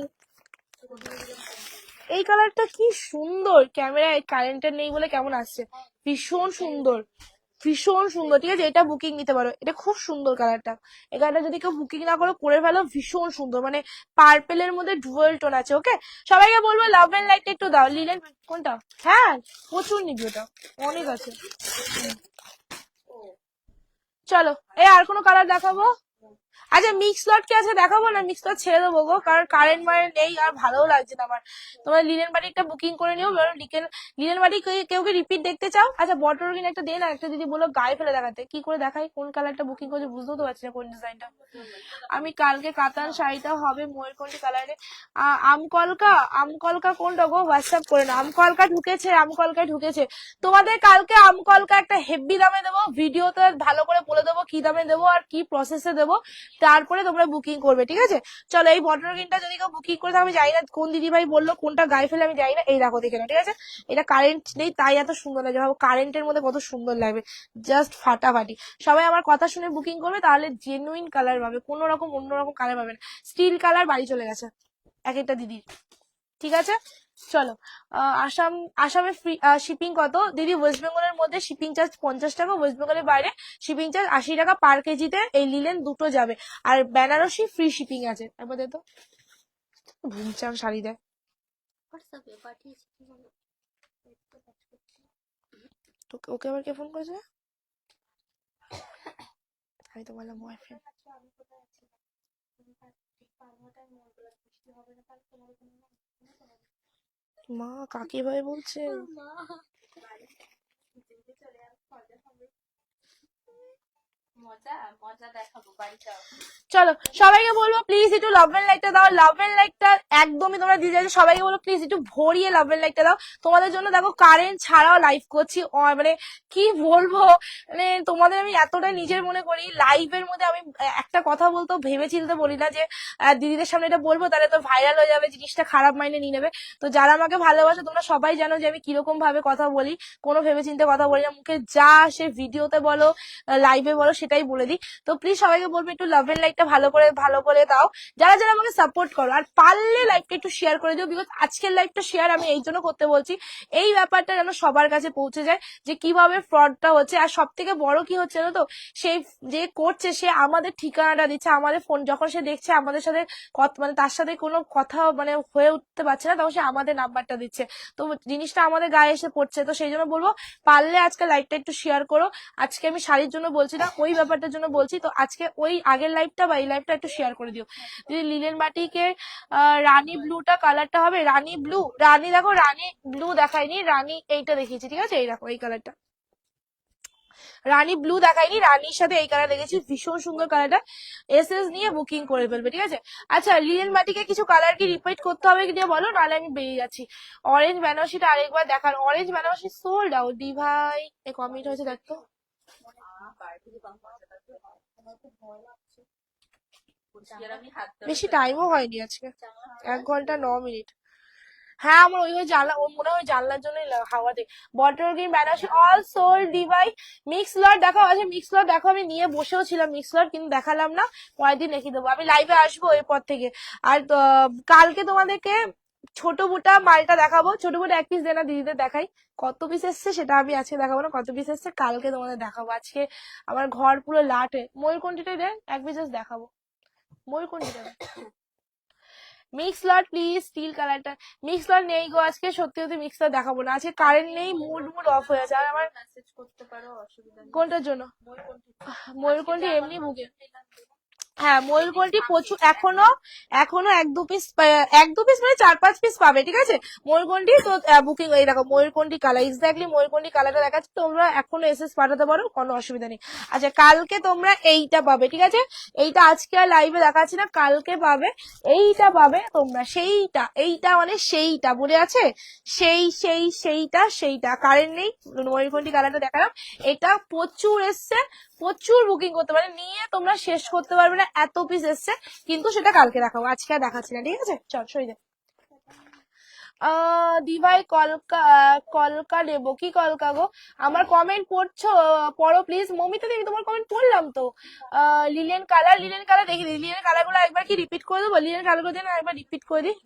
এই কালারটা কি সুন্দর, ক্যামেরায় কারেন্টের নেই বলে কেমন আসছে, ভীষণ সুন্দর। ভীষণ সুন্দর, ঠিক আছে? এটা বুকিং নিতে পারো, এটা খুব সুন্দর কালারটা। এই কালারটা যদি কেউ বুকিং না করো করে ফেলো, ভীষণ সুন্দর, মানে পার্পেলের মধ্যে ডুয়েল টোন আছে। ওকে, সবাইকে বলবো লাভ এন্ড লাইটটা একটু দাও। লিলেন কোনটা? হ্যাঁ, প্রচুর নিবি, ওটা অনেক আছে। চলো, এই আর কোনো কালার দেখাবো? আচ্ছা, মিক্স লট কি আছে দেখাবো না? মিক্স লট ছেড়ে দেবো গো, কারণ কারেন্ট মারেন্ট নেই আর ভালোও লাগছে না আমার। তোমরা লিলেন বাটিকটা বুকিং করে নিও। লিলেন বাটিক কেউ কি রিপিট দেখতে চাও? আচ্ছা, বটল গ্রিন একটা দে না, একটা দিদি বলো গায়ে ফেলে দেখাতে। কি করে দেখাই? কোন কালারটা বুকিং করছে বুঝতেও তো পারছি না, কোন ডিজাইনটা। আমি কালকে কাতান শাড়িটা হবে ময়ূরকণ্ঠী কালারে। আমকলকা কোনটা গো? হোয়াটসঅ্যাপ করে না। আমকলকা ঢুকেছে। তোমাদের কালকে আমকলকা একটা হেভি দামে দেবো, ভিডিওতে ভালো করে বলে দেবো কি দামে দেবো আর কি প্রসেসে দেবো, তারপরে তোমরা বুকিং করবে, ঠিক আছে? চলো, এই বটল গ্রিনটা যদি কেউ বুকিং করে, আমি জানি না কোন দিদি ভাই বললো কোনটা গায়ে ফেলে, আমি জানি না। এই দেখো, দেখে না, ঠিক আছে? এটা কারেন্ট নেই তাই এত সুন্দর লাগে, ভাবো কারেন্টের মধ্যে কত সুন্দর লাগবে, জাস্ট ফাটাফাটি। সবাই আমার কথা শুনে বুকিং করবে, তাহলে জেনুইন কালার পাবে, কোনো রকম অন্যরকম কালার পাবে না। স্টিল কালার বাড়ি চলে গেছে এক একটা দিদির, ঠিক আছে? চলো, আসামে ফ্রি শিপিং কত দিদি? ওয়েস্ট বেঙ্গলের মধ্যে শিপিং চার্জ 50 টাকা, ওয়েস্ট বেঙ্গলের বাইরে শিপিং চার্জ 80 টাকা পার কেজিতে। এই লিলেন দুটো যাবে, আর বেনারসি ফ্রি শিপিং আছে। একবার দে তো, ভুমচাম শাড়ি দেয়। তোকে ওকে আবার কে ফোন করেছে? আমি তো বললাম বয়ফ্রেন্ড। মা কাকে ভাই বলছে? মজা মজা দেখাবো বাড়িতে। চলো, সবাইকে বলবো প্লিজ একটু লাভ এন্ড লাইকটা দাও। লাভ এন্ড লাইকটা একদমই তোমরা দিয়ে যাচ্ছে, সবাইকে বলবো প্লিজ একটু ভরিয়ে লাভ এন্ড লাইকটা দাও। তোমাদের জন্য দেখো কারেন্ট ছাড়াও লাইভ করছি, মানে কি বলবো, মানে তোমাদের আমি এতটাই নিজের মনে করি লাইভের মধ্যে। আমি একটা কথা বলতো ভেবে চিন্তে বলি না যে দিদিদের সামনে এটা বলবো তাহলে তো ভাইরাল হয়ে যাবে, জিনিসটা খারাপ মাইন্ডে নিয়ে নেবে। তো যারা আমাকে ভালোবাসে তোমরা সবাই জানো যে আমি কিরকম ভাবে কথা বলি, কোনো ভেবে চিন্তে কথা বলি না, মুখে যা আসে ভিডিওতে বলো লাইভে বলো সেটাই বলে দিই। তো প্লিজ সবাইকে বলবো একটু লাভ এন্ড লাইকটা ভালো করে দাও, যারা যারা আমাকে সাপোর্ট করো। আর পারলে লাইভটা একটু শেয়ার করে দিও, বিকজ আজকের লাইভটা শেয়ার আমি এই জন্য করতে বলছি, এই ব্যাপারটা যেন সবার কাছে পৌঁছে যায় যে কিভাবে ফ্রডটা হচ্ছে। আর সব থেকে বড় কি হচ্ছে না, তো সেই যে করছে সে আমাদের ঠিকানাটা দিচ্ছে, আমাদের ফোন যখন সে দেখছে আমাদের সাথে মানে তার সাথে কোনো কথা মানে হয়ে উঠতে পারছে না, তখন সে আমাদের নাম্বারটা দিচ্ছে। তো জিনিসটা আমাদের গায়ে এসে পড়ছে। তো সেই জন্য বলবো পারলে আজকে লাইভটা একটু শেয়ার করো। আজকে আমি শাড়ির জন্য বলছি না, ওই ব্যাপারটার জন্য বলছি। তো আজকে ওই আগের লাইভটা বা এই লাইভটা একটু শেয়ার করে দিও। যদি লিলেন বাটিকে রানী ব্লুটা কালারটা হবে, রানী ব্লু, রানী দেখো, রানী ব্লু দেখায়নি, রানী এইটা দেখিয়েছি, ঠিক আছে? এই দেখো এই কালারটা, রানী ব্লু দেখায়নি, রানীর সাথে এই কালার দেখেছি, ভীষণ সুন্দর কালারটা। এসএস নিয়ে বুকিং করে ফেলবে, ঠিক আছে? আচ্ছা, লিলেন বাটিকে কিছু কালার কি রিপিট করতে হবে কি দিয়ে বলো, নাহলে আমি বেরিয়ে যাচ্ছি। অরেঞ্জ বেনারসিটা আরেকবার দেখার। অরেঞ্জ বেনারসি সোল্ড আউট দি ভাই, এই কমেন্ট হয়েছে দেখতো। বেশি টাইমও হয়নি আজকে, 1 ঘন্টা 9 মিনিট। হ্যাঁ, আমার ওই জানলা, ও মনে হয় জানলার জন্য হাওয়াতে। Bottle green Benarasi all sold ডিভাই। মিক্স লট দেখো, আছে মিক্স লট দেখো, আমি নিয়ে বসেও ছিলাম মিক্স লট, কিন্তু দেখালাম না, পরের দিন রেখে দেবো। আমি লাইভে আসবো এরপর থেকে। আর কালকে তোমাদেরকে ছোট বুটা মালটা দেখাবো। ছোট বুটা 1 পিস দেনা দিদিদের দেখাই, কত পিস এসছে সেটা আমি আজকে দেখাবো না, কত পিস এসছে কালকে তোমাদের দেখাবো। আজকে আমার ঘর পুরো লাটে। ময়ূরকণ্ঠীটাই দেয় 1 পিস দেখাবো, ময়ূরকণ্ঠীটা। মিক্স লট প্লিজ, স্টিল কালারটা। মিক্স লট নেই গো আজকে, সত্যি সত্যি মিক্স লট দেখাবো না আজকে, কারেন্ট নেই, মুড অফ হয়ে আছে। আর আমার মেসেজ করতে পারো, অসুবিধা নেই। কোনটার জন্য? ময়ূরকণ্ঠী এমনি বুকে। বুকে হ্যাঁ, ময়ূরকণ্ঠী প্রচুর, এখনো 1-2 পিস, 1-2 পিস মানে 4-5 পিস পাবে, ঠিক আছে? ময়ূরকণ্ঠী তো বুকিং, এই দেখো ময়ূরকণ্ঠী কালার, এক্স্যাক্টলি ময়ূরকণ্ঠী কালারটা দেখাচ্ছে। তোমরা এখনো এসএস পাঠাতে পারো, কোনো অসুবিধা নেই। আচ্ছা, কালকে তোমরা এইটা পাবে, ঠিক আছে? এইটা আজকে আর লাইভে দেখাচ্ছি না, কালকে পাবে। এইটা পাবে তোমরা, সেইটা, এইটা মানে সেইটা বলে আছে, সেইটা কারেন্ট নেই। ময়ূরকণ্ঠী কালারটা দেখালাম, এটা প্রচুর এসছে, প্রচুর বুকিং করতে পারে, নিয়ে তোমরা শেষ করতে পারবে না, এত পিস এসছে। কিন্তু সেটা কালকে দেখাবো, আজকে আর দেখাচ্ছি না, ঠিক আছে? চল সই দে। দিভাই কলকা নেবো কি কলকা গো? আমার কমেন্ট পড়ো প্লিজ। মমিতা দেখি তোমার কমেন্ট পড়লাম তো। লিলেন কালার দেখি, লিলেন কালার গুলো একবার কি রিপিট করে দেবো? লিলেন কালার গুলো দিয়ে একবার রিপিট করে দিই।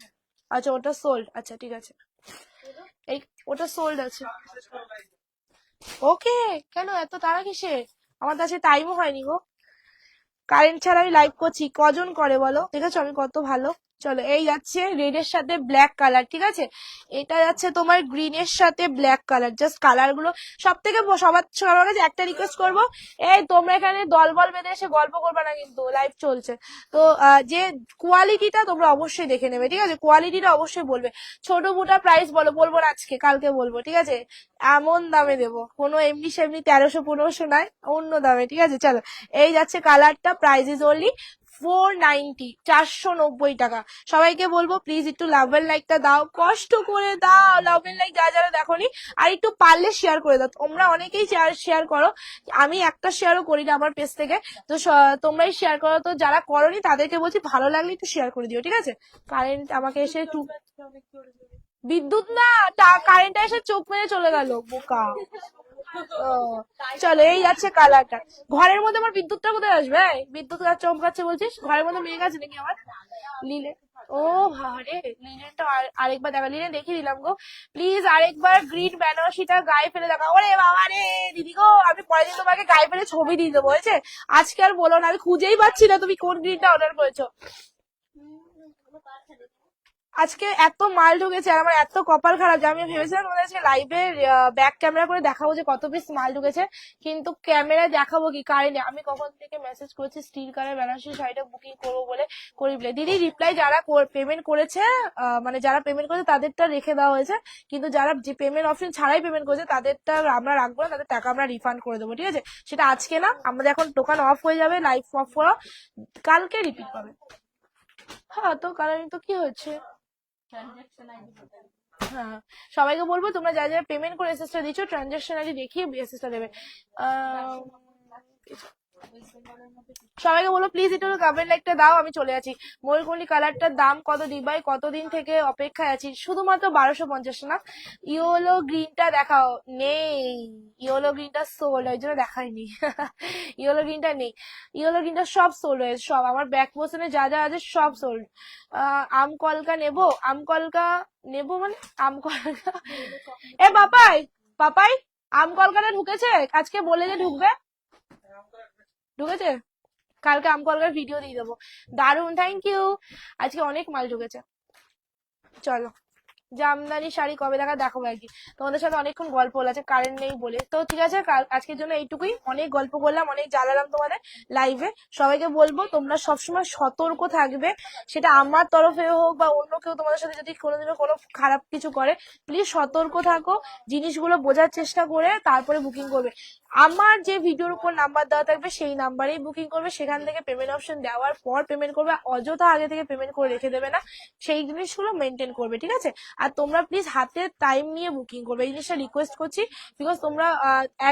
আচ্ছা, ওটা সোল্ড, আচ্ছা ঠিক আছে, এই ওটা সোল্ড আছে। ওকে, কেন এত তাড়া কিসে? আমার কাছে টাইমও হয়নি গো, কারেন্ট ছাড়া আমি লাইভ করছি। কজন করে বলো, দেখেছো আমি কত ভালো। চলো, এই যাচ্ছে রেড এর সাথে ব্ল্যাক কালার, ঠিক আছে, এটা যাচ্ছে তোমার গ্রিন এর সাথে ব্ল্যাক কালার। জাস্ট কালার গুলো সব থেকে সবার কাছে একটা রিকোয়েস্ট করবো, এই তোমরা এখানে দল বল বেঁধে এসে গল্প করবে না, কিন্তু লাইভ চলছে তো। যে কোয়ালিটিটা তোমরা অবশ্যই দেখে নেবে, ঠিক আছে, কোয়ালিটিটা অবশ্যই বলবে। ছোট বুটা প্রাইস বলো, বলবো না আজকে, কালকে বলবো, ঠিক আছে, এমন দামে দেবো, কোনো এমনি সেমনি 1300-1500 নয়, অন্য দামে, ঠিক আছে। চলো, এই যাচ্ছে কালারটা, প্রাইস ইজ অনলি 490, 490 টাকা। সবাইকে বলবো প্লিজ একটু লাভ এর লাইকটা দাও, কষ্ট করে দাও লাভ এর লাইক, যারা যারা দেখোনি, আর একটু পারলে শেয়ার করে দাও। তোমরা অনেকেই শেয়ার করো, আমি একটা শেয়ারও করি না আমার পেজ থেকে, তো তোমরাই শেয়ার করো। তো যারা করোনি তাদেরকে বলছি ভালো লাগলে একটু শেয়ার করে দিও, ঠিক আছে। কারেন্ট আমাকে এসে একটু, বিদ্যুৎ না, কারেন্টটা এসে চোখ মেরে চলে গেল, বোকা। ও, চলো, এই যাচ্ছে কালারটা। ঘরের মধ্যে আমার বিদ্যুৎটা কোথায় আসবে? এই, বিদ্যুৎ চমকাচ্ছে বলছিস, ঘরের মধ্যে মেঘ আছে নাকি আমার? লিলে, ও ভারে, লিলেনটা আরেকবার দেখা, লিলেন দেখিয়ে দিলাম গো। প্লিজ আরেকবার গ্রিন বেনারসিটা গায়ে ফেলে দেখা। ওরে বাবা রে দিদি গো, আমি পরের দিন তোমাকে গায়ে ফেলে ছবি দিয়ে দেবো, হয়েছে? আজকে আর বলো না, আমি খুঁজেই পাচ্ছি না তুমি কোন গ্রিনটা অর্ডার করেছো। আজকে এত মাল ঢুকেছে আর আমার এত কপাল খারাপ যে আমি ভেবেছিলাম তোমাদের আজকে লাইভে ব্যাক ক্যামেরা করে দেখাবো যে কত পিস মাল ঢুকেছে, কিন্তু ক্যামেরায় দেখাবো কি কারেন্টে। আমি কখন থেকে মেসেজ করেছি স্টিল কালার বেনারসি শাড়িটা বুকিং করবো বলে, করিবলে দিদি রিপ্লাই, যারা পেমেন্ট করেছে মানে যারা পেমেন্ট করেছে তাদেরটা রেখে দেওয়া হয়েছে, কিন্তু যারা যে পেমেন্ট অপশন ছাড়াই পেমেন্ট করেছে তাদেরটা আমরা রাখবো না, তাদের টাকা আমরা রিফান্ড করে দেবো, ঠিক আছে। সেটা আজকে না, আমাদের এখন দোকান অফ হয়ে যাবে, লাইভ অফ করা, কালকে রিপিট পাবে। হ্যাঁ, তো কালারিং তো কি হচ্ছে। হ্যাঁ, সবাইকে বলবো তোমরা যারা যারা পেমেন্ট করে এসএসটা দিচ্ছ, ট্রানজাকশন আইডি দেখিয়ে এসএসটা দেবে। আহ, সবাইকে বলো প্লিজ একটু কমেন্ট লাইকটা দাও, আমি চলে আছি। ময়ূরকন্ডি কালারটার দাম কত দিবাই, কতদিন থেকে অপেক্ষায় আছি, শুধুমাত্র 1250 না। ইয়েলো গ্রিনটা দেখাও, নেই, ইয়েলো গ্রিনটা সোল্ড, ওই জন্য দেখাইনি। ইয়েলো গ্রিনটা নেই, ইয়েলো গ্রিনটা সব সোল্ড হয়েছে, সব আমার ব্যাক পোর্শনে যা যা আছে সব সোল্ড। আম কলকা নেবো, আম কলকা নেবো মানে আম কলকা, এ পাপাই, পাপাই, আম কলকাটা ঢুকেছে আজকে, বলে যে ঢুকবে, ঢুকেছে, কালকে আম কলকার ভিডিও দিয়ে দেবো। দারুন, থ্যাংক ইউ, আজকে অনেক মাল ঢুকেছে। চলো, জামদানি শাড়ি কবে দেখা দেখাবো একদিন, তোমাদের সাথে অনেকক্ষণ গল্প হলো, আছে কারেন্ট নেই বলে। তো ঠিক আছে, আজকের জন্য এইটুকুই, অনেক গল্প করলাম, অনেক জ্বালালাম তোমাদের লাইভে। সবাইকে বলবো তোমরা সবসময় সতর্ক থাকবে, সেটা আমার তরফে হোক বা অন্য কেউ তোমাদের সাথে যদি কোনোদিনও কোনো খারাপ কিছু করে, প্লিজ সতর্ক থাকো, জিনিসগুলো বোঝার চেষ্টা করে তারপরে বুকিং করবে। আমার যে ভিডিওর উপর নাম্বার দেওয়া থাকবে সেই নাম্বারেই বুকিং করবে, সেখান থেকে পেমেন্ট অপশন দেওয়ার পর পেমেন্ট করবে, অযথা আগে থেকে পেমেন্ট করে রেখে দেবে না, সেই জিনিসগুলো মেনটেন করবে, ঠিক আছে। আর তোমরা প্লিজ হাতে টাইম নিয়ে বুকিং করবে, এই জিনিসটা রিকোয়েস্ট করছি, বিকজ তোমরা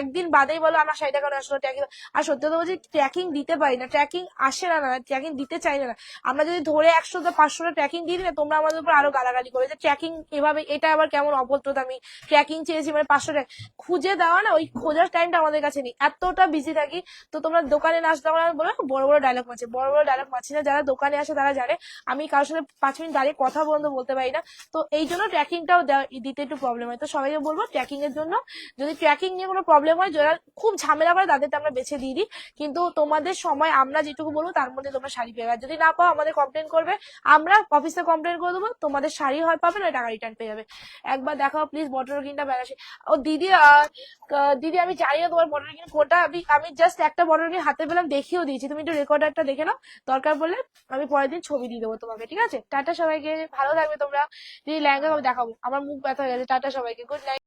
একদিন বাদেই বলো আমার 60 টাকা আসলো ট্র্যাকিং, আর সত্যি কথা বলছি ট্র্যাকিং দিতে পারি না, ট্র্যাকিং আসে না, ট্র্যাকিং দিতে চাই না। আমরা যদি ধরে 100-500 ট্র্যাকিং দিই না, তোমরা আমাদের উপর আরো গালাগালি করে যে ট্র্যাকিং এভাবে, এটা আবার কেমন অভদ্রতা, আমি ট্র্যাকিং চেয়েছি মানে 500 টাকা খুঁজে দেওয়া, না ওই খোঁজার টাইমটা আমাদের কাছে নেই, এতটা বিজি থাকি। তো তোমরা দোকানে না আসতে, তোমরা বলো বড় বড় ডায়লগ মারছে, বড় বড় ডায়লগ মারছি না, যারা দোকানে আসে তারা জানে আমি কারোর সাথে 5 মিনিট দাঁড়িয়ে কথা বন্ধ বলতে পারি না, তো এই জন্য ট্র্যাকিংটাও দিতে একটু প্রবলেম হয়। তো সবাইকে বলবো ট্র্যাকিং এর জন্য, যদি ট্র্যাকিং নিয়ে কোনো প্রবলেম হয়, যারা খুব ঝামেলা করে তাদেরটা আমরা বেছে দিয়ে দিই, কিন্তু তোমাদের সময় আমরা যেটুকু বলবো তার মধ্যে তোমরা শাড়ি পেয়ে যাবে। যদি না পাও আমাদের কমপ্লেন করবে, আমরা অফিসে কমপ্লেন করে দেবো, তোমাদের শাড়ি হয় পাবে না, টাকা রিটার্ন পেয়ে যাবে। একবার দেখাও প্লিজ বটর গ্রিনটা বেনারসি। ও দিদি, দিদি আমি জানি না তোমার বটর গ্রিন কোনটা, আমি জাস্ট একটা বটর গ্রিন হাতে পেলাম, দেখিয়েও দিয়েছি, তুমি একটু রেকর্ডারটা দেখে নাও, দরকার পড়লে আমি পরের দিন ছবি দিয়ে দেবো তোমাকে, ঠিক আছে। টাটা সবাইকে, ভালো থাকবে তোমরা। যদি ল্যাঙ্গা দেখাবো, আমার মুখ ব্যথা হয়ে গেছে। টাটা সবাইকে, গুড নাইট।